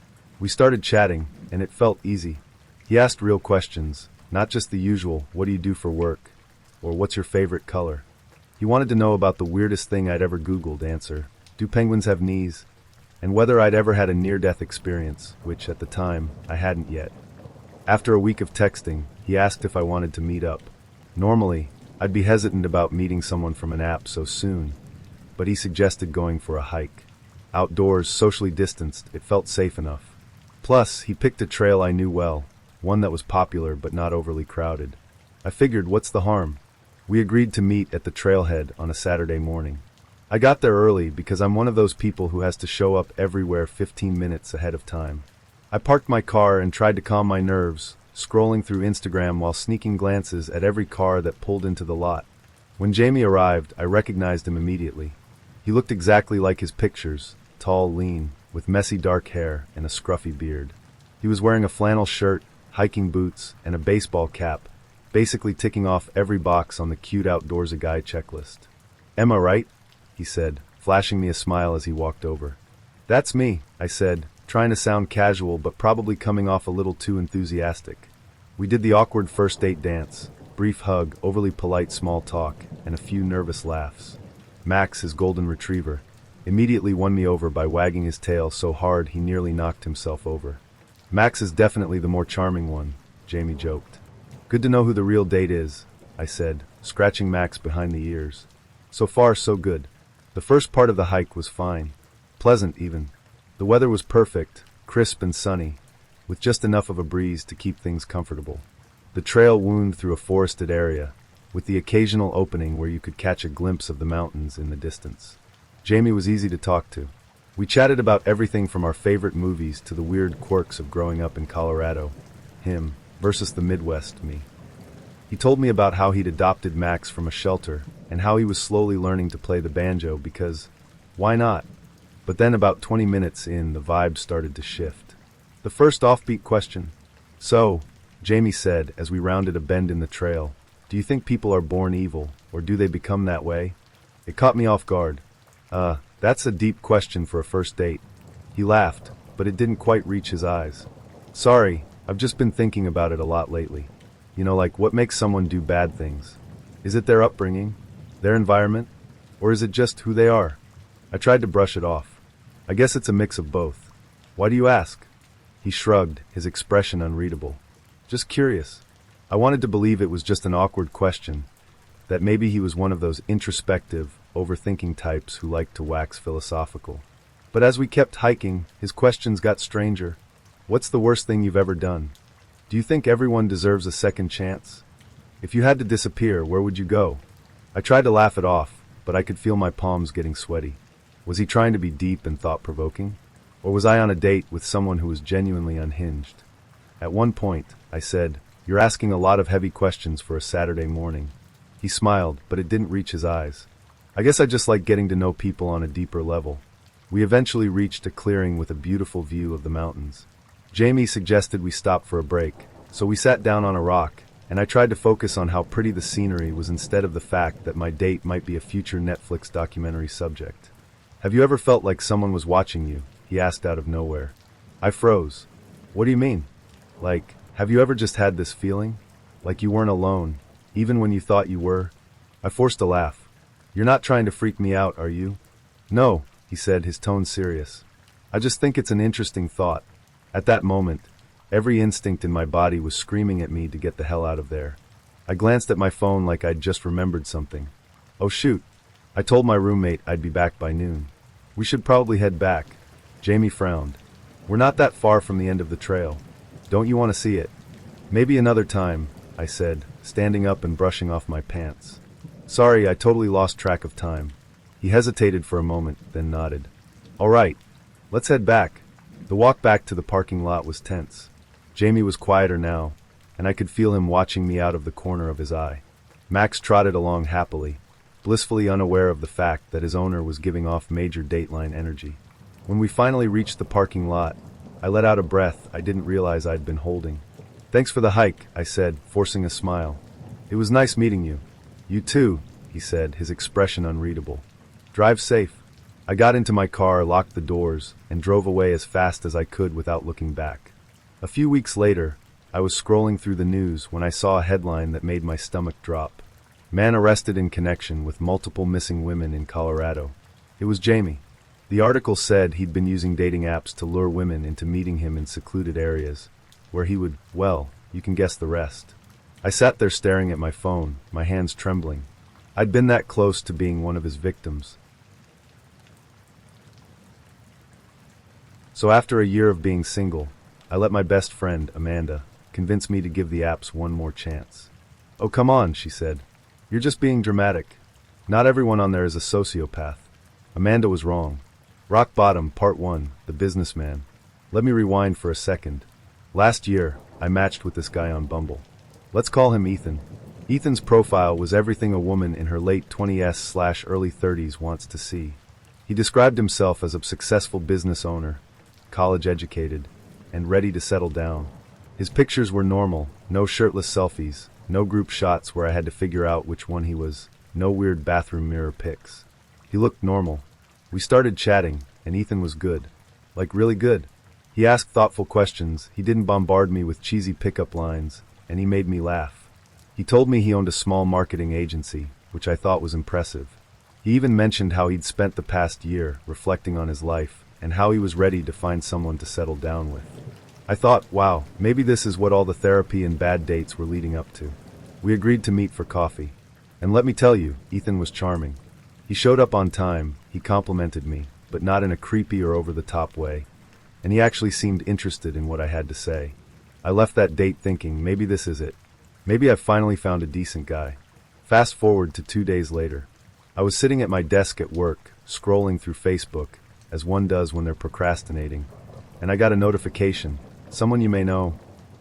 We started chatting, and it felt easy. He asked real questions, not just the usual, what do you do for work? Or what's your favorite color? He wanted to know about the weirdest thing I'd ever Googled answer, do penguins have knees? And whether I'd ever had a near-death experience, which, at the time, I hadn't yet. After a week of texting, he asked if I wanted to meet up. Normally, I'd be hesitant about meeting someone from an app so soon, but he suggested going for a hike. Outdoors, socially distanced, it felt safe enough. Plus, he picked a trail I knew well, one that was popular but not overly crowded. I figured, what's the harm? We agreed to meet at the trailhead on a Saturday morning. I got there early because I'm one of those people who has to show up everywhere 15 minutes ahead of time. I parked my car and tried to calm my nerves, scrolling through Instagram while sneaking glances at every car that pulled into the lot. When Jamie arrived, I recognized him immediately. He looked exactly like his pictures, tall, lean, with messy dark hair and a scruffy beard. He was wearing a flannel shirt, hiking boots, and a baseball cap, basically ticking off every box on the cute outdoorsy guy checklist. "Emma, right?" he said, flashing me a smile as he walked over. "That's me," I said, trying to sound casual but probably coming off a little too enthusiastic. We did the awkward first date dance, brief hug, overly polite small talk, and a few nervous laughs. Max, his golden retriever, immediately won me over by wagging his tail so hard he nearly knocked himself over. "Max is definitely the more charming one," Jamie joked. "Good to know who the real date is," I said, scratching Max behind the ears. So far, so good. The first part of the hike was fine. Pleasant, even. The weather was perfect, crisp and sunny, with just enough of a breeze to keep things comfortable. The trail wound through a forested area, with the occasional opening where you could catch a glimpse of the mountains in the distance. Jamie was easy to talk to. We chatted about everything from our favorite movies to the weird quirks of growing up in Colorado. Him versus the Midwest me. He told me about how he'd adopted Max from a shelter and how he was slowly learning to play the banjo because, why not? But then about 20 minutes in, the vibe started to shift. The first offbeat question. "So," Jamie said as we rounded a bend in the trail, "do you think people are born evil, or do they become that way?" It caught me off guard. That's a deep question for a first date." He laughed, but it didn't quite reach his eyes. "Sorry, I've just been thinking about it a lot lately. You know, like what makes someone do bad things? Is it their upbringing, their environment, or is it just who they are?" I tried to brush it off. "I guess it's a mix of both." "Why do you ask?" He shrugged, his expression unreadable. "Just curious." I wanted to believe it was just an awkward question, that maybe he was one of those introspective, overthinking types who liked to wax philosophical. But as we kept hiking, his questions got stranger. "What's the worst thing you've ever done? Do you think everyone deserves a second chance? If you had to disappear, where would you go?" I tried to laugh it off, but I could feel my palms getting sweaty. Was he trying to be deep and thought-provoking? Or was I on a date with someone who was genuinely unhinged? At one point, I said, "You're asking a lot of heavy questions for a Saturday morning." He smiled, but it didn't reach his eyes. "I guess I just like getting to know people on a deeper level." We eventually reached a clearing with a beautiful view of the mountains. Jamie suggested we stop for a break, so we sat down on a rock, and I tried to focus on how pretty the scenery was instead of the fact that my date might be a future Netflix documentary subject. "Have you ever felt like someone was watching you?" he asked out of nowhere. I froze. "What do you mean?" "Like, have you ever just had this feeling? Like you weren't alone, even when you thought you were?" I forced a laugh. "You're not trying to freak me out, are you?" "No," he said, his tone serious. "I just think it's an interesting thought." At that moment, every instinct in my body was screaming at me to get the hell out of there. I glanced at my phone like I'd just remembered something. "Oh shoot. I told my roommate I'd be back by noon. We should probably head back." Jamie frowned. "We're not that far from the end of the trail. Don't you want to see it?" "Maybe another time," I said, standing up and brushing off my pants. "Sorry, I totally lost track of time." He hesitated for a moment, then nodded. "All right, let's head back." The walk back to the parking lot was tense. Jamie was quieter now, and I could feel him watching me out of the corner of his eye. Max trotted along happily, blissfully unaware of the fact that his owner was giving off major Dateline energy. When we finally reached the parking lot, I let out a breath I didn't realize I'd been holding. "Thanks for the hike," I said, forcing a smile. "It was nice meeting you." "You too," he said, his expression unreadable. "Drive safe." I got into my car, locked the doors, and drove away as fast as I could without looking back. A few weeks later, I was scrolling through the news when I saw a headline that made my stomach drop. "Man arrested in connection with multiple missing women in Colorado." It was Jamie. The article said he'd been using dating apps to lure women into meeting him in secluded areas, where he would, well, you can guess the rest. I sat there staring at my phone, my hands trembling. I'd been that close to being one of his victims. So after a year of being single, I let my best friend, Amanda, convince me to give the apps one more chance. "Oh, come on," she said. "You're just being dramatic. Not everyone on there is a sociopath." Amanda was wrong. Rock Bottom, Part 1, The Businessman. Let me rewind for a second. Last year, I matched with this guy on Bumble. Let's call him Ethan. Ethan's profile was everything a woman in her late 20s/early 30s wants to see. He described himself as a successful business owner, college educated, and ready to settle down. His pictures were normal, no shirtless selfies, no group shots where I had to figure out which one he was, no weird bathroom mirror pics. He looked normal. We started chatting, and Ethan was good. Like really good. He asked thoughtful questions, he didn't bombard me with cheesy pickup lines, and he made me laugh. He told me he owned a small marketing agency, which I thought was impressive. He even mentioned how he'd spent the past year reflecting on his life, and how he was ready to find someone to settle down with. I thought, wow, maybe this is what all the therapy and bad dates were leading up to. We agreed to meet for coffee. And let me tell you, Ethan was charming. He showed up on time, he complimented me, but not in a creepy or over-the-top way. And he actually seemed interested in what I had to say. I left that date thinking, maybe this is it. Maybe I've finally found a decent guy. Fast forward to 2 days later. I was sitting at my desk at work, scrolling through Facebook, as one does when they're procrastinating. And I got a notification. Someone you may know.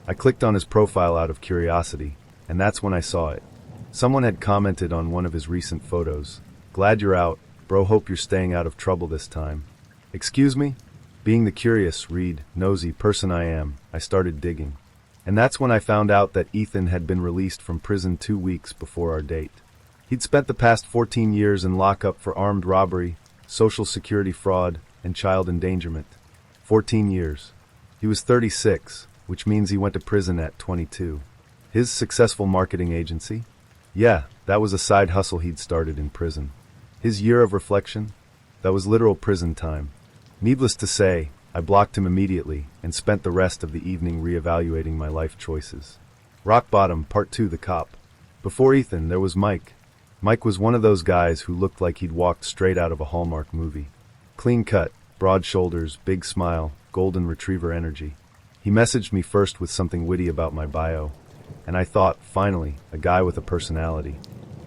I clicked on his profile out of curiosity, and that's when I saw it. Someone had commented on one of his recent photos. "Glad you're out, bro, hope you're staying out of trouble this time." Excuse me? Being the curious, nosy person I am, I started digging. And that's when I found out that Ethan had been released from prison 2 weeks before our date. He'd spent the past 14 years in lockup for armed robbery, social security fraud, and child endangerment. 14 years. He was 36, which means he went to prison at 22. His successful marketing agency? Yeah, that was a side hustle he'd started in prison. His year of reflection? That was literal prison time. Needless to say, I blocked him immediately and spent the rest of the evening reevaluating my life choices. Rock Bottom, Part 2, The Cop. Before Ethan, there was Mike. Mike was one of those guys who looked like he'd walked straight out of a Hallmark movie. Clean cut, broad shoulders, big smile, golden retriever energy. He messaged me first with something witty about my bio, and I thought, finally, a guy with a personality.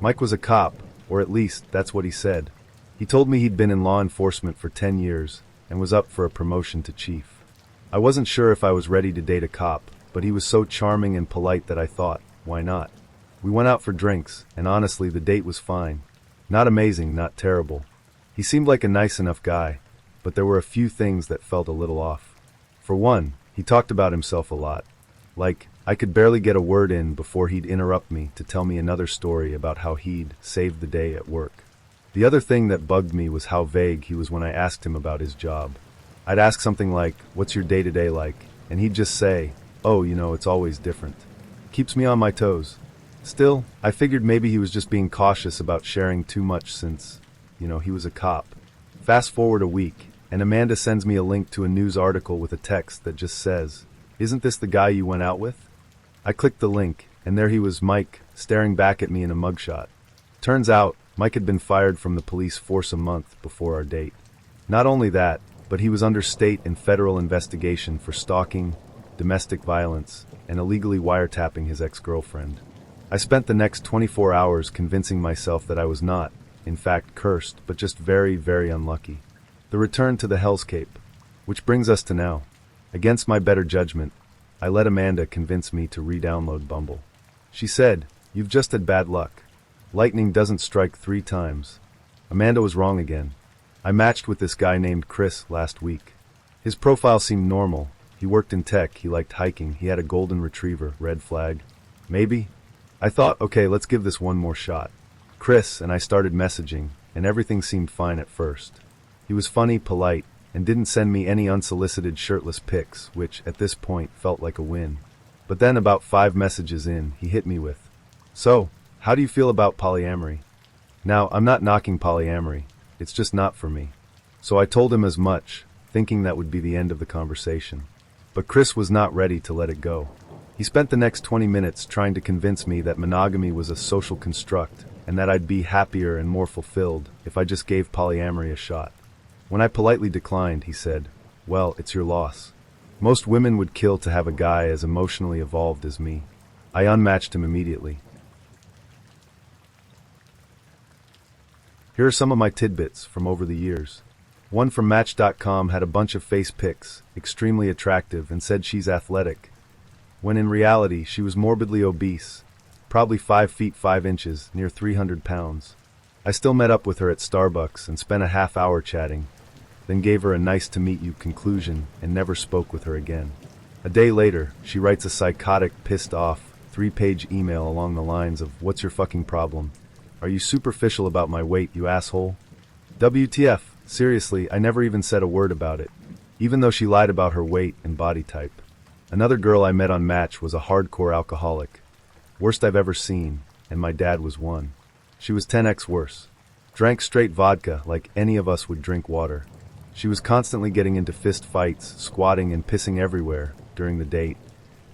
Mike was a cop, or at least that's what he said. He told me he'd been in law enforcement for 10 years and was up for a promotion to chief. I wasn't sure if I was ready to date a cop, but he was so charming and polite that I thought, why not? We went out for drinks, and honestly, the date was fine. Not amazing, not terrible. He seemed like a nice enough guy, but there were a few things that felt a little off. For one, he talked about himself a lot. Like, I could barely get a word in before he'd interrupt me to tell me another story about how he'd saved the day at work. The other thing that bugged me was how vague he was when I asked him about his job. I'd ask something like, "What's your day-to-day like?" And he'd just say, "Oh, it's always different." Keeps me on my toes. Still, I figured maybe he was just being cautious about sharing too much since, he was a cop. Fast forward a week, and Amanda sends me a link to a news article with a text that just says, "Isn't this the guy you went out with?" I clicked the link, and there he was, Mike, staring back at me in a mugshot. Turns out, Mike had been fired from the police force a month before our date. Not only that, but he was under state and federal investigation for stalking, domestic violence, and illegally wiretapping his ex-girlfriend. I spent the next 24 hours convincing myself that I was not, in fact, cursed, but just very, very unlucky. The return to the hellscape. Which brings us to now. Against my better judgment, I let Amanda convince me to re-download Bumble. She said, "You've just had bad luck. Lightning doesn't strike 3 times. Amanda was wrong again. I matched with this guy named Chris last week. His profile seemed normal. He worked in tech, he liked hiking, he had a golden retriever, red flag. Maybe? I thought, okay, let's give this one more shot. Chris and I started messaging, and everything seemed fine at first. He was funny, polite, and didn't send me any unsolicited shirtless pics, which, at this point, felt like a win. But then about 5 messages in, he hit me with, "So, how do you feel about polyamory?" Now, I'm not knocking polyamory. It's just not for me. So I told him as much, thinking that would be the end of the conversation. But Chris was not ready to let it go. He spent the next 20 minutes trying to convince me that monogamy was a social construct and that I'd be happier and more fulfilled if I just gave polyamory a shot. When I politely declined, he said, "Well, it's your loss. Most women would kill to have a guy as emotionally evolved as me." I unmatched him immediately. Here are some of my tidbits from over the years. One from Match.com had a bunch of face pics, extremely attractive, and said she's athletic, when in reality she was morbidly obese, probably 5 feet 5 inches, near 300 pounds. I still met up with her at Starbucks and spent a half hour chatting, then gave her a nice to meet you conclusion and never spoke with her again. A day later, she writes a psychotic, pissed off, 3-page email along the lines of, "What's your fucking problem? Are you superficial about my weight, you asshole?" WTF, seriously, I never even said a word about it, even though she lied about her weight and body type. Another girl I met on Match was a hardcore alcoholic. Worst I've ever seen, and my dad was one. She was 10x worse. Drank straight vodka like any of us would drink water. She was constantly getting into fist fights, squatting and pissing everywhere during the date,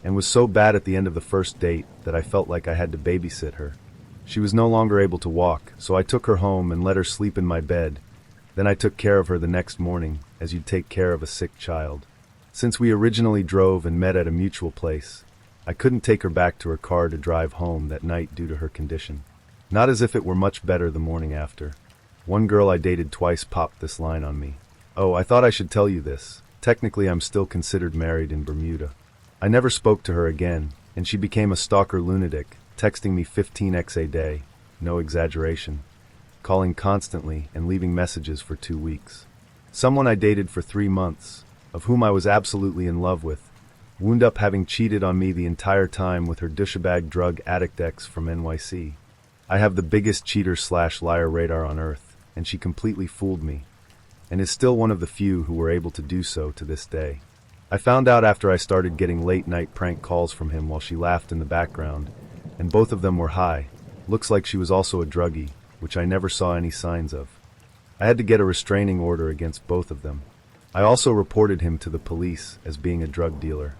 and was so bad at the end of the first date that I felt like I had to babysit her. She was no longer able to walk, so I took her home and let her sleep in my bed. Then I took care of her the next morning, as you'd take care of a sick child. Since we originally drove and met at a mutual place, I couldn't take her back to her car to drive home that night due to her condition. Not as if it were much better the morning after. One girl I dated twice popped this line on me. "Oh, I thought I should tell you this. Technically, I'm still considered married in Bermuda." I never spoke to her again, and she became a stalker lunatic, texting me 15x a day, no exaggeration, calling constantly and leaving messages for 2 weeks. Someone I dated for 3 months, of whom I was absolutely in love with, wound up having cheated on me the entire time with her douchebag drug addict ex from NYC. I have the biggest cheater/liar radar on earth, and she completely fooled me, and is still one of the few who were able to do so to this day. I found out after I started getting late-night prank calls from him while she laughed in the background, and both of them were high. Looks like she was also a druggie, which I never saw any signs of. I had to get a restraining order against both of them. I also reported him to the police as being a drug dealer.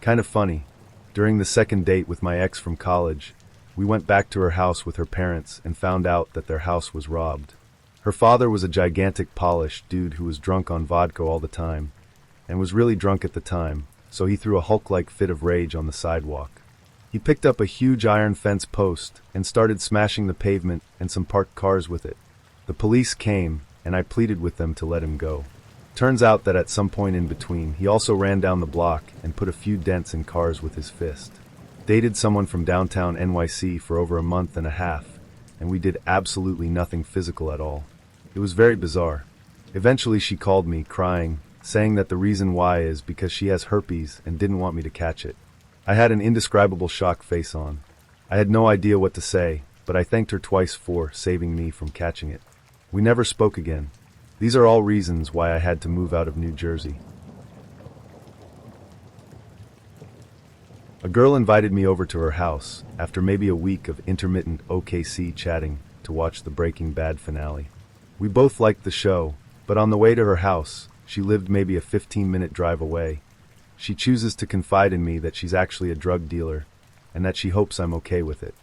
Kind of funny, during the second date with my ex from college, we went back to her house with her parents and found out that their house was robbed. Her father was a gigantic polished dude who was drunk on vodka all the time, and was really drunk at the time, so he threw a Hulk-like fit of rage on the sidewalk. He picked up a huge iron fence post and started smashing the pavement and some parked cars with it. The police came, and I pleaded with them to let him go. Turns out that at some point in between, he also ran down the block and put a few dents in cars with his fist. Dated someone from downtown NYC for over a month and a half, and we did absolutely nothing physical at all. It was very bizarre. Eventually she called me, crying, saying that the reason why is because she has herpes and didn't want me to catch it. I had an indescribable shock face on. I had no idea what to say, but I thanked her twice for saving me from catching it. We never spoke again. These are all reasons why I had to move out of New Jersey. A girl invited me over to her house after maybe a week of intermittent OKC chatting to watch the Breaking Bad finale. We both liked the show, but on the way to her house, she lived maybe a 15-minute drive away. She chooses to confide in me that she's actually a drug dealer and that she hopes I'm okay with it.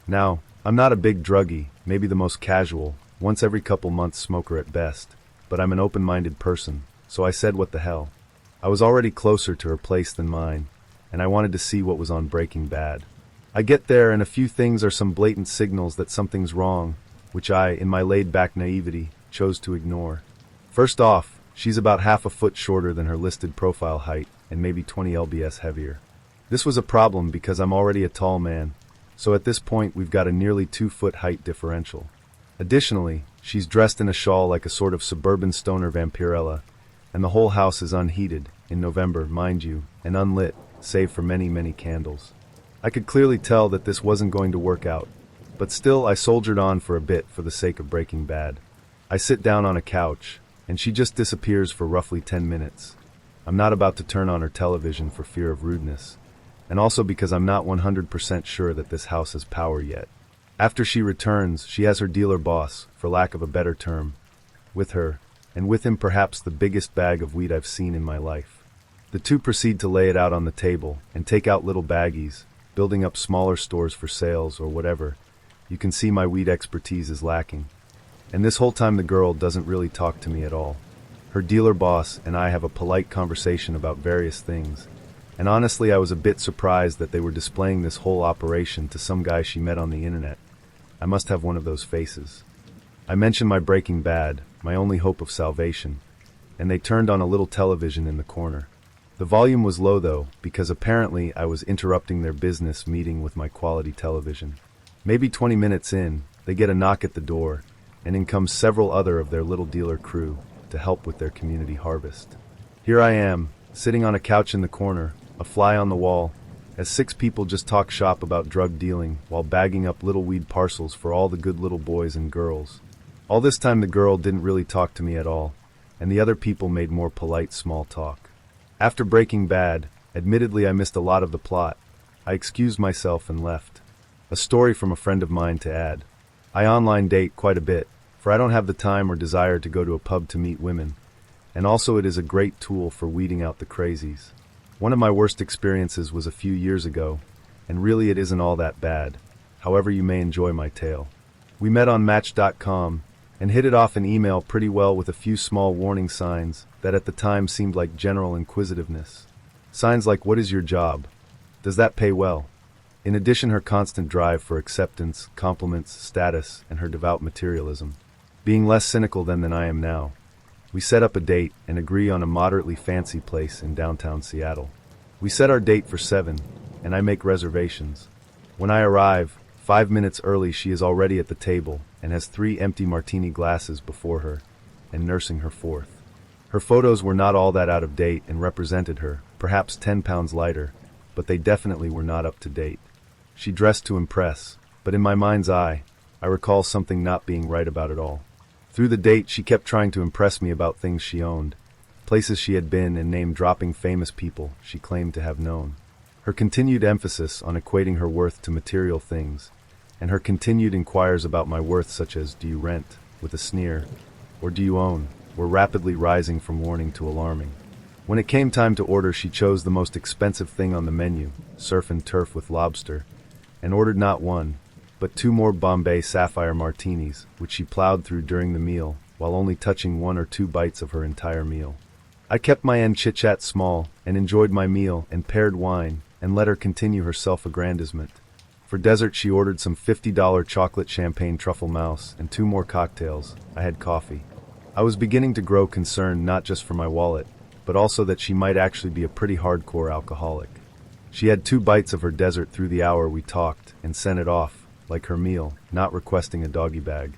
Now, I'm not a big druggie, maybe the most casual, once every couple months smoker at best, but I'm an open-minded person, so I said what the hell. I was already closer to her place than mine, and I wanted to see what was on Breaking Bad. I get there and a few things are some blatant signals that something's wrong, which I, in my laid-back naivety, chose to ignore. First off, she's about half a foot shorter than her listed profile height and maybe 20 lbs heavier. This was a problem because I'm already a tall man, so at this point we've got a nearly 2-foot height differential. Additionally, she's dressed in a shawl like a sort of suburban stoner vampirella, and the whole house is unheated, in November, mind you, and unlit, save for many, many candles. I could clearly tell that this wasn't going to work out, but still I soldiered on for a bit for the sake of Breaking Bad. I sit down on a couch, and she just disappears for roughly 10 minutes. I'm not about to turn on her television for fear of rudeness, and also because I'm not 100% sure that this house has power yet. After she returns, she has her dealer boss, for lack of a better term, with her, and with him perhaps the biggest bag of weed I've seen in my life. The two proceed to lay it out on the table and take out little baggies, building up smaller stores for sales or whatever. You can see my weed expertise is lacking. And this whole time the girl doesn't really talk to me at all. Her dealer boss and I have a polite conversation about various things. And honestly, I was a bit surprised that they were displaying this whole operation to some guy she met on the internet. I must have one of those faces. I mentioned my Breaking Bad, my only hope of salvation, and they turned on a little television in the corner. The volume was low though, because apparently I was interrupting their business meeting with my quality television. Maybe 20 minutes in, they get a knock at the door, and in comes several other of their little dealer crew to help with their community harvest. Here I am, sitting on a couch in the corner, a fly on the wall, as 6 people just talk shop about drug dealing while bagging up little weed parcels for all the good little boys and girls. All this time the girl didn't really talk to me at all, and the other people made more polite small talk. After Breaking Bad, admittedly I missed a lot of the plot. I excused myself and left. A story from a friend of mine to add. I online date quite a bit, for I don't have the time or desire to go to a pub to meet women, and also it is a great tool for weeding out the crazies. One of my worst experiences was a few years ago, and really it isn't all that bad, however you may enjoy my tale. We met on Match.com, and hit it off in email pretty well with a few small warning signs that at the time seemed like general inquisitiveness. Signs like, what is your job? Does that pay well? In addition, her constant drive for acceptance, compliments, status, and her devout materialism. Being less cynical then than I am now, we set up a date and agree on a moderately fancy place in downtown Seattle. We set our date for 7, and I make reservations. When I arrive, 5 minutes early, she is already at the table and has 3 empty martini glasses before her and nursing her 4th. Her photos were not all that out of date and represented her, perhaps 10 pounds lighter, but they definitely were not up to date. She dressed to impress, but in my mind's eye, I recall something not being right about it all. Through the date, she kept trying to impress me about things she owned, places she had been, and name-dropping famous people she claimed to have known. Her continued emphasis on equating her worth to material things, and her continued inquiries about my worth, such as, do you rent, with a sneer, or do you own, were rapidly rising from warning to alarming. When it came time to order, she chose the most expensive thing on the menu, surf and turf with lobster, and ordered not 1, but 2 more Bombay Sapphire martinis, which she plowed through during the meal, while only touching 1 or 2 bites of her entire meal. I kept my end chit-chat small, and enjoyed my meal and paired wine, and let her continue her self-aggrandizement. For dessert she ordered some $50 chocolate champagne truffle mouse and 2 more cocktails. I had coffee. I was beginning to grow concerned not just for my wallet, but also that she might actually be a pretty hardcore alcoholic. She had 2 bites of her dessert through the hour we talked and sent it off, like her meal, not requesting a doggy bag.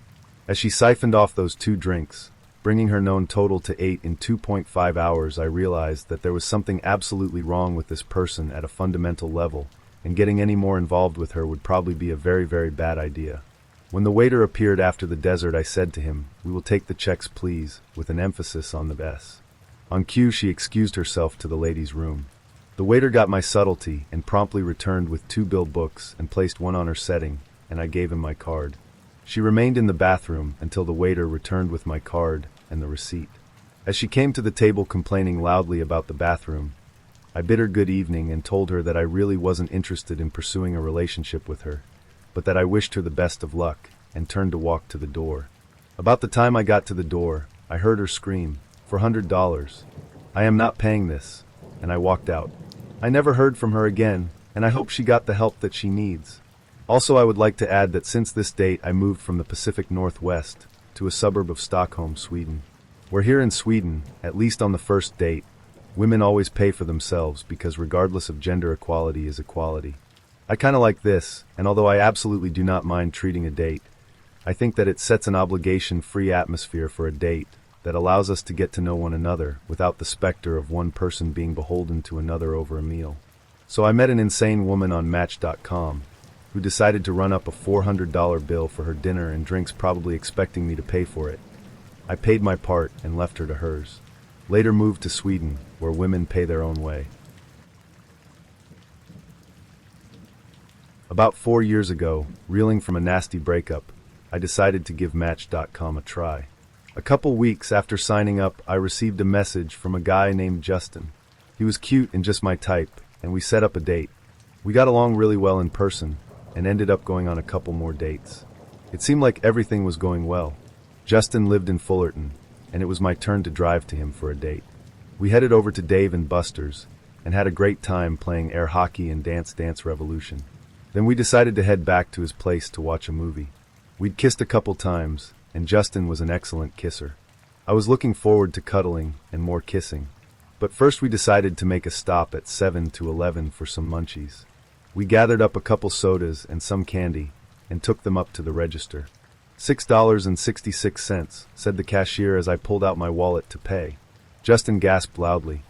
As she siphoned off those 2 drinks, bringing her known total to 8 in 2.5 hours, I realized that there was something absolutely wrong with this person at a fundamental level, and getting any more involved with her would probably be a very, very bad idea. When the waiter appeared after the dessert, I said to him, "We will take the checks, please," with an emphasis on the S. On cue, she excused herself to the ladies' room. The waiter got my subtlety and promptly returned with 2 bill books and placed one on her setting, and I gave him my card. She remained in the bathroom until the waiter returned with my card and the receipt. As she came to the table complaining loudly about the bathroom, I bid her good evening and told her that I really wasn't interested in pursuing a relationship with her, but that I wished her the best of luck, and turned to walk to the door. About the time I got to the door, I heard her scream, "For $100. I am not paying this," and I walked out. I never heard from her again, and I hope she got the help that she needs. Also, I would like to add that since this date I moved from the Pacific Northwest to a suburb of Stockholm, Sweden. Where here in Sweden, at least on the first date, women always pay for themselves because regardless of gender, equality is equality. I kinda like this, and although I absolutely do not mind treating a date, I think that it sets an obligation-free atmosphere for a date that allows us to get to know one another without the specter of one person being beholden to another over a meal. So I met an insane woman on Match.com who decided to run up a $400 bill for her dinner and drinks, probably expecting me to pay for it. I paid my part and left her to hers. Later moved to Sweden, where women pay their own way. About 4 years ago, reeling from a nasty breakup, I decided to give Match.com a try. A couple weeks after signing up, I received a message from a guy named Justin. He was cute and just my type, and we set up a date. We got along really well in person, and ended up going on a couple more dates. It seemed like everything was going well. Justin lived in Fullerton, and it was my turn to drive to him for a date. We headed over to Dave and Buster's, and had a great time playing air hockey and Dance Dance Revolution. Then we decided to head back to his place to watch a movie. We'd kissed a couple times, and Justin was an excellent kisser. I was looking forward to cuddling and more kissing. But first we decided to make a stop at 7 to 11 for some munchies. We gathered up a couple sodas and some candy, and took them up to the register. $6.66, said the cashier as I pulled out my wallet to pay. Justin gasped loudly.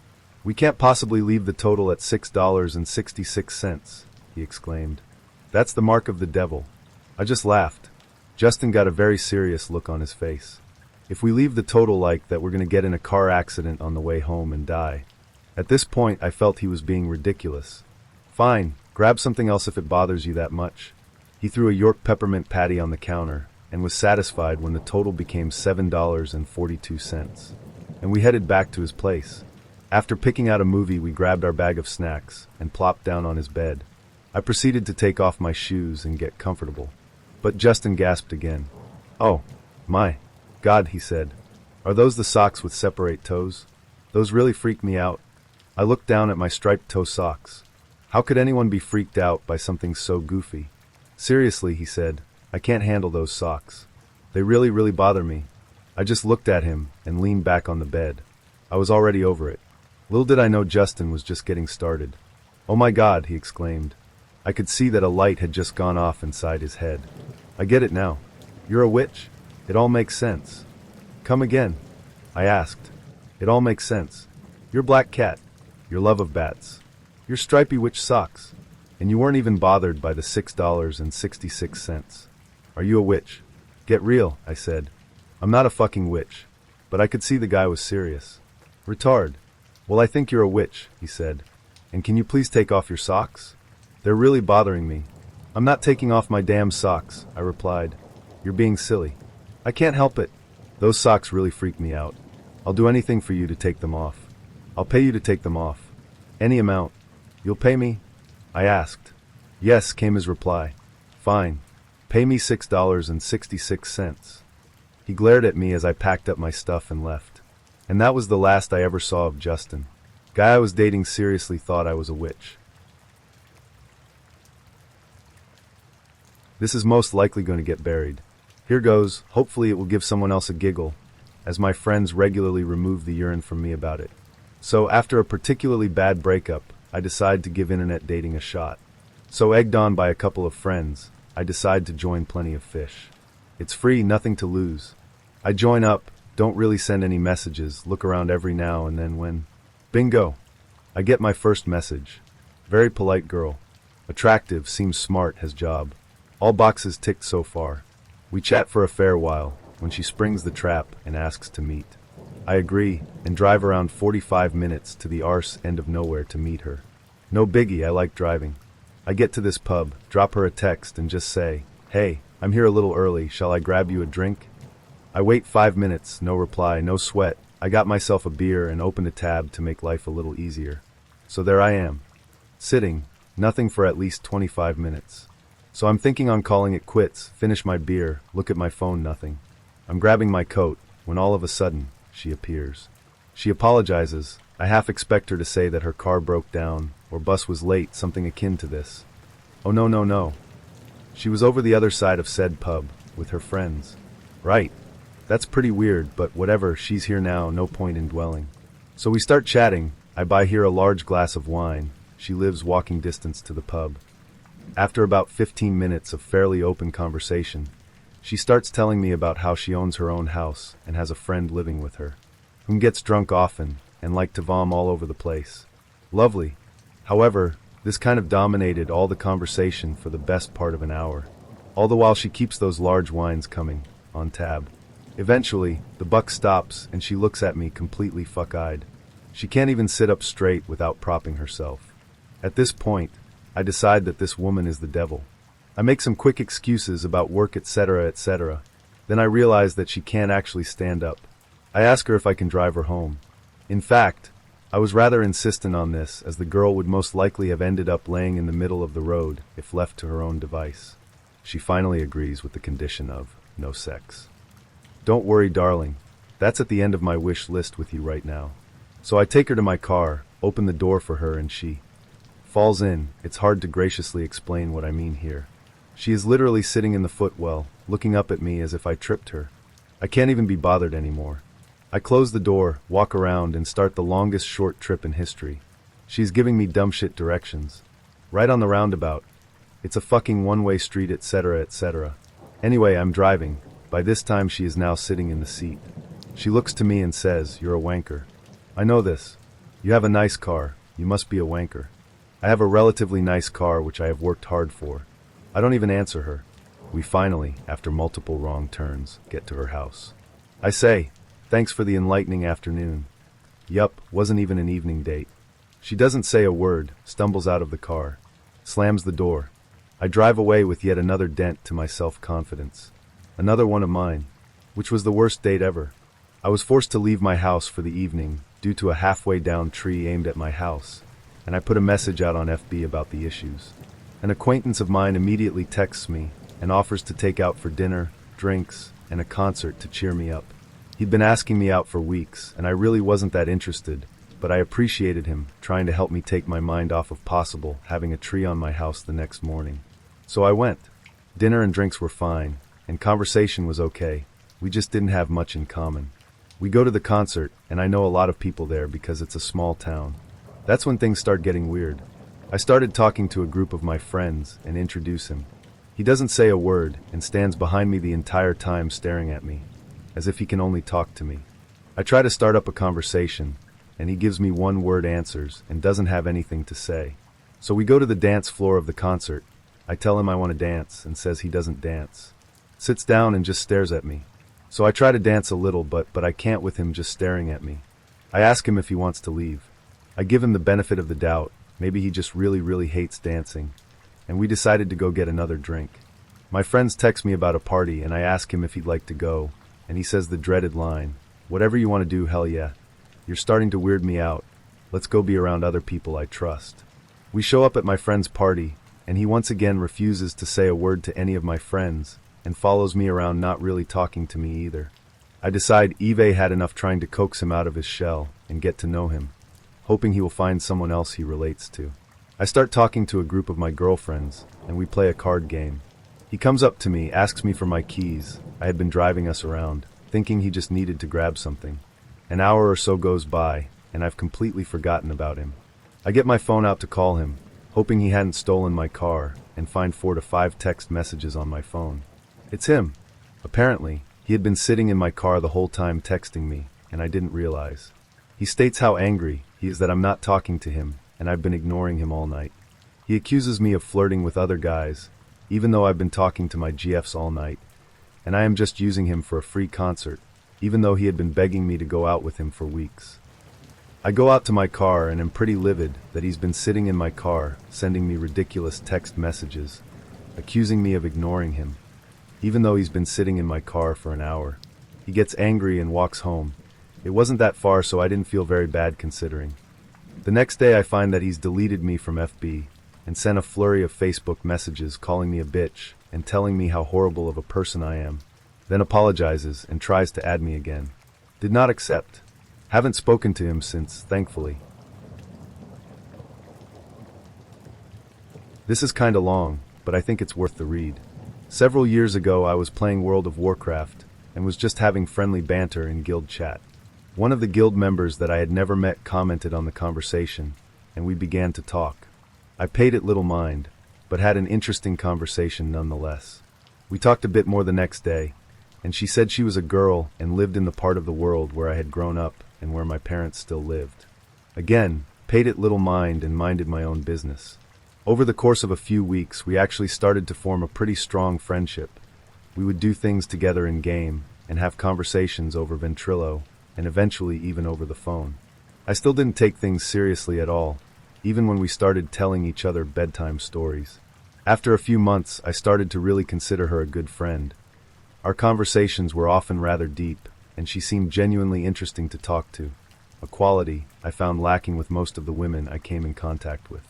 "We can't possibly leave the total at $6.66, he exclaimed. "That's the mark of the devil." I just laughed. Justin got a very serious look on his face. "If we leave the total like that, we're going to get in a car accident on the way home and die." At this point, I felt he was being ridiculous. "Fine, grab something else if it bothers you that much." He threw a York peppermint patty on the counter and was satisfied when the total became $7.42. And we headed back to his place. After picking out a movie, we grabbed our bag of snacks and plopped down on his bed. I proceeded to take off my shoes and get comfortable. But Justin gasped again. "Oh, my God," he said. "Are those the socks with separate toes? Those really freak me out." I looked down at my striped toe socks. How could anyone be freaked out by something so goofy? "Seriously," he said, "I can't handle those socks. They really bother me." I just looked at him and leaned back on the bed. I was already over it. Little did I know Justin was just getting started. "Oh my God," he exclaimed. I could see that a light had just gone off inside his head. "I get it now. You're a witch? It all makes sense." "Come again?" I asked. "It all makes sense. Your black cat, your love of bats, your stripy witch socks, and you weren't even bothered by the $6.66. Are you a witch?" "Get real," I said. "I'm not a fucking witch." But I could see the guy was serious. "Retard. Well, I think you're a witch," he said. "And can you please take off your socks? They're really bothering me." "I'm not taking off my damn socks," I replied. "You're being silly." "I can't help it. Those socks really freak me out. I'll do anything for you to take them off. I'll pay you to take them off. Any amount. You'll pay me?" I asked. "Yes," came his reply. "Fine. Pay me $6.66. He glared at me as I packed up my stuff and left. And that was the last I ever saw of Justin. Guy I was dating seriously thought I was a witch. This is most likely going to get buried. Here goes. Hopefully it will give someone else a giggle, as my friends regularly remove the urine from me about it. So after a particularly bad breakup, I decide to give internet dating a shot. So egged on by a couple of friends, I decide to join Plenty of Fish. It's free, nothing to lose. I join up, don't really send any messages, look around every now and then when... Bingo! I get my first message. Very polite girl. Attractive, seems smart, has job. All boxes ticked so far. We chat for a fair while, when she springs the trap and asks to meet. I agree, and drive around 45 minutes to the arse end of nowhere to meet her. No biggie, I like driving. I get to this pub, drop her a text and just say, "Hey, I'm here a little early, shall I grab you a drink?" I wait 5 minutes, no reply, no sweat. I got myself a beer and opened a tab to make life a little easier. So there I am, sitting, nothing for at least 25 minutes. So I'm thinking on calling it quits, finish my beer, look at my phone, nothing. I'm grabbing my coat, when all of a sudden, she appears. She apologizes. I half expect her to say that her car broke down, or bus was late, something akin to this. Oh no. She was over the other side of said pub, with her friends. Right. That's pretty weird, but whatever, she's here now, no point in dwelling. So we start chatting. I buy her a large glass of wine. She lives walking distance to the pub. After about 15 minutes of fairly open conversation, she starts telling me about how she owns her own house and has a friend living with her, whom gets drunk often and like to vom all over the place. Lovely. However, this kind of dominated all the conversation for the best part of an hour, all the while she keeps those large wines coming, on tab. Eventually, the buck stops and she looks at me completely fuck-eyed. She can't even sit up straight without propping herself. At this point, I decide that this woman is the devil. I make some quick excuses about work, etc., etc. Then I realize that she can't actually stand up. I ask her if I can drive her home. In fact, I was rather insistent on this, as the girl would most likely have ended up laying in the middle of the road if left to her own device. She finally agrees with the condition of no sex. Don't worry, darling. That's at the end of my wish list with you right now. So I take her to my car, open the door for her, and she falls in. It's hard to graciously explain what I mean here. She is literally sitting in the footwell, looking up at me as if I tripped her. I can't even be bothered anymore. I close the door, walk around, and start the longest short trip in history. She's giving me dumb shit directions. Right on the roundabout. It's a fucking one-way street, etc., etc. Anyway, I'm driving. By this time, she is now sitting in the seat. She looks to me and says, "You're a wanker." I know this. You have a nice car. You must be a wanker. I have a relatively nice car which I have worked hard for. I don't even answer her. We finally, after multiple wrong turns, get to her house. I say, "Thanks for the enlightening afternoon." Yup, wasn't even an evening date. She doesn't say a word, stumbles out of the car, slams the door. I drive away with yet another dent to my self-confidence. Another one of mine, which was the worst date ever. I was forced to leave my house for the evening due to a halfway down tree aimed at my house, and I put a message out on FB about the issues. An acquaintance of mine immediately texts me and offers to take out for dinner, drinks, and a concert to cheer me up. He'd been asking me out for weeks, and I really wasn't that interested, but I appreciated him trying to help me take my mind off of possible having a tree on my house the next morning. So I went. Dinner and drinks were fine, and conversation was okay. We just didn't have much in common. We go to the concert, and I know a lot of people there because it's a small town. That's when things start getting weird. I started talking to a group of my friends and introduce him. He doesn't say a word and stands behind me the entire time staring at me, as if he can only talk to me. I try to start up a conversation, and he gives me one-word answers and doesn't have anything to say. So we go to the dance floor of the concert. I tell him I want to dance and says he doesn't dance. Sits down and just stares at me. So I try to dance a little, but I can't with him just staring at me. I ask him if he wants to leave. I give him the benefit of the doubt. Maybe he just really hates dancing. And we decided to go get another drink. My friends text me about a party, and I ask him if he'd like to go, and he says the dreaded line, "Whatever you want to do, hell yeah. You're starting to weird me out. Let's go be around other people I trust." We show up at my friend's party, and he once again refuses to say a word to any of my friends, and follows me around not really talking to me either. I decide Eve had enough trying to coax him out of his shell and get to know him, hoping he will find someone else he relates to. I start talking to a group of my girlfriends, and we play a card game. He comes up to me, asks me for my keys. I had been driving us around, thinking he just needed to grab something. An hour or so goes by, and I've completely forgotten about him. I get my phone out to call him, hoping he hadn't stolen my car, and find 4 to 5 text messages on my phone. It's him. Apparently, he had been sitting in my car the whole time texting me, and I didn't realize. He states how angry he is that I'm not talking to him, and I've been ignoring him all night. He accuses me of flirting with other guys, even though I've been talking to my GFs all night, and I am just using him for a free concert, even though he had been begging me to go out with him for weeks. I go out to my car and am pretty livid that he's been sitting in my car, sending me ridiculous text messages, accusing me of ignoring him, even though he's been sitting in my car for an hour. He gets angry and walks home. It wasn't that far, so I didn't feel very bad considering. The next day I find that he's deleted me from FB and sent a flurry of Facebook messages calling me a bitch and telling me how horrible of a person I am, then apologizes and tries to add me again. Did not accept. Haven't spoken to him since, thankfully. This is kinda long, but I think it's worth the read. Several years ago I was playing World of Warcraft and was just having friendly banter in guild chat. One of the guild members that I had never met commented on the conversation, and we began to talk. I paid it little mind, but had an interesting conversation nonetheless. We talked a bit more the next day, and she said she was a girl and lived in the part of the world where I had grown up and where my parents still lived. Again, paid it little mind and minded my own business. Over the course of a few weeks, we actually started to form a pretty strong friendship. We would do things together in game and have conversations over Ventrilo, and eventually even over the phone. I still didn't take things seriously at all, even when we started telling each other bedtime stories. After a few months, I started to really consider her a good friend. Our conversations were often rather deep, and she seemed genuinely interesting to talk to. a quality I found lacking with most of the women I came in contact with.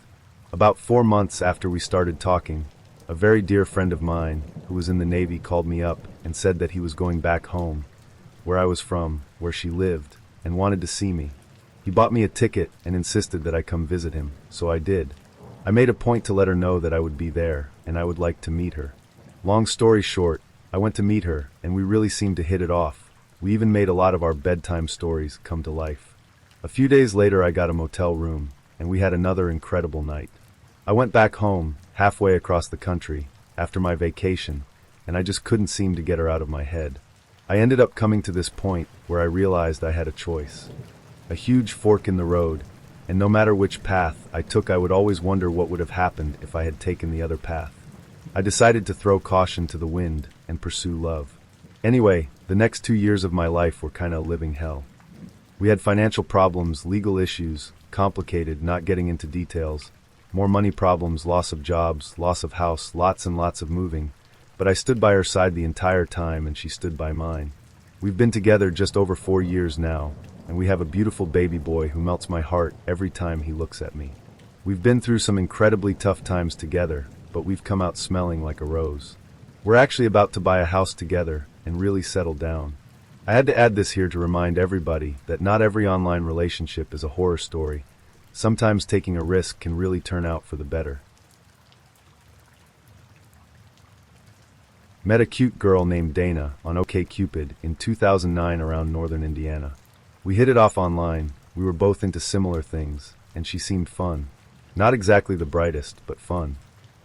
About 4 months after we started talking, a very dear friend of mine, who was in the Navy, called me up and said that he was going back home, where I was from, where she lived, and wanted to see me. He bought me a ticket and insisted that I come visit him, so I did. I made a point to let her know that I would be there, and I would like to meet her. Long story short, I went to meet her, and we really seemed to hit it off. We even made a lot of our bedtime stories come to life. A few days later I got a motel room, and we had another incredible night. I went back home, halfway across the country, after my vacation, and I just couldn't seem to get her out of my head. I ended up coming to this point where I realized I had a choice. A huge fork in the road, and no matter which path I took, I would always wonder what would have happened if I had taken the other path. I decided to throw caution to the wind and pursue love. Anyway, the next 2 years of my life were kinda living hell. We had financial problems, legal issues, complicated, not getting into details, more money problems, loss of jobs, loss of house, lots and lots of moving, but I stood by her side the entire time and she stood by mine. We've been together just over 4 years now, and we have a beautiful baby boy who melts my heart every time he looks at me. We've been through some incredibly tough times together, but we've come out smelling like a rose. We're actually about to buy a house together and really settle down. I had to add this here to remind everybody that not every online relationship is a horror story. Sometimes taking a risk can really turn out for the better. Met a cute girl named Dana on OkCupid in 2009 around northern Indiana. We hit it off online, we were both into similar things, and she seemed fun. Not exactly the brightest, but fun.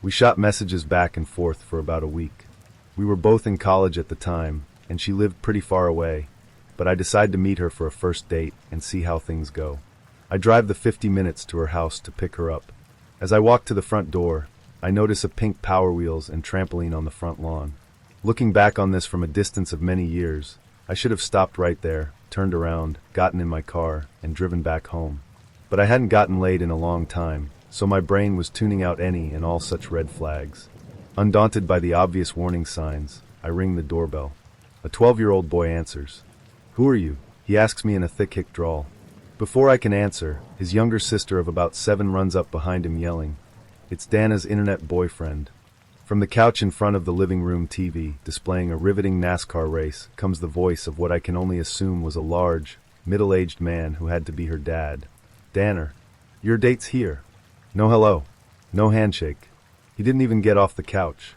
We shot messages back and forth for about a week. We were both in college at the time, and she lived pretty far away, but I decided to meet her for a first date and see how things go. I drive the 50 minutes to her house to pick her up. As I walk to the front door, I notice a pink Power Wheels and trampoline on the front lawn. Looking back on this from a distance of many years, I should have stopped right there, turned around, gotten in my car, and driven back home. But I hadn't gotten laid in a long time, so my brain was tuning out any and all such red flags. Undaunted by the obvious warning signs, I ring the doorbell. A 12-year-old boy answers. "Who are you?" he asks me in a thick hick drawl. Before I can answer, his younger sister of about 7 runs up behind him yelling, "It's Dana's internet boyfriend." From the couch in front of the living room TV, displaying a riveting NASCAR race, comes the voice of what I can only assume was a large, middle-aged man who had to be her dad. "Danner, your date's here." No hello. No handshake. He didn't even get off the couch.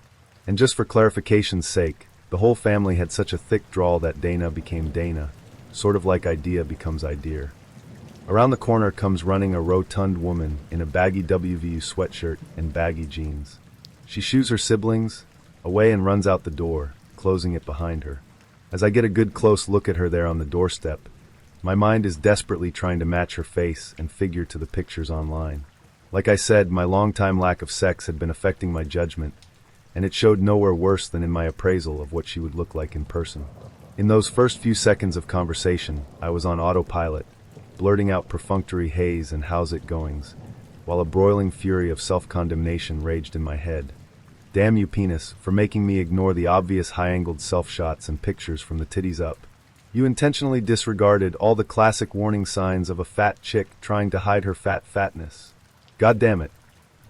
And just for clarification's sake, the whole family had such a thick drawl that Dana became Dana, sort of like idea becomes idea. Around the corner comes running a rotund woman in a baggy WVU sweatshirt and baggy jeans. She shoos her siblings away and runs out the door, closing it behind her. As I get a good close look at her there on the doorstep, my mind is desperately trying to match her face and figure to the pictures online. Like I said, my long-time lack of sex had been affecting my judgment, and it showed nowhere worse than in my appraisal of what she would look like in person. In those first few seconds of conversation, I was on autopilot, blurting out perfunctory haze and how's it goings, while a broiling fury of self-condemnation raged in my head. Damn you, penis, for making me ignore the obvious high-angled self-shots and pictures from the titties up. You intentionally disregarded all the classic warning signs of a fat chick trying to hide her fatness. God damn it.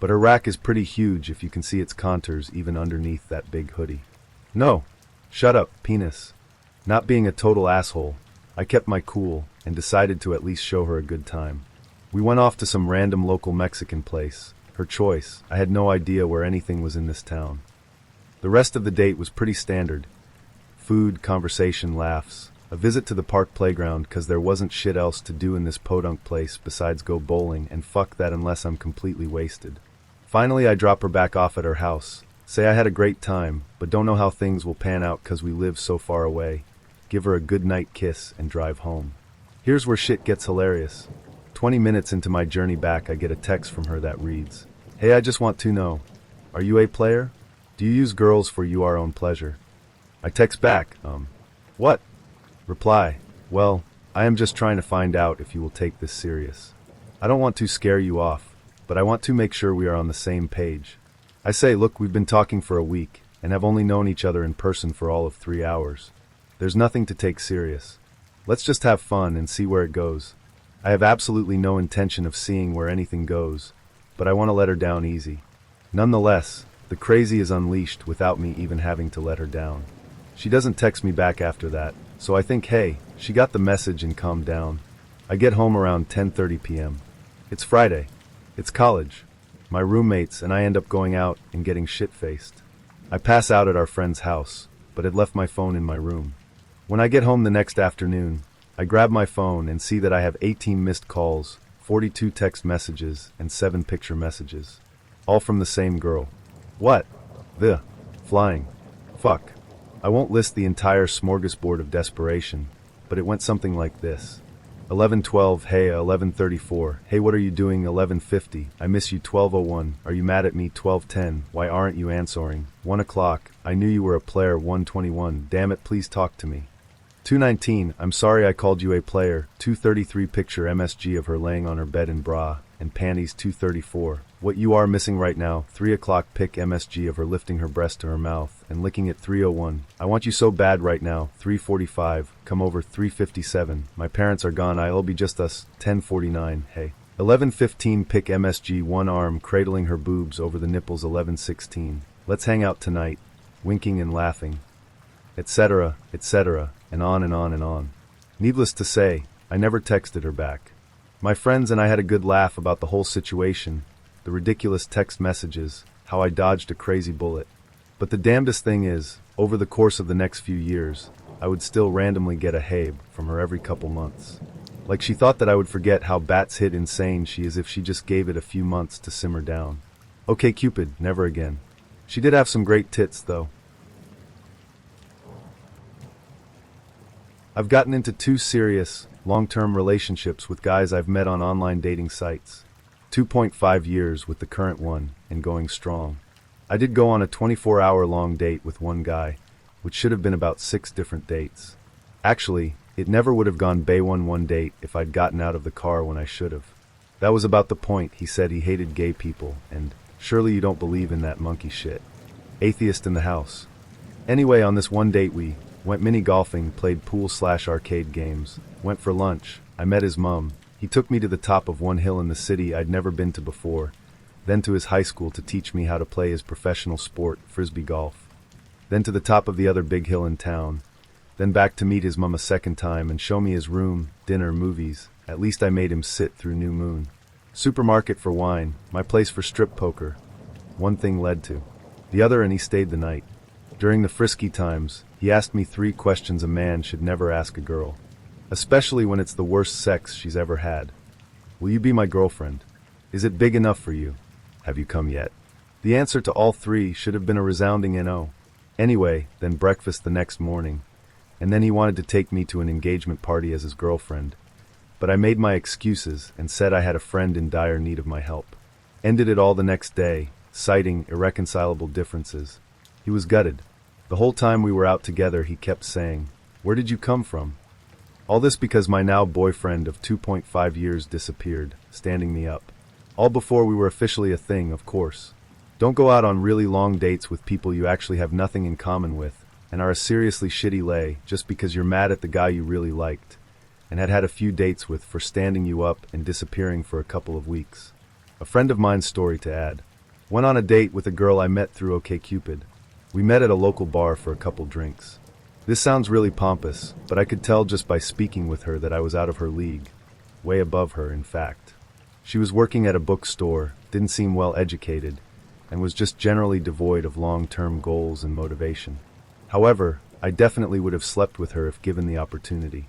But her rack is pretty huge if you can see its contours even underneath that big hoodie. No. Shut up, penis. Not being a total asshole, I kept my cool and decided to at least show her a good time. We went off to some random local Mexican place. Her choice. I had no idea where anything was in this town. The rest of the date was pretty standard. Food, conversation, laughs. A visit to the park playground cause there wasn't shit else to do in this podunk place besides go bowling, and fuck that unless I'm completely wasted. Finally I drop her back off at her house. Say I had a great time, but don't know how things will pan out cause we live so far away. Give her a good night kiss and drive home. Here's where shit gets hilarious. 20 minutes into my journey back I get a text from her that reads, "Hey, I just want to know, are you a player? Do you use girls for your own pleasure?" I text back, what? Reply, well, I am just trying to find out if you will take this serious. I don't want to scare you off, but I want to make sure we are on the same page. I say, look, we've been talking for a week and have only known each other in person for all of 3 hours. There's nothing to take serious. Let's just have fun and see where it goes. I have absolutely no intention of seeing where anything goes, but I want to let her down easy. Nonetheless, the crazy is unleashed without me even having to let her down. She doesn't text me back after that, so I think, hey, she got the message and calmed down. I get home around 10:30 p.m. It's Friday. It's college. My roommates and I end up going out and getting shit-faced. I pass out at our friend's house, but had left my phone in my room. When I get home the next afternoon, I grab my phone and see that I have 18 missed calls, 42 text messages, and 7 picture messages. All from the same girl. What? The flying fuck. I won't list the entire smorgasbord of desperation, but it went something like this. 11:12, hey, 11:34, hey, what are you doing? 11:50, I miss you. 12:01, are you mad at me? 12:10, why aren't you answering? 1 o'clock, I knew you were a player. 1:21, damn it, please talk to me. 2:19, I'm sorry I called you a player. 2:33, picture MSG of her laying on her bed in bra and panties. 2:34, what you are missing right now. 3 o'clock, pic MSG of her lifting her breast to her mouth and licking it. 3:01, I want you so bad right now. 3:45, come over. 3:57, my parents are gone, I'll be just us. 10:49, hey. 11:15, pic MSG, one arm cradling her boobs over the nipples. 11:16, let's hang out tonight, winking and laughing, etc., etc., and on and on and on. Needless to say, I never texted her back. My friends and I had a good laugh about the whole situation, the ridiculous text messages, how I dodged a crazy bullet. But the damnedest thing is, over the course of the next few years, I would still randomly get a "Habe" from her every couple months. Like she thought that I would forget how bats hit insane she is if she just gave it a few months to simmer down. Okay Cupid, never again. She did have some great tits though. I've gotten into 2 serious, long-term relationships with guys I've met on online dating sites. 2.5 years with the current one, and going strong. I did go on a 24-hour-long date with one guy, which should have been about 6 different dates. Actually, it never would have gone bay one date if I'd gotten out of the car when I should have. That was about the point. He said he hated gay people, and surely you don't believe in that monkey shit. Atheist in the house. Anyway, on this one date we went mini-golfing, played pool/arcade games, went for lunch, I met his mom. He took me to the top of one hill in the city I'd never been to before, then to his high school to teach me how to play his professional sport, frisbee golf. Then to the top of the other big hill in town, then back to meet his mom a second time and show me his room, dinner, movies. At least I made him sit through New Moon. Supermarket for wine, my place for strip poker. One thing led to the other and he stayed the night. During the frisky times, he asked me 3 questions a man should never ask a girl, especially when it's the worst sex she's ever had. Will you be my girlfriend? Is it big enough for you? Have you come yet? The answer to all 3 should have been a resounding no. Anyway, then breakfast the next morning, and then he wanted to take me to an engagement party as his girlfriend. But I made my excuses and said I had a friend in dire need of my help. Ended it all the next day, citing irreconcilable differences. He was gutted. The whole time we were out together he kept saying, "Where did you come from?" All this because my now boyfriend of 2.5 years disappeared, standing me up. All before we were officially a thing, of course. Don't go out on really long dates with people you actually have nothing in common with, and are a seriously shitty lay just because you're mad at the guy you really liked, and had a few dates with for standing you up and disappearing for a couple of weeks. A friend of mine's story to add. Went on a date with a girl I met through OkCupid. We met at a local bar for a couple drinks. This sounds really pompous, but I could tell just by speaking with her that I was out of her league. Way above her, in fact. She was working at a bookstore, didn't seem well educated, and was just generally devoid of long-term goals and motivation. However, I definitely would have slept with her if given the opportunity.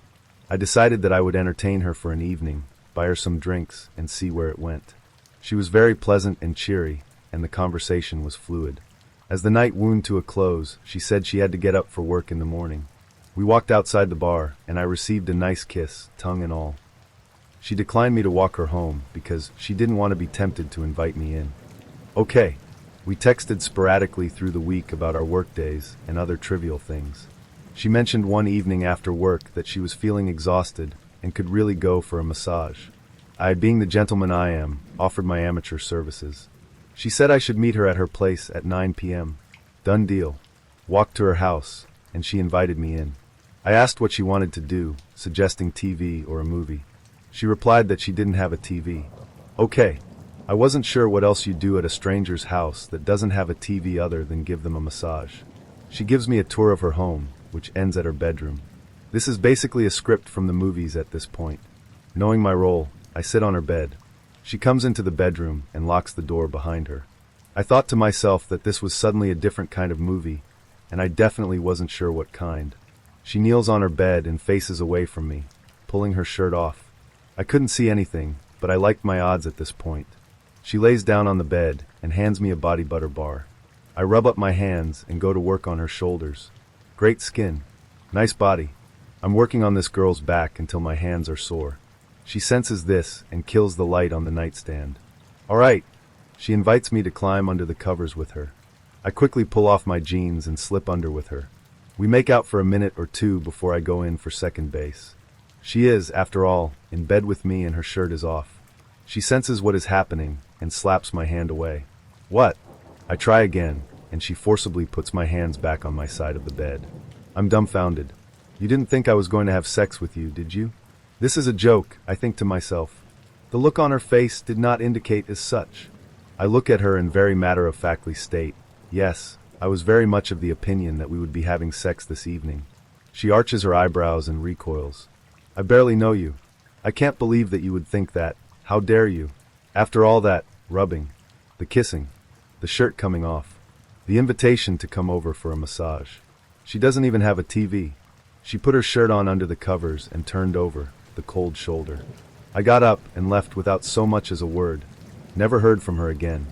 I decided that I would entertain her for an evening, buy her some drinks, and see where it went. She was very pleasant and cheery, and the conversation was fluid. As the night wound to a close, she said she had to get up for work in the morning. We walked outside the bar, and I received a nice kiss, tongue and all. She declined me to walk her home because she didn't want to be tempted to invite me in. Okay. We texted sporadically through the week about our work days and other trivial things. She mentioned one evening after work that she was feeling exhausted and could really go for a massage. I, being the gentleman I am, offered my amateur services. She said I should meet her at her place at 9 p.m. Done deal. Walked to her house, and she invited me in. I asked what she wanted to do, suggesting TV or a movie. She replied that she didn't have a TV. Okay. I wasn't sure what else you do at a stranger's house that doesn't have a TV other than give them a massage. She gives me a tour of her home, which ends at her bedroom. This is basically a script from the movies at this point. Knowing my role, I sit on her bed. She comes into the bedroom and locks the door behind her. I thought to myself that this was suddenly a different kind of movie, and I definitely wasn't sure what kind. She kneels on her bed and faces away from me, pulling her shirt off. I couldn't see anything, but I liked my odds at this point. She lays down on the bed and hands me a body butter bar. I rub up my hands and go to work on her shoulders. Great skin. Nice body. I'm working on this girl's back until my hands are sore. She senses this and kills the light on the nightstand. All right. She invites me to climb under the covers with her. I quickly pull off my jeans and slip under with her. We make out for a minute or two before I go in for second base. She is, after all, in bed with me and her shirt is off. She senses what is happening and slaps my hand away. What? I try again, and she forcibly puts my hands back on my side of the bed. I'm dumbfounded. You didn't think I was going to have sex with you, did you? This is a joke, I think to myself. The look on her face did not indicate as such. I look at her and very matter-of-factly state, yes, I was very much of the opinion that we would be having sex this evening. She arches her eyebrows and recoils. I barely know you. I can't believe that you would think that. How dare you? After all that rubbing, the kissing, the shirt coming off, the invitation to come over for a massage. She doesn't even have a TV. She put her shirt on under the covers and turned over, the cold shoulder. I got up and left without so much as a word. Never heard from her again.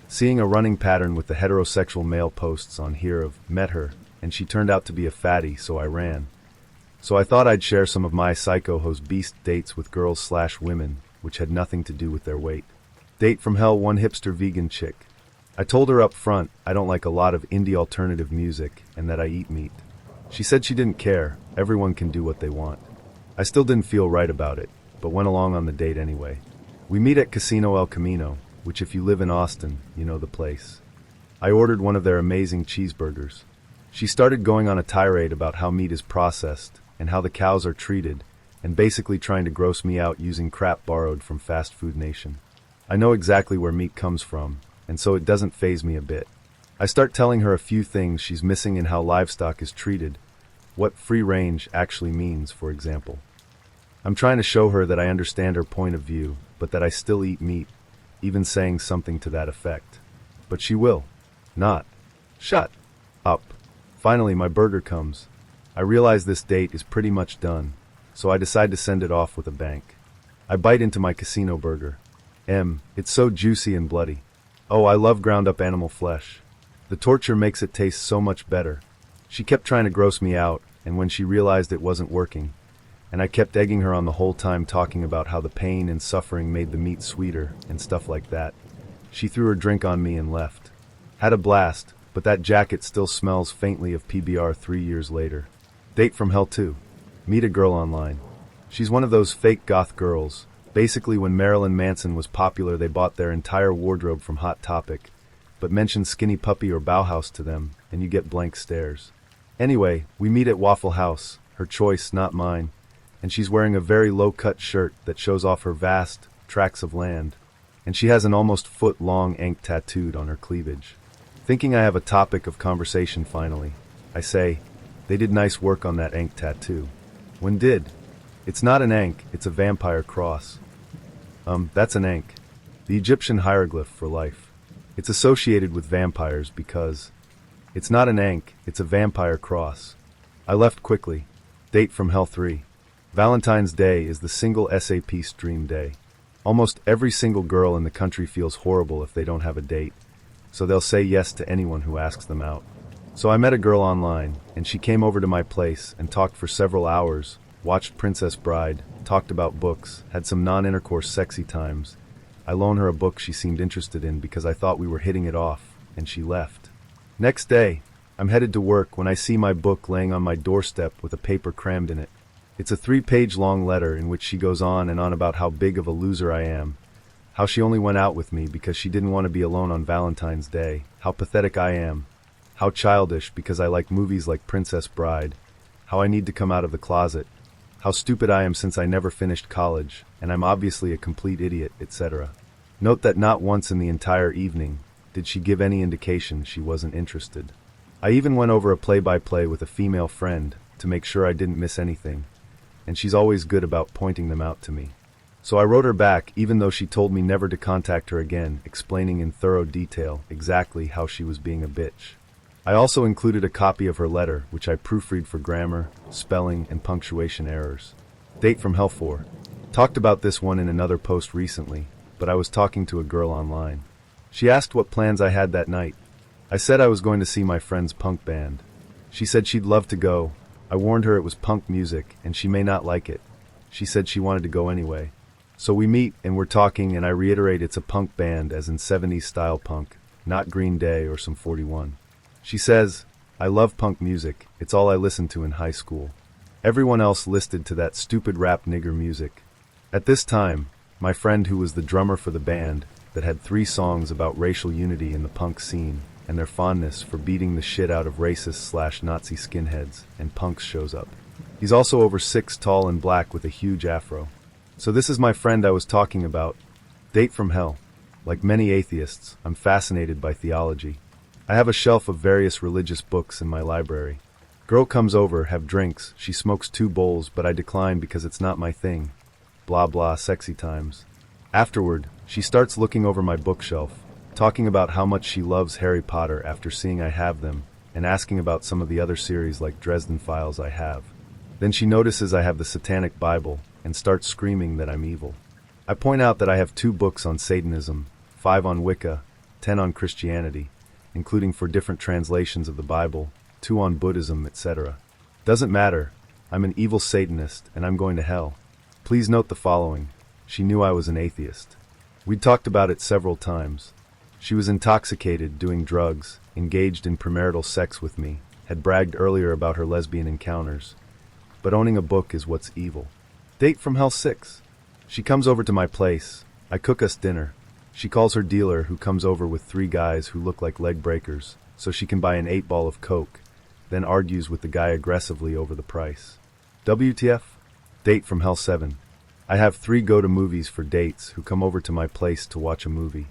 Seeing a running pattern with the heterosexual male posts on here of met her, and she turned out to be a fatty, so I ran. So I thought I'd share some of my psycho-ho's beast dates with girls/women, which had nothing to do with their weight. Date from hell, one hipster vegan chick. I told her up front I don't like a lot of indie alternative music and that I eat meat. She said she didn't care, everyone can do what they want. I still didn't feel right about it, but went along on the date anyway. We meet at Casino El Camino, which if you live in Austin, you know the place. I ordered one of their amazing cheeseburgers. She started going on a tirade about how meat is processed and how the cows are treated, and basically trying to gross me out using crap borrowed from Fast Food Nation. I know exactly where meat comes from, and so it doesn't faze me a bit. I start telling her a few things she's missing in how livestock is treated, what free range actually means, for example. I'm trying to show her that I understand her point of view, but that I still eat meat, even saying something to that effect. But she will not shut up. Finally, my burger comes. I realize this date is pretty much done, so I decide to send it off with a bank. I bite into my casino burger. It's so juicy and bloody. Oh, I love ground up animal flesh. The torture makes it taste so much better. She kept trying to gross me out, and when she realized it wasn't working, and I kept egging her on the whole time talking about how the pain and suffering made the meat sweeter and stuff like that, she threw her drink on me and left. Had a blast, but that jacket still smells faintly of PBR 3 years later. Date from hell 2. Meet a girl online. She's one of those fake goth girls. Basically, when Marilyn Manson was popular, they bought their entire wardrobe from Hot Topic, but mention Skinny Puppy or Bauhaus to them, and you get blank stares. Anyway, we meet at Waffle House, her choice, not mine, and she's wearing a very low-cut shirt that shows off her vast tracts of land, and she has an almost foot-long ink tattooed on her cleavage. Thinking I have a topic of conversation finally, I say, they did nice work on that ink tattoo. When did? It's not an ankh, it's a vampire cross. That's an ankh. The Egyptian hieroglyph for life. It's associated with vampires because it's not an ankh, it's a vampire cross. I left quickly. Date from hell 3. Valentine's Day is the single SAP stream day. Almost every single girl in the country feels horrible if they don't have a date, so they'll say yes to anyone who asks them out. So I met a girl online, and she came over to my place and talked for several hours, watched Princess Bride, talked about books, had some non-intercourse sexy times. I loaned her a book she seemed interested in because I thought we were hitting it off, and she left. Next day, I'm headed to work when I see my book laying on my doorstep with a paper crammed in it. It's a 3-page long letter in which she goes on and on about how big of a loser I am, how she only went out with me because she didn't want to be alone on Valentine's Day, how pathetic I am, how childish because I like movies like Princess Bride, how I need to come out of the closet, how stupid I am since I never finished college, and I'm obviously a complete idiot, etc. Note that not once in the entire evening did she give any indication she wasn't interested. I even went over a play-by-play with a female friend to make sure I didn't miss anything, and she's always good about pointing them out to me. So I wrote her back even though she told me never to contact her again, explaining in thorough detail exactly how she was being a bitch. I also included a copy of her letter, which I proofread for grammar, spelling, and punctuation errors. Date from Hell 4. Talked about this one in another post recently, but I was talking to a girl online. She asked what plans I had that night. I said I was going to see my friend's punk band. She said she'd love to go. I warned her it was punk music, and she may not like it. She said she wanted to go anyway. So we meet, and we're talking, and I reiterate it's a punk band, as in 70s style punk, not Green Day or some 41. She says, I love punk music, it's all I listened to in high school. Everyone else listed to that stupid rap nigger music. At this time, my friend who was the drummer for the band, that had 3 songs about racial unity in the punk scene, and their fondness for beating the shit out of racist/Nazi skinheads and punks shows up. He's also over 6 tall and black with a huge afro. So this is my friend I was talking about. Date from Hell. Like many atheists, I'm fascinated by theology. I have a shelf of various religious books in my library. Girl comes over, have drinks, she smokes 2 bowls, but I decline because it's not my thing. Blah blah, sexy times. Afterward, she starts looking over my bookshelf, talking about how much she loves Harry Potter after seeing I have them, and asking about some of the other series like Dresden Files I have. Then she notices I have the Satanic Bible, and starts screaming that I'm evil. I point out that I have 2 books on Satanism, 5 on Wicca, 10 on Christianity, including for different translations of the Bible, 2 on Buddhism, etc. Doesn't matter, I'm an evil Satanist, and I'm going to hell. Please note the following. She knew I was an atheist. We'd talked about it several times. She was intoxicated, doing drugs, engaged in premarital sex with me, had bragged earlier about her lesbian encounters. But owning a book is what's evil. Date from Hell 6. She comes over to my place. I cook us dinner. She calls her dealer, who comes over with 3 guys who look like leg breakers, so she can buy an 8-ball of Coke, then argues with the guy aggressively over the price. WTF? Date from Hell 7. I have 3 go-to-movies for dates who come over to my place to watch a movie.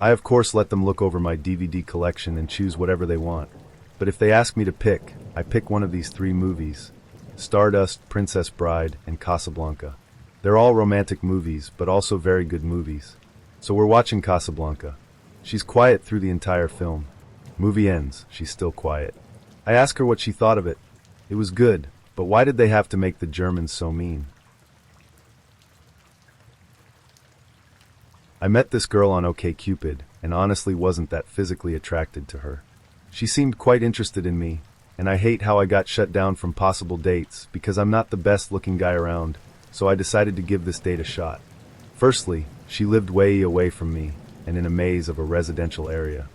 I of course let them look over my DVD collection and choose whatever they want, but if they ask me to pick, I pick one of these 3 movies: Stardust, Princess Bride, and Casablanca. They're all romantic movies, but also very good movies. So we're watching Casablanca. She's quiet through the entire film. Movie ends, she's still quiet. I ask her what she thought of it. It was good, but why did they have to make the Germans so mean? I met this girl on OkCupid, and honestly wasn't that physically attracted to her. She seemed quite interested in me, and I hate how I got shut down from possible dates because I'm not the best looking guy around, so I decided to give this date a shot. Firstly, she lived way away from me, and in a maze of a residential area.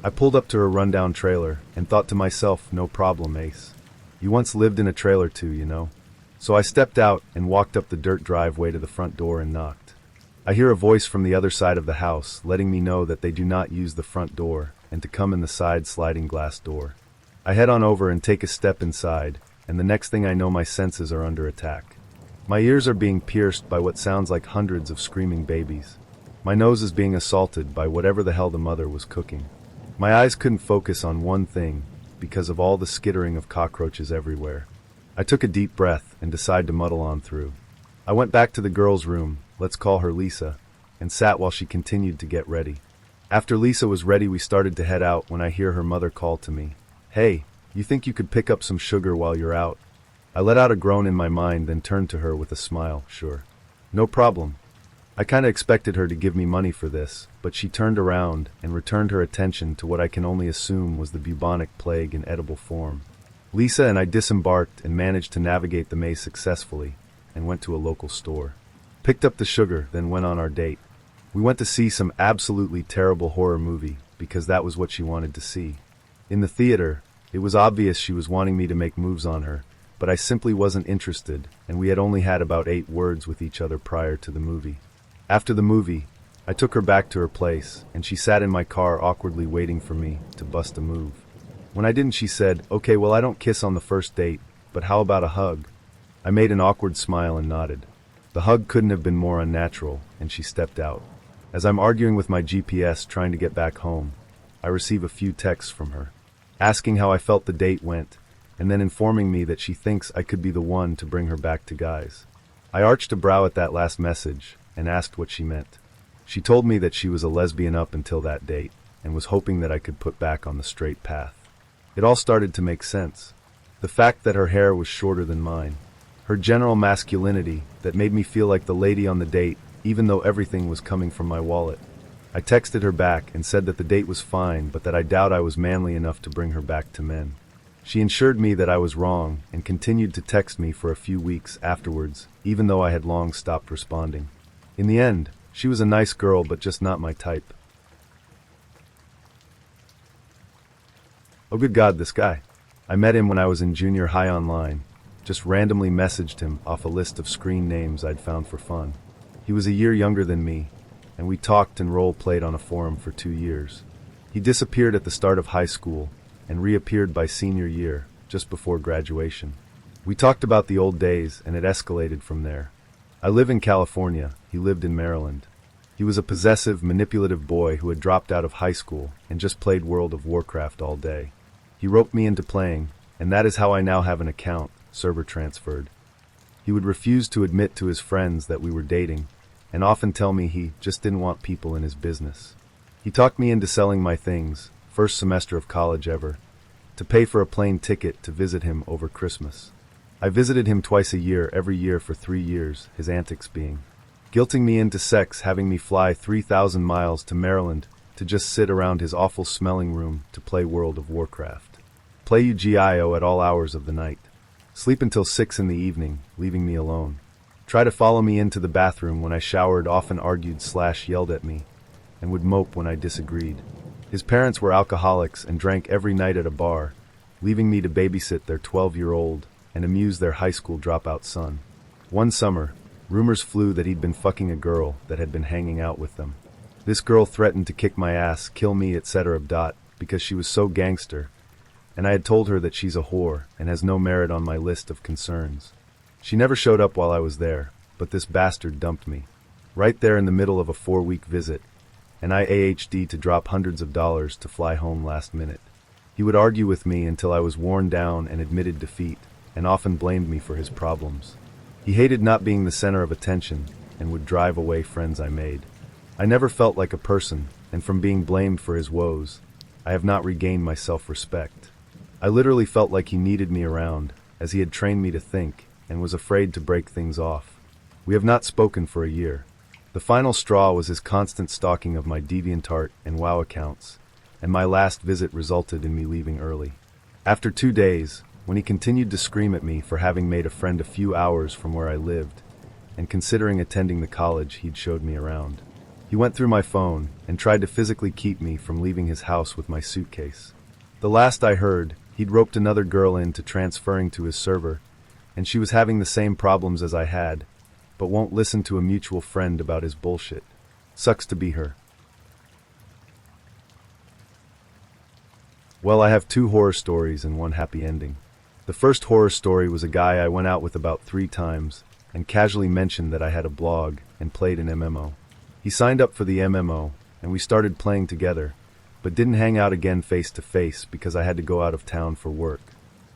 I pulled up to her rundown trailer, and thought to myself, no problem, Ace. You once lived in a trailer too, you know. So I stepped out and walked up the dirt driveway to the front door and knocked. I hear a voice from the other side of the house, letting me know that they do not use the front door, and to come in the side sliding glass door. I head on over and take a step inside, and the next thing I know my senses are under attack. My ears are being pierced by what sounds like hundreds of screaming babies. My nose is being assaulted by whatever the hell the mother was cooking. My eyes couldn't focus on one thing, because of all the skittering of cockroaches everywhere. I took a deep breath and decided to muddle on through. I went back to the girl's room, let's call her Lisa, and sat while she continued to get ready. After Lisa was ready, we started to head out when I hear her mother call to me. Hey, you think you could pick up some sugar while you're out? I let out a groan in my mind, then turned to her with a smile. Sure. No problem. I kinda expected her to give me money for this, but she turned around and returned her attention to what I can only assume was the bubonic plague in edible form. Lisa and I disembarked and managed to navigate the maze successfully, and went to a local store. Picked up the sugar, then went on our date. We went to see some absolutely terrible horror movie, because that was what she wanted to see. In the theater, it was obvious she was wanting me to make moves on her, but I simply wasn't interested, and we had only had about 8 words with each other prior to the movie. After the movie, I took her back to her place, and she sat in my car awkwardly waiting for me to bust a move. When I didn't, she said, "Okay, well, I don't kiss on the first date, but how about a hug? I made an awkward smile and nodded. The hug couldn't have been more unnatural, and she stepped out. As I'm arguing with my GPS trying to get back home, I receive a few texts from her, asking how I felt the date went, and then informing me that she thinks I could be the one to bring her back to guys. I arched a brow at that last message and asked what she meant. She told me that she was a lesbian up until that date and was hoping that I could put back on the straight path. It all started to make sense. The fact that her hair was shorter than mine, her general masculinity that made me feel like the lady on the date, even though everything was coming from my wallet. I texted her back and said that the date was fine, but that I doubt I was manly enough to bring her back to men. She assured me that I was wrong and continued to text me for a few weeks afterwards, even though I had long stopped responding. In the end, she was a nice girl, but just not my type. Oh good God, this guy. I met him when I was in junior high online. Just randomly messaged him off a list of screen names I'd found for fun. He was a year younger than me, and we talked and role-played on a forum for 2 years. He disappeared at the start of high school and reappeared by senior year, just before graduation. We talked about the old days, and it escalated from there. I live in California, he lived in Maryland. He was a possessive, manipulative boy who had dropped out of high school and just played World of Warcraft all day. He roped me into playing, and that is how I now have an account, server transferred. He would refuse to admit to his friends that we were dating, and often tell me he just didn't want people in his business. He talked me into selling my things, first semester of college ever, to pay for a plane ticket to visit him over Christmas. I visited him twice a year, every year for 3 years, his antics being guilting me into sex, having me fly 3,000 miles to Maryland to just sit around his awful smelling room to play World of Warcraft. Play UGIO at all hours of the night. Sleep until 6 in the evening, leaving me alone. Try to follow me into the bathroom when I showered, often argued/yelled at me, and would mope when I disagreed. His parents were alcoholics and drank every night at a bar, leaving me to babysit their 12-year-old and amuse their high school dropout son. One summer, rumors flew that he'd been fucking a girl that had been hanging out with them. This girl threatened to kick my ass, kill me, etc. because she was so gangster, and I had told her that she's a whore and has no merit on my list of concerns. She never showed up while I was there, but this bastard dumped me, right there in the middle of a 4-week visit, and I AHD to drop hundreds of dollars to fly home last minute. He would argue with me until I was worn down and admitted defeat, and often blamed me for his problems. He hated not being the center of attention, and would drive away friends I made. I never felt like a person, and from being blamed for his woes, I have not regained my self-respect. I literally felt like he needed me around, as he had trained me to think, and was afraid to break things off. We have not spoken for a year. The final straw was his constant stalking of my DeviantArt and WoW accounts, and my last visit resulted in me leaving early. After 2 days, when he continued to scream at me for having made a friend a few hours from where I lived, and considering attending the college he'd showed me around, he went through my phone and tried to physically keep me from leaving his house with my suitcase. The last I heard, he'd roped another girl into transferring to his server, and she was having the same problems as I had, but won't listen to a mutual friend about his bullshit. Sucks to be her. Well, I have 2 horror stories and 1 happy ending. The first horror story was a guy I went out with about 3 times, and casually mentioned that I had a blog and played an MMO. He signed up for the MMO, and we started playing together, but didn't hang out again face to face because I had to go out of town for work.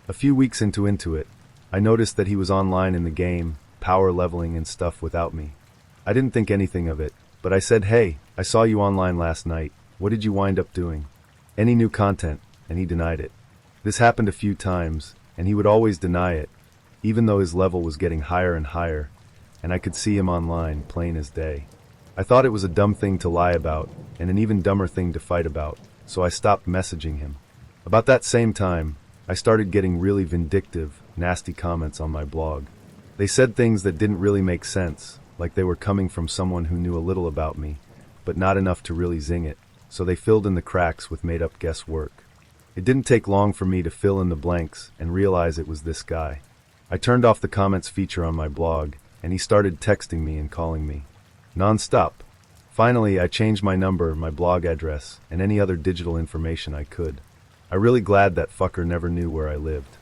A few weeks into it, I noticed that he was online in the game, power leveling and stuff without me. I didn't think anything of it, but I said, "Hey, I saw you online last night. What did you wind up doing? Any new content?" And he denied it. This happened a few times, and he would always deny it, even though his level was getting higher and higher, and I could see him online, plain as day. I thought it was a dumb thing to lie about, and an even dumber thing to fight about, so I stopped messaging him. About that same time, I started getting really vindictive, nasty comments on my blog. They said things that didn't really make sense, like they were coming from someone who knew a little about me, but not enough to really zing it, so they filled in the cracks with made-up guesswork. It didn't take long for me to fill in the blanks and realize it was this guy. I turned off the comments feature on my blog, and he started texting me and calling me. Non-stop. Finally, I changed my number, my blog address, and any other digital information I could. I'm really glad that fucker never knew where I lived.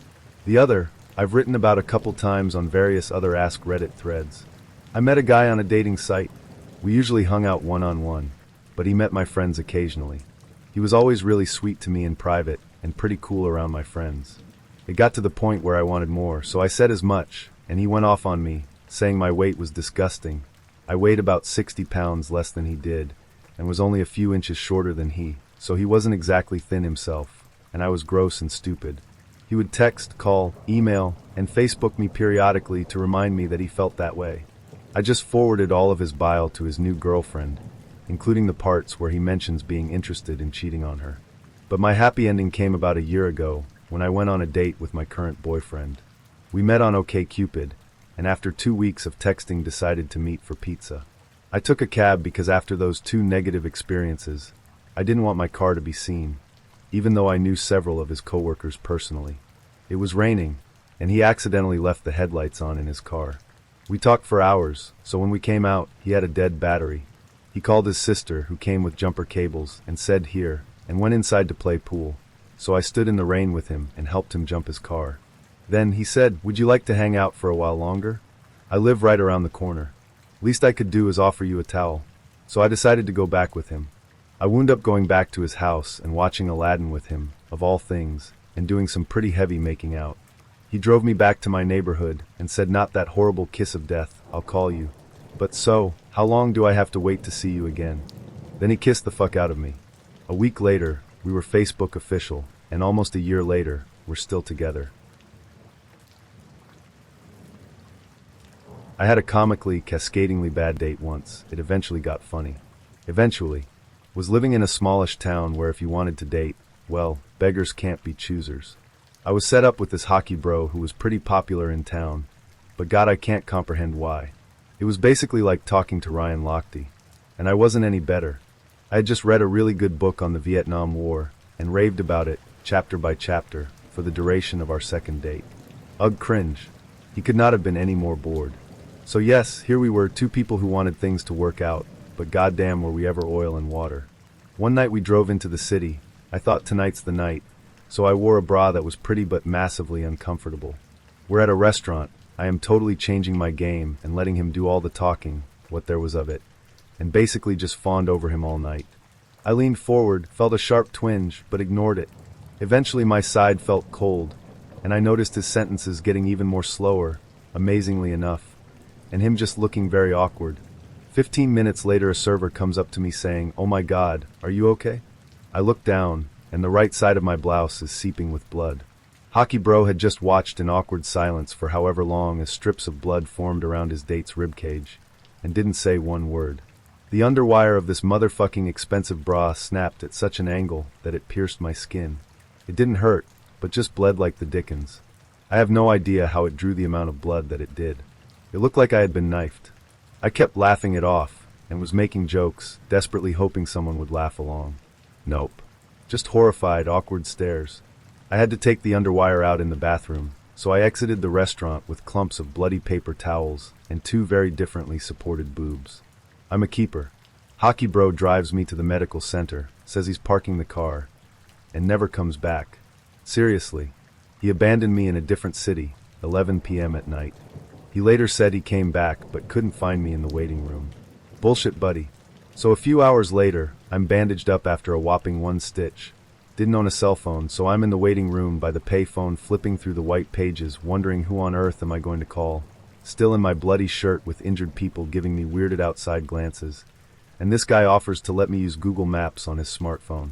The other, I've written about a couple times on various other Ask Reddit threads. I met a guy on a dating site. We usually hung out one-on-one, but he met my friends occasionally. He was always really sweet to me in private and pretty cool around my friends. It got to the point where I wanted more, so I said as much, and he went off on me, saying my weight was disgusting. I weighed about 60 pounds less than he did, and was only a few inches shorter than he, so he wasn't exactly thin himself, and I was gross and stupid. He would text, call, email, and Facebook me periodically to remind me that he felt that way. I just forwarded all of his bile to his new girlfriend, including the parts where he mentions being interested in cheating on her. But my happy ending came about a year ago, when I went on a date with my current boyfriend. We met on OkCupid, and after 2 weeks of texting decided to meet for pizza. I took a cab because after those 2 negative experiences, I didn't want my car to be seen, even though I knew several of his coworkers personally. It was raining, and he accidentally left the headlights on in his car. We talked for hours, so when we came out, he had a dead battery. He called his sister, who came with jumper cables, and said here, and went inside to play pool. So I stood in the rain with him and helped him jump his car. Then he said, "Would you like to hang out for a while longer? I live right around the corner. Least I could do is offer you a towel." So I decided to go back with him. I wound up going back to his house and watching Aladdin with him, of all things, and doing some pretty heavy making out. He drove me back to my neighborhood and said, "Not that horrible kiss of death, I'll call you. But so, how long do I have to wait to see you again?" Then he kissed the fuck out of me. A week later, we were Facebook official, and almost a year later, we're still together. I had a comically, cascadingly bad date once. It eventually got funny. Was living in a smallish town where if you wanted to date, well, beggars can't be choosers. I was set up with this hockey bro who was pretty popular in town, but God, I can't comprehend why. It was basically like talking to Ryan Lochte, and I wasn't any better. I had just read a really good book on the Vietnam War and raved about it, chapter by chapter, for the duration of our second date. Ugh, cringe. He could not have been any more bored. So yes, here we were, 2 people who wanted things to work out, but goddamn were we ever oil and water. One night we drove into the city. I thought tonight's the night, so I wore a bra that was pretty but massively uncomfortable. We're at a restaurant. I am totally changing my game and letting him do all the talking, what there was of it, and basically just fawned over him all night. I leaned forward, felt a sharp twinge, but ignored it. Eventually my side felt cold, and I noticed his sentences getting even more slower, amazingly enough, and him just looking very awkward. 15 minutes later a server comes up to me saying, "Oh my God, are you okay?" I look down, and the right side of my blouse is seeping with blood. Hockey bro had just watched in awkward silence for however long as strips of blood formed around his date's ribcage, and didn't say one word. The underwire of this motherfucking expensive bra snapped at such an angle that it pierced my skin. It didn't hurt, but just bled like the dickens. I have no idea how it drew the amount of blood that it did. It looked like I had been knifed. I kept laughing it off, and was making jokes, desperately hoping someone would laugh along. Nope. Just horrified, awkward stares. I had to take the underwire out in the bathroom, so I exited the restaurant with clumps of bloody paper towels and 2 very differently supported boobs. I'm a keeper. Hockey bro drives me to the medical center, says he's parking the car, and never comes back. Seriously. He abandoned me in a different city, 11 p.m. at night. He later said he came back but couldn't find me in the waiting room. Bullshit, buddy. So a few hours later, I'm bandaged up after a whopping 1 stitch. Didn't own a cell phone, so I'm in the waiting room by the payphone flipping through the white pages, wondering who on earth am I going to call. Still in my bloody shirt with injured people giving me weirded outside glances. And this guy offers to let me use Google Maps on his smartphone.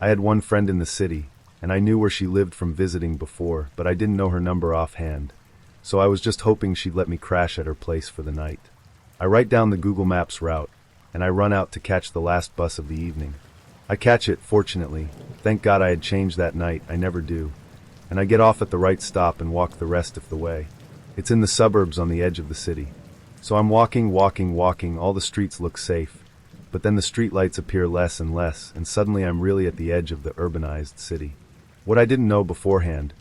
I had one friend in the city, and I knew where she lived from visiting before, but I didn't know her number offhand. So I was just hoping she'd let me crash at her place for the night. I write down the Google Maps route, and I run out to catch the last bus of the evening. I catch it, fortunately. Thank God I had changed that night, I never do. And I get off at the right stop and walk the rest of the way. It's in the suburbs on the edge of the city. So I'm walking, all the streets look safe. But then the streetlights appear less and less, and suddenly I'm really at the edge of the urbanized city. What I didn't know beforehand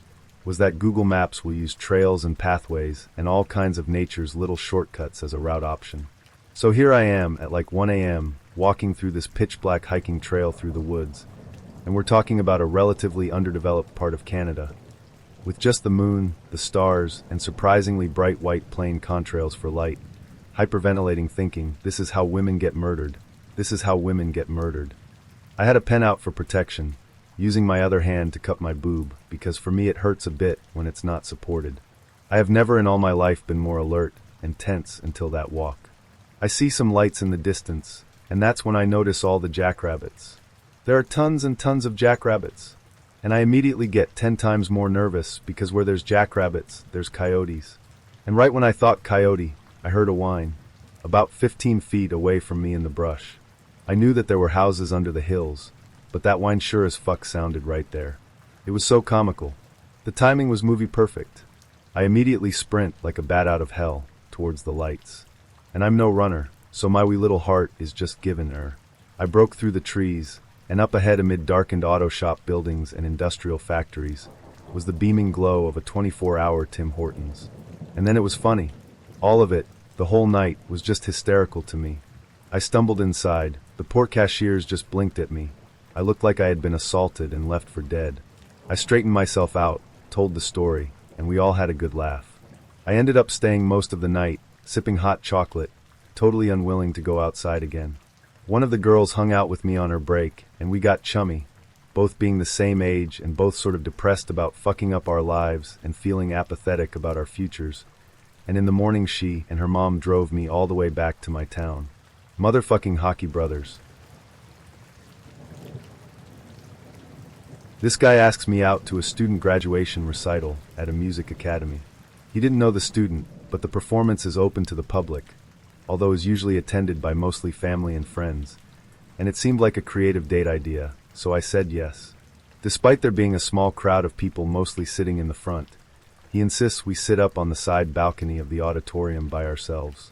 was that Google Maps will use trails and pathways and all kinds of nature's little shortcuts as a route option. So here I am at like 1 a.m. walking through this pitch-black hiking trail through the woods, and we're talking about a relatively underdeveloped part of Canada. with just the moon, the stars, and surprisingly bright white plain contrails for light, hyperventilating thinking, this is how women get murdered. This is how women get murdered. I had a pen out for protection, using my other hand to cup my boob, because for me it hurts a bit when it's not supported. I have never in all my life been more alert and tense until that walk. I see some lights in the distance, and that's when I notice all the jackrabbits. There are tons and tons of jackrabbits, and I immediately get 10 times more nervous because where there's jackrabbits, there's coyotes. And right when I thought coyote, I heard a whine, about 15 feet away from me in the brush. I knew that there were houses under the hills, but that whine sure as fuck sounded right there. It was so comical. The timing was movie perfect. I immediately sprint like a bat out of hell towards the lights. And I'm no runner, so my wee little heart is just giving her. I broke through the trees, and up ahead amid darkened auto shop buildings and industrial factories was the beaming glow of a 24-hour Tim Hortons. And then it was funny. All of it, the whole night, was just hysterical to me. I stumbled inside. The poor cashiers just blinked at me. I looked like I had been assaulted and left for dead. I straightened myself out, told the story, and we all had a good laugh. I ended up staying most of the night, sipping hot chocolate, totally unwilling to go outside again. One of the girls hung out with me on her break, and we got chummy, both being the same age and both sort of depressed about fucking up our lives and feeling apathetic about our futures. And in the morning she and her mom drove me all the way back to my town. Motherfucking hockey brothers. This guy asks me out to a student graduation recital at a music academy. He didn't know the student, but the performance is open to the public, although is usually attended by mostly family and friends, and it seemed like a creative date idea, so I said yes. Despite there being a small crowd of people mostly sitting in the front, he insists we sit up on the side balcony of the auditorium by ourselves.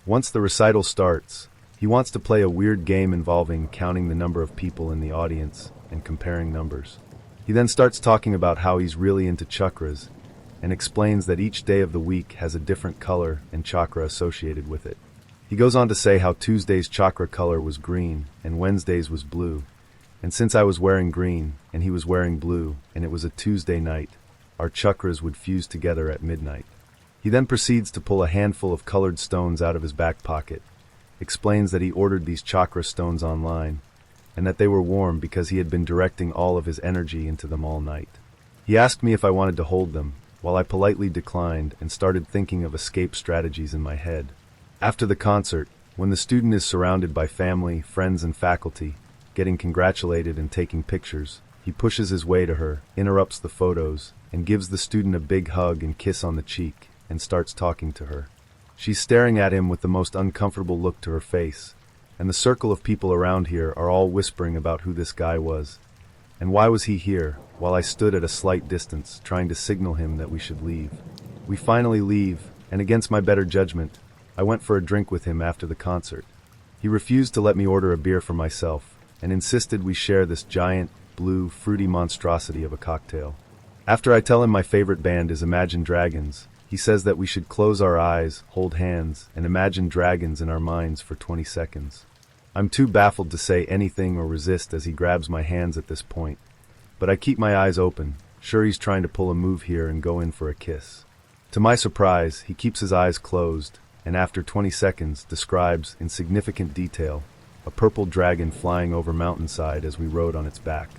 Once the recital starts, he wants to play a weird game involving counting the number of people in the audience and comparing numbers. He then starts talking about how he's really into chakras and explains that each day of the week has a different color and chakra associated with it. He goes on to say how Tuesday's chakra color was green and Wednesday's was blue, and since I was wearing green and he was wearing blue and it was a Tuesday night, our chakras would fuse together at midnight. He then proceeds to pull a handful of colored stones out of his back pocket, explains that he ordered these chakra stones online, and that they were warm because he had been directing all of his energy into them all night. He asked me if I wanted to hold them, while I politely declined and started thinking of escape strategies in my head. After the concert, when the student is surrounded by family, friends, and faculty, getting congratulated and taking pictures, he pushes his way to her, interrupts the photos, and gives the student a big hug and kiss on the cheek, and starts talking to her. She's staring at him with the most uncomfortable look to her face, and the circle of people around here are all whispering about who this guy was, and why was he here, while I stood at a slight distance, trying to signal him that we should leave. We finally leave, and against my better judgment, I went for a drink with him after the concert. He refused to let me order a beer for myself, and insisted we share this giant, blue, fruity monstrosity of a cocktail. After I tell him my favorite band is Imagine Dragons, he says that we should close our eyes, hold hands, and imagine dragons in our minds for 20 seconds. I'm too baffled to say anything or resist as he grabs my hands at this point, but I keep my eyes open, sure he's trying to pull a move here and go in for a kiss. To my surprise, he keeps his eyes closed, and after 20 seconds describes, in significant detail, a purple dragon flying over mountainside as we rode on its back.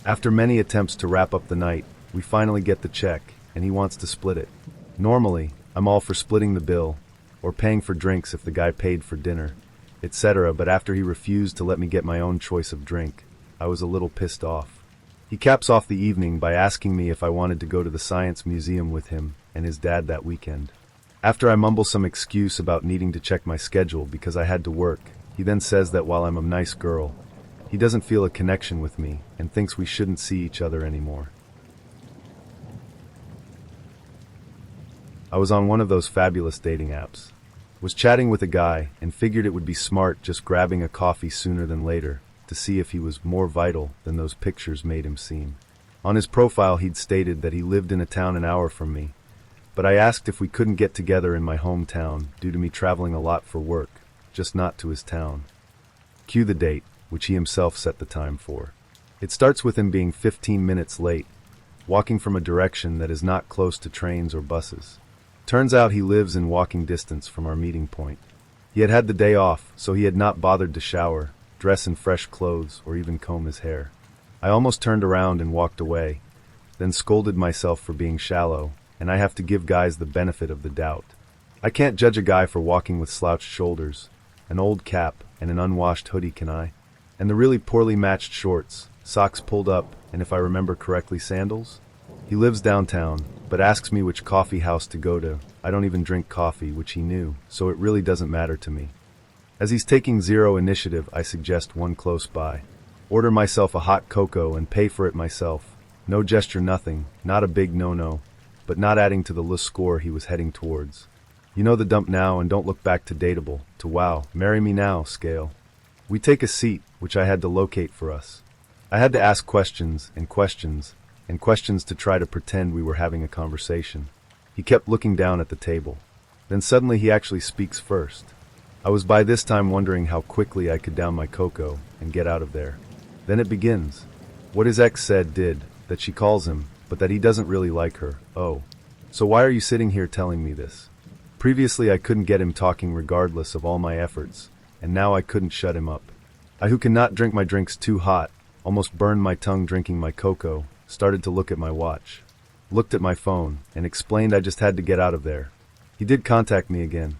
After many attempts to wrap up the night, we finally get the check, and he wants to split it. Normally, I'm all for splitting the bill, or paying for drinks if the guy paid for dinner, etc., but after he refused to let me get my own choice of drink, I was a little pissed off. He caps off the evening by asking me if I wanted to go to the Science Museum with him and his dad that weekend. After I mumble some excuse about needing to check my schedule because I had to work, he then says that while I'm a nice girl, he doesn't feel a connection with me and thinks we shouldn't see each other anymore. I was on one of those fabulous dating apps. Was chatting with a guy and figured it would be smart just grabbing a coffee sooner than later to see if he was more vital than those pictures made him seem. On his profile he'd stated that he lived in a town an hour from me, but I asked if we couldn't get together in my hometown due to me traveling a lot for work, just not to his town. Cue the date, which he himself set the time for. It starts with him being 15 minutes late, walking from a direction that is not close to trains or buses. Turns out he lives in walking distance from our meeting point. He had had the day off, so he had not bothered to shower, dress in fresh clothes, or even comb his hair. I almost turned around and walked away, then scolded myself for being shallow, and I have to give guys the benefit of the doubt. I can't judge a guy for walking with slouched shoulders, an old cap, and an unwashed hoodie, can I? And the really poorly matched shorts, socks pulled up, and if I remember correctly, sandals? He lives downtown, but asks me which coffee house to go to. I don't even drink coffee, which he knew, so it really doesn't matter to me. As he's taking zero initiative, I suggest one close by. Order myself a hot cocoa and pay for it myself. No gesture, nothing, not a big no-no, but not adding to the low score he was heading towards. You know the dump now and don't look back to dateable, to wow, marry me now scale. We take a seat, which I had to locate for us. I had to ask questions and questions and questions to try to pretend we were having a conversation. He kept looking down at the table. Then suddenly he actually speaks first. I was by this time wondering how quickly I could down my cocoa and get out of there. Then it begins. What his ex said did, that she calls him, but that he doesn't really like her. Oh. So why are you sitting here telling me this? Previously I couldn't get him talking regardless of all my efforts, and now I couldn't shut him up. I who cannot drink my drinks too hot, almost burned my tongue drinking my cocoa, started to look at my watch. Looked at my phone, and explained I just had to get out of there. He did contact me again.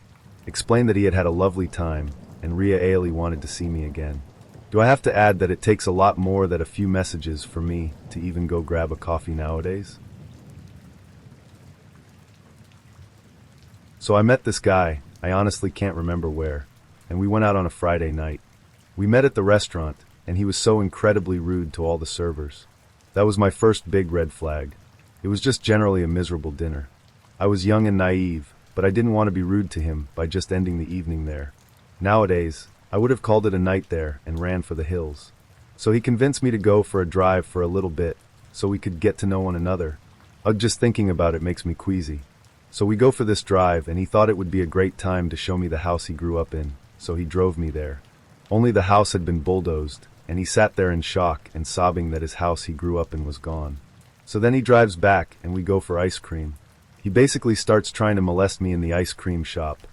Explained that he had had a lovely time, and Rhea Ailey wanted to see me again. Do I have to add that it takes a lot more than a few messages for me to even go grab a coffee nowadays? So I met this guy, I honestly can't remember where, and we went out on a Friday night. We met at the restaurant, and he was so incredibly rude to all the servers. That was my first big red flag. It was just generally a miserable dinner. I was young and naive, but I didn't want to be rude to him by just ending the evening there. Nowadays, I would have called it a night there and ran for the hills. So he convinced me to go for a drive for a little bit, so we could get to know one another. Just thinking about it makes me queasy. So we go for this drive, and he thought it would be a great time to show me the house he grew up in, so he drove me there. Only the house had been bulldozed, and he sat there in shock and sobbing that his house he grew up in was gone. So then he drives back, and we go for ice cream. He basically starts trying to molest me in the ice cream shop,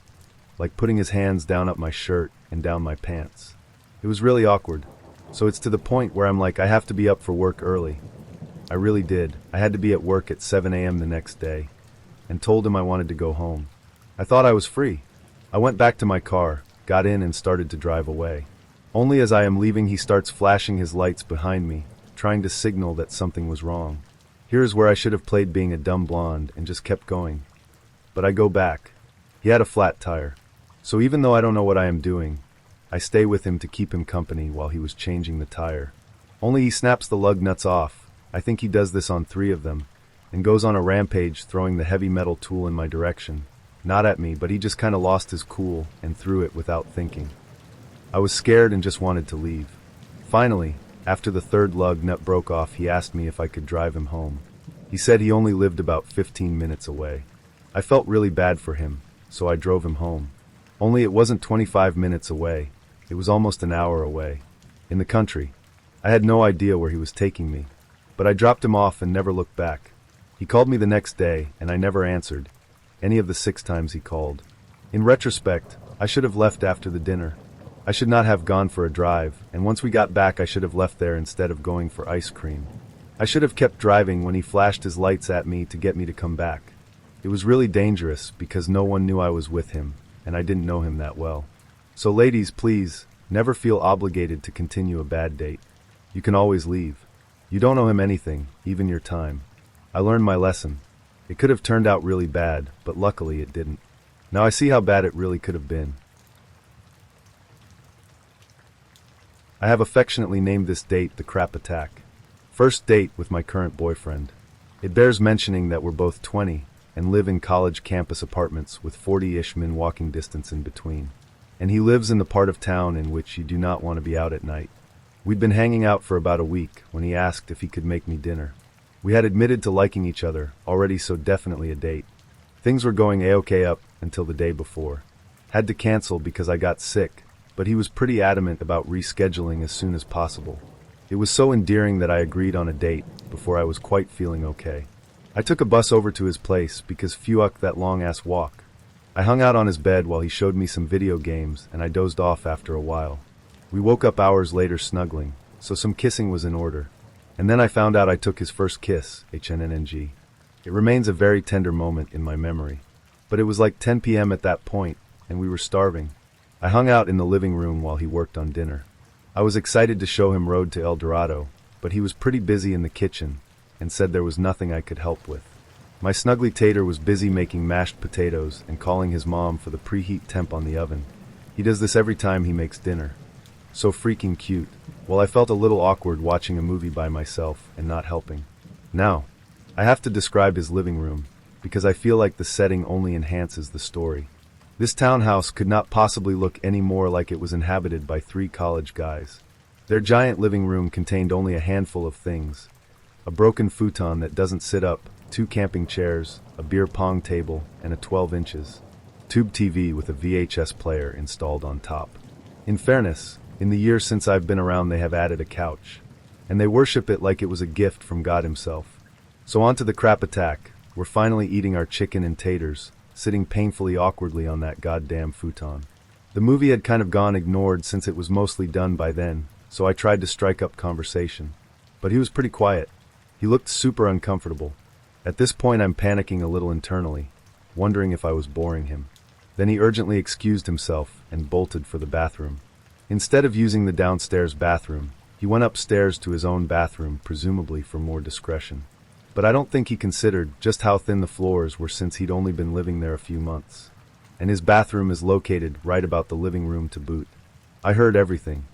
like putting his hands down up my shirt and down my pants. It was really awkward. So it's to the point where I'm like, I have to be up for work early. I really did. I had to be at work at 7 a.m. the next day, and told him I wanted to go home. I thought I was free. I went back to my car, got in, and started to drive away. Only as I am leaving, he starts flashing his lights behind me, trying to signal that something was wrong. Here's where I should have played being a dumb blonde and just kept going. But I go back. He had a flat tire. So even though I don't know what I am doing, I stay with him to keep him company while he was changing the tire. Only he snaps the lug nuts off. I think he does this on 3 of them, and goes on a rampage throwing the heavy metal tool in my direction. Not at me, but he just kinda lost his cool and threw it without thinking. I was scared and just wanted to leave. Finally, after the 3rd lug nut broke off, he asked me if I could drive him home. He said he only lived about 15 minutes away. I felt really bad for him, so I drove him home. Only it wasn't 25 minutes away. It was almost an hour away. In the country. I had no idea where he was taking me. But I dropped him off and never looked back. He called me the next day, and I never answered, any of the 6 times he called. In retrospect, I should have left after the dinner. I should not have gone for a drive, and once we got back I should have left there instead of going for ice cream. I should have kept driving when he flashed his lights at me to get me to come back. It was really dangerous because no one knew I was with him, and I didn't know him that well. So ladies, please, never feel obligated to continue a bad date. You can always leave. You don't owe him anything, even your time. I learned my lesson. It could have turned out really bad, but luckily it didn't. Now I see how bad it really could have been. I have affectionately named this date the crap attack. First date with my current boyfriend. It bears mentioning that we're both 20 and live in college campus apartments with 40-ish men walking distance in between. And he lives in the part of town in which you do not want to be out at night. We'd been hanging out for about a week when he asked if he could make me dinner. We had admitted to liking each other already, so definitely a date. Things were going a-okay up until the day before. Had to cancel because I got sick, but he was pretty adamant about rescheduling as soon as possible. It was so endearing that I agreed on a date before I was quite feeling okay. I took a bus over to his place because fuck that long-ass walk. I hung out on his bed while he showed me some video games and I dozed off after a while. We woke up hours later snuggling, so some kissing was in order. And then I found out I took his first kiss, HNNNG. It remains a very tender moment in my memory. But it was like 10 p.m. at that point, and we were starving. I hung out in the living room while he worked on dinner. I was excited to show him Road to El Dorado, but he was pretty busy in the kitchen and said there was nothing I could help with. My snuggly tater was busy making mashed potatoes and calling his mom for the preheat temp on the oven. He does this every time he makes dinner. So freaking cute. Well, I felt a little awkward watching a movie by myself and not helping. Now, I have to describe his living room, because I feel like the setting only enhances the story. This townhouse could not possibly look any more like it was inhabited by 3 college guys. Their giant living room contained only a handful of things. A broken futon that doesn't sit up, 2 camping chairs, a beer pong table, and a 12 inches tube TV with a VHS player installed on top. In fairness, in the years since I've been around they have added a couch, and they worship it like it was a gift from God himself. So on to the crap attack. We're finally eating our chicken and taters, sitting painfully awkwardly on that goddamn futon. The movie had kind of gone ignored since it was mostly done by then, so I tried to strike up conversation. But he was pretty quiet. He looked super uncomfortable. At this point I'm panicking a little internally, wondering if I was boring him. Then he urgently excused himself and bolted for the bathroom. Instead of using the downstairs bathroom, he went upstairs to his own bathroom, presumably for more discretion. But I don't think he considered just how thin the floors were since he'd only been living there a few months. And his bathroom is located right about the living room to boot. I heard everything.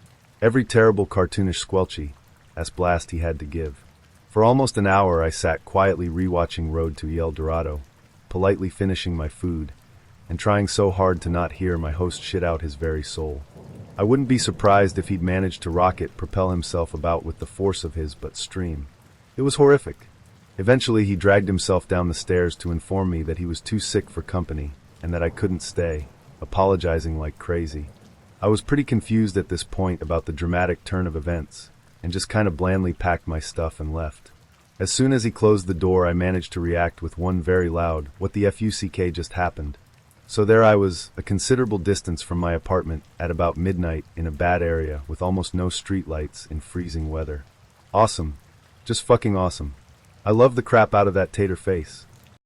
Every terrible cartoonish squelchy ass blast he had to give. For almost an hour I sat quietly rewatching Road to El Dorado, politely finishing my food, and trying so hard to not hear my host shit out his very soul. I wouldn't be surprised if he'd managed to propel himself about with the force of his but stream. It was horrific. Eventually he dragged himself down the stairs to inform me that he was too sick for company and that I couldn't stay, apologizing like crazy. I was pretty confused at this point about the dramatic turn of events, and just kind of blandly packed my stuff and left. As soon as he closed the door I managed to react with one very loud, "What the fuck just happened?" So there I was, a considerable distance from my apartment, at about midnight, in a bad area, with almost no streetlights, in freezing weather. Awesome. Just fucking awesome. I love the crap out of that tater face.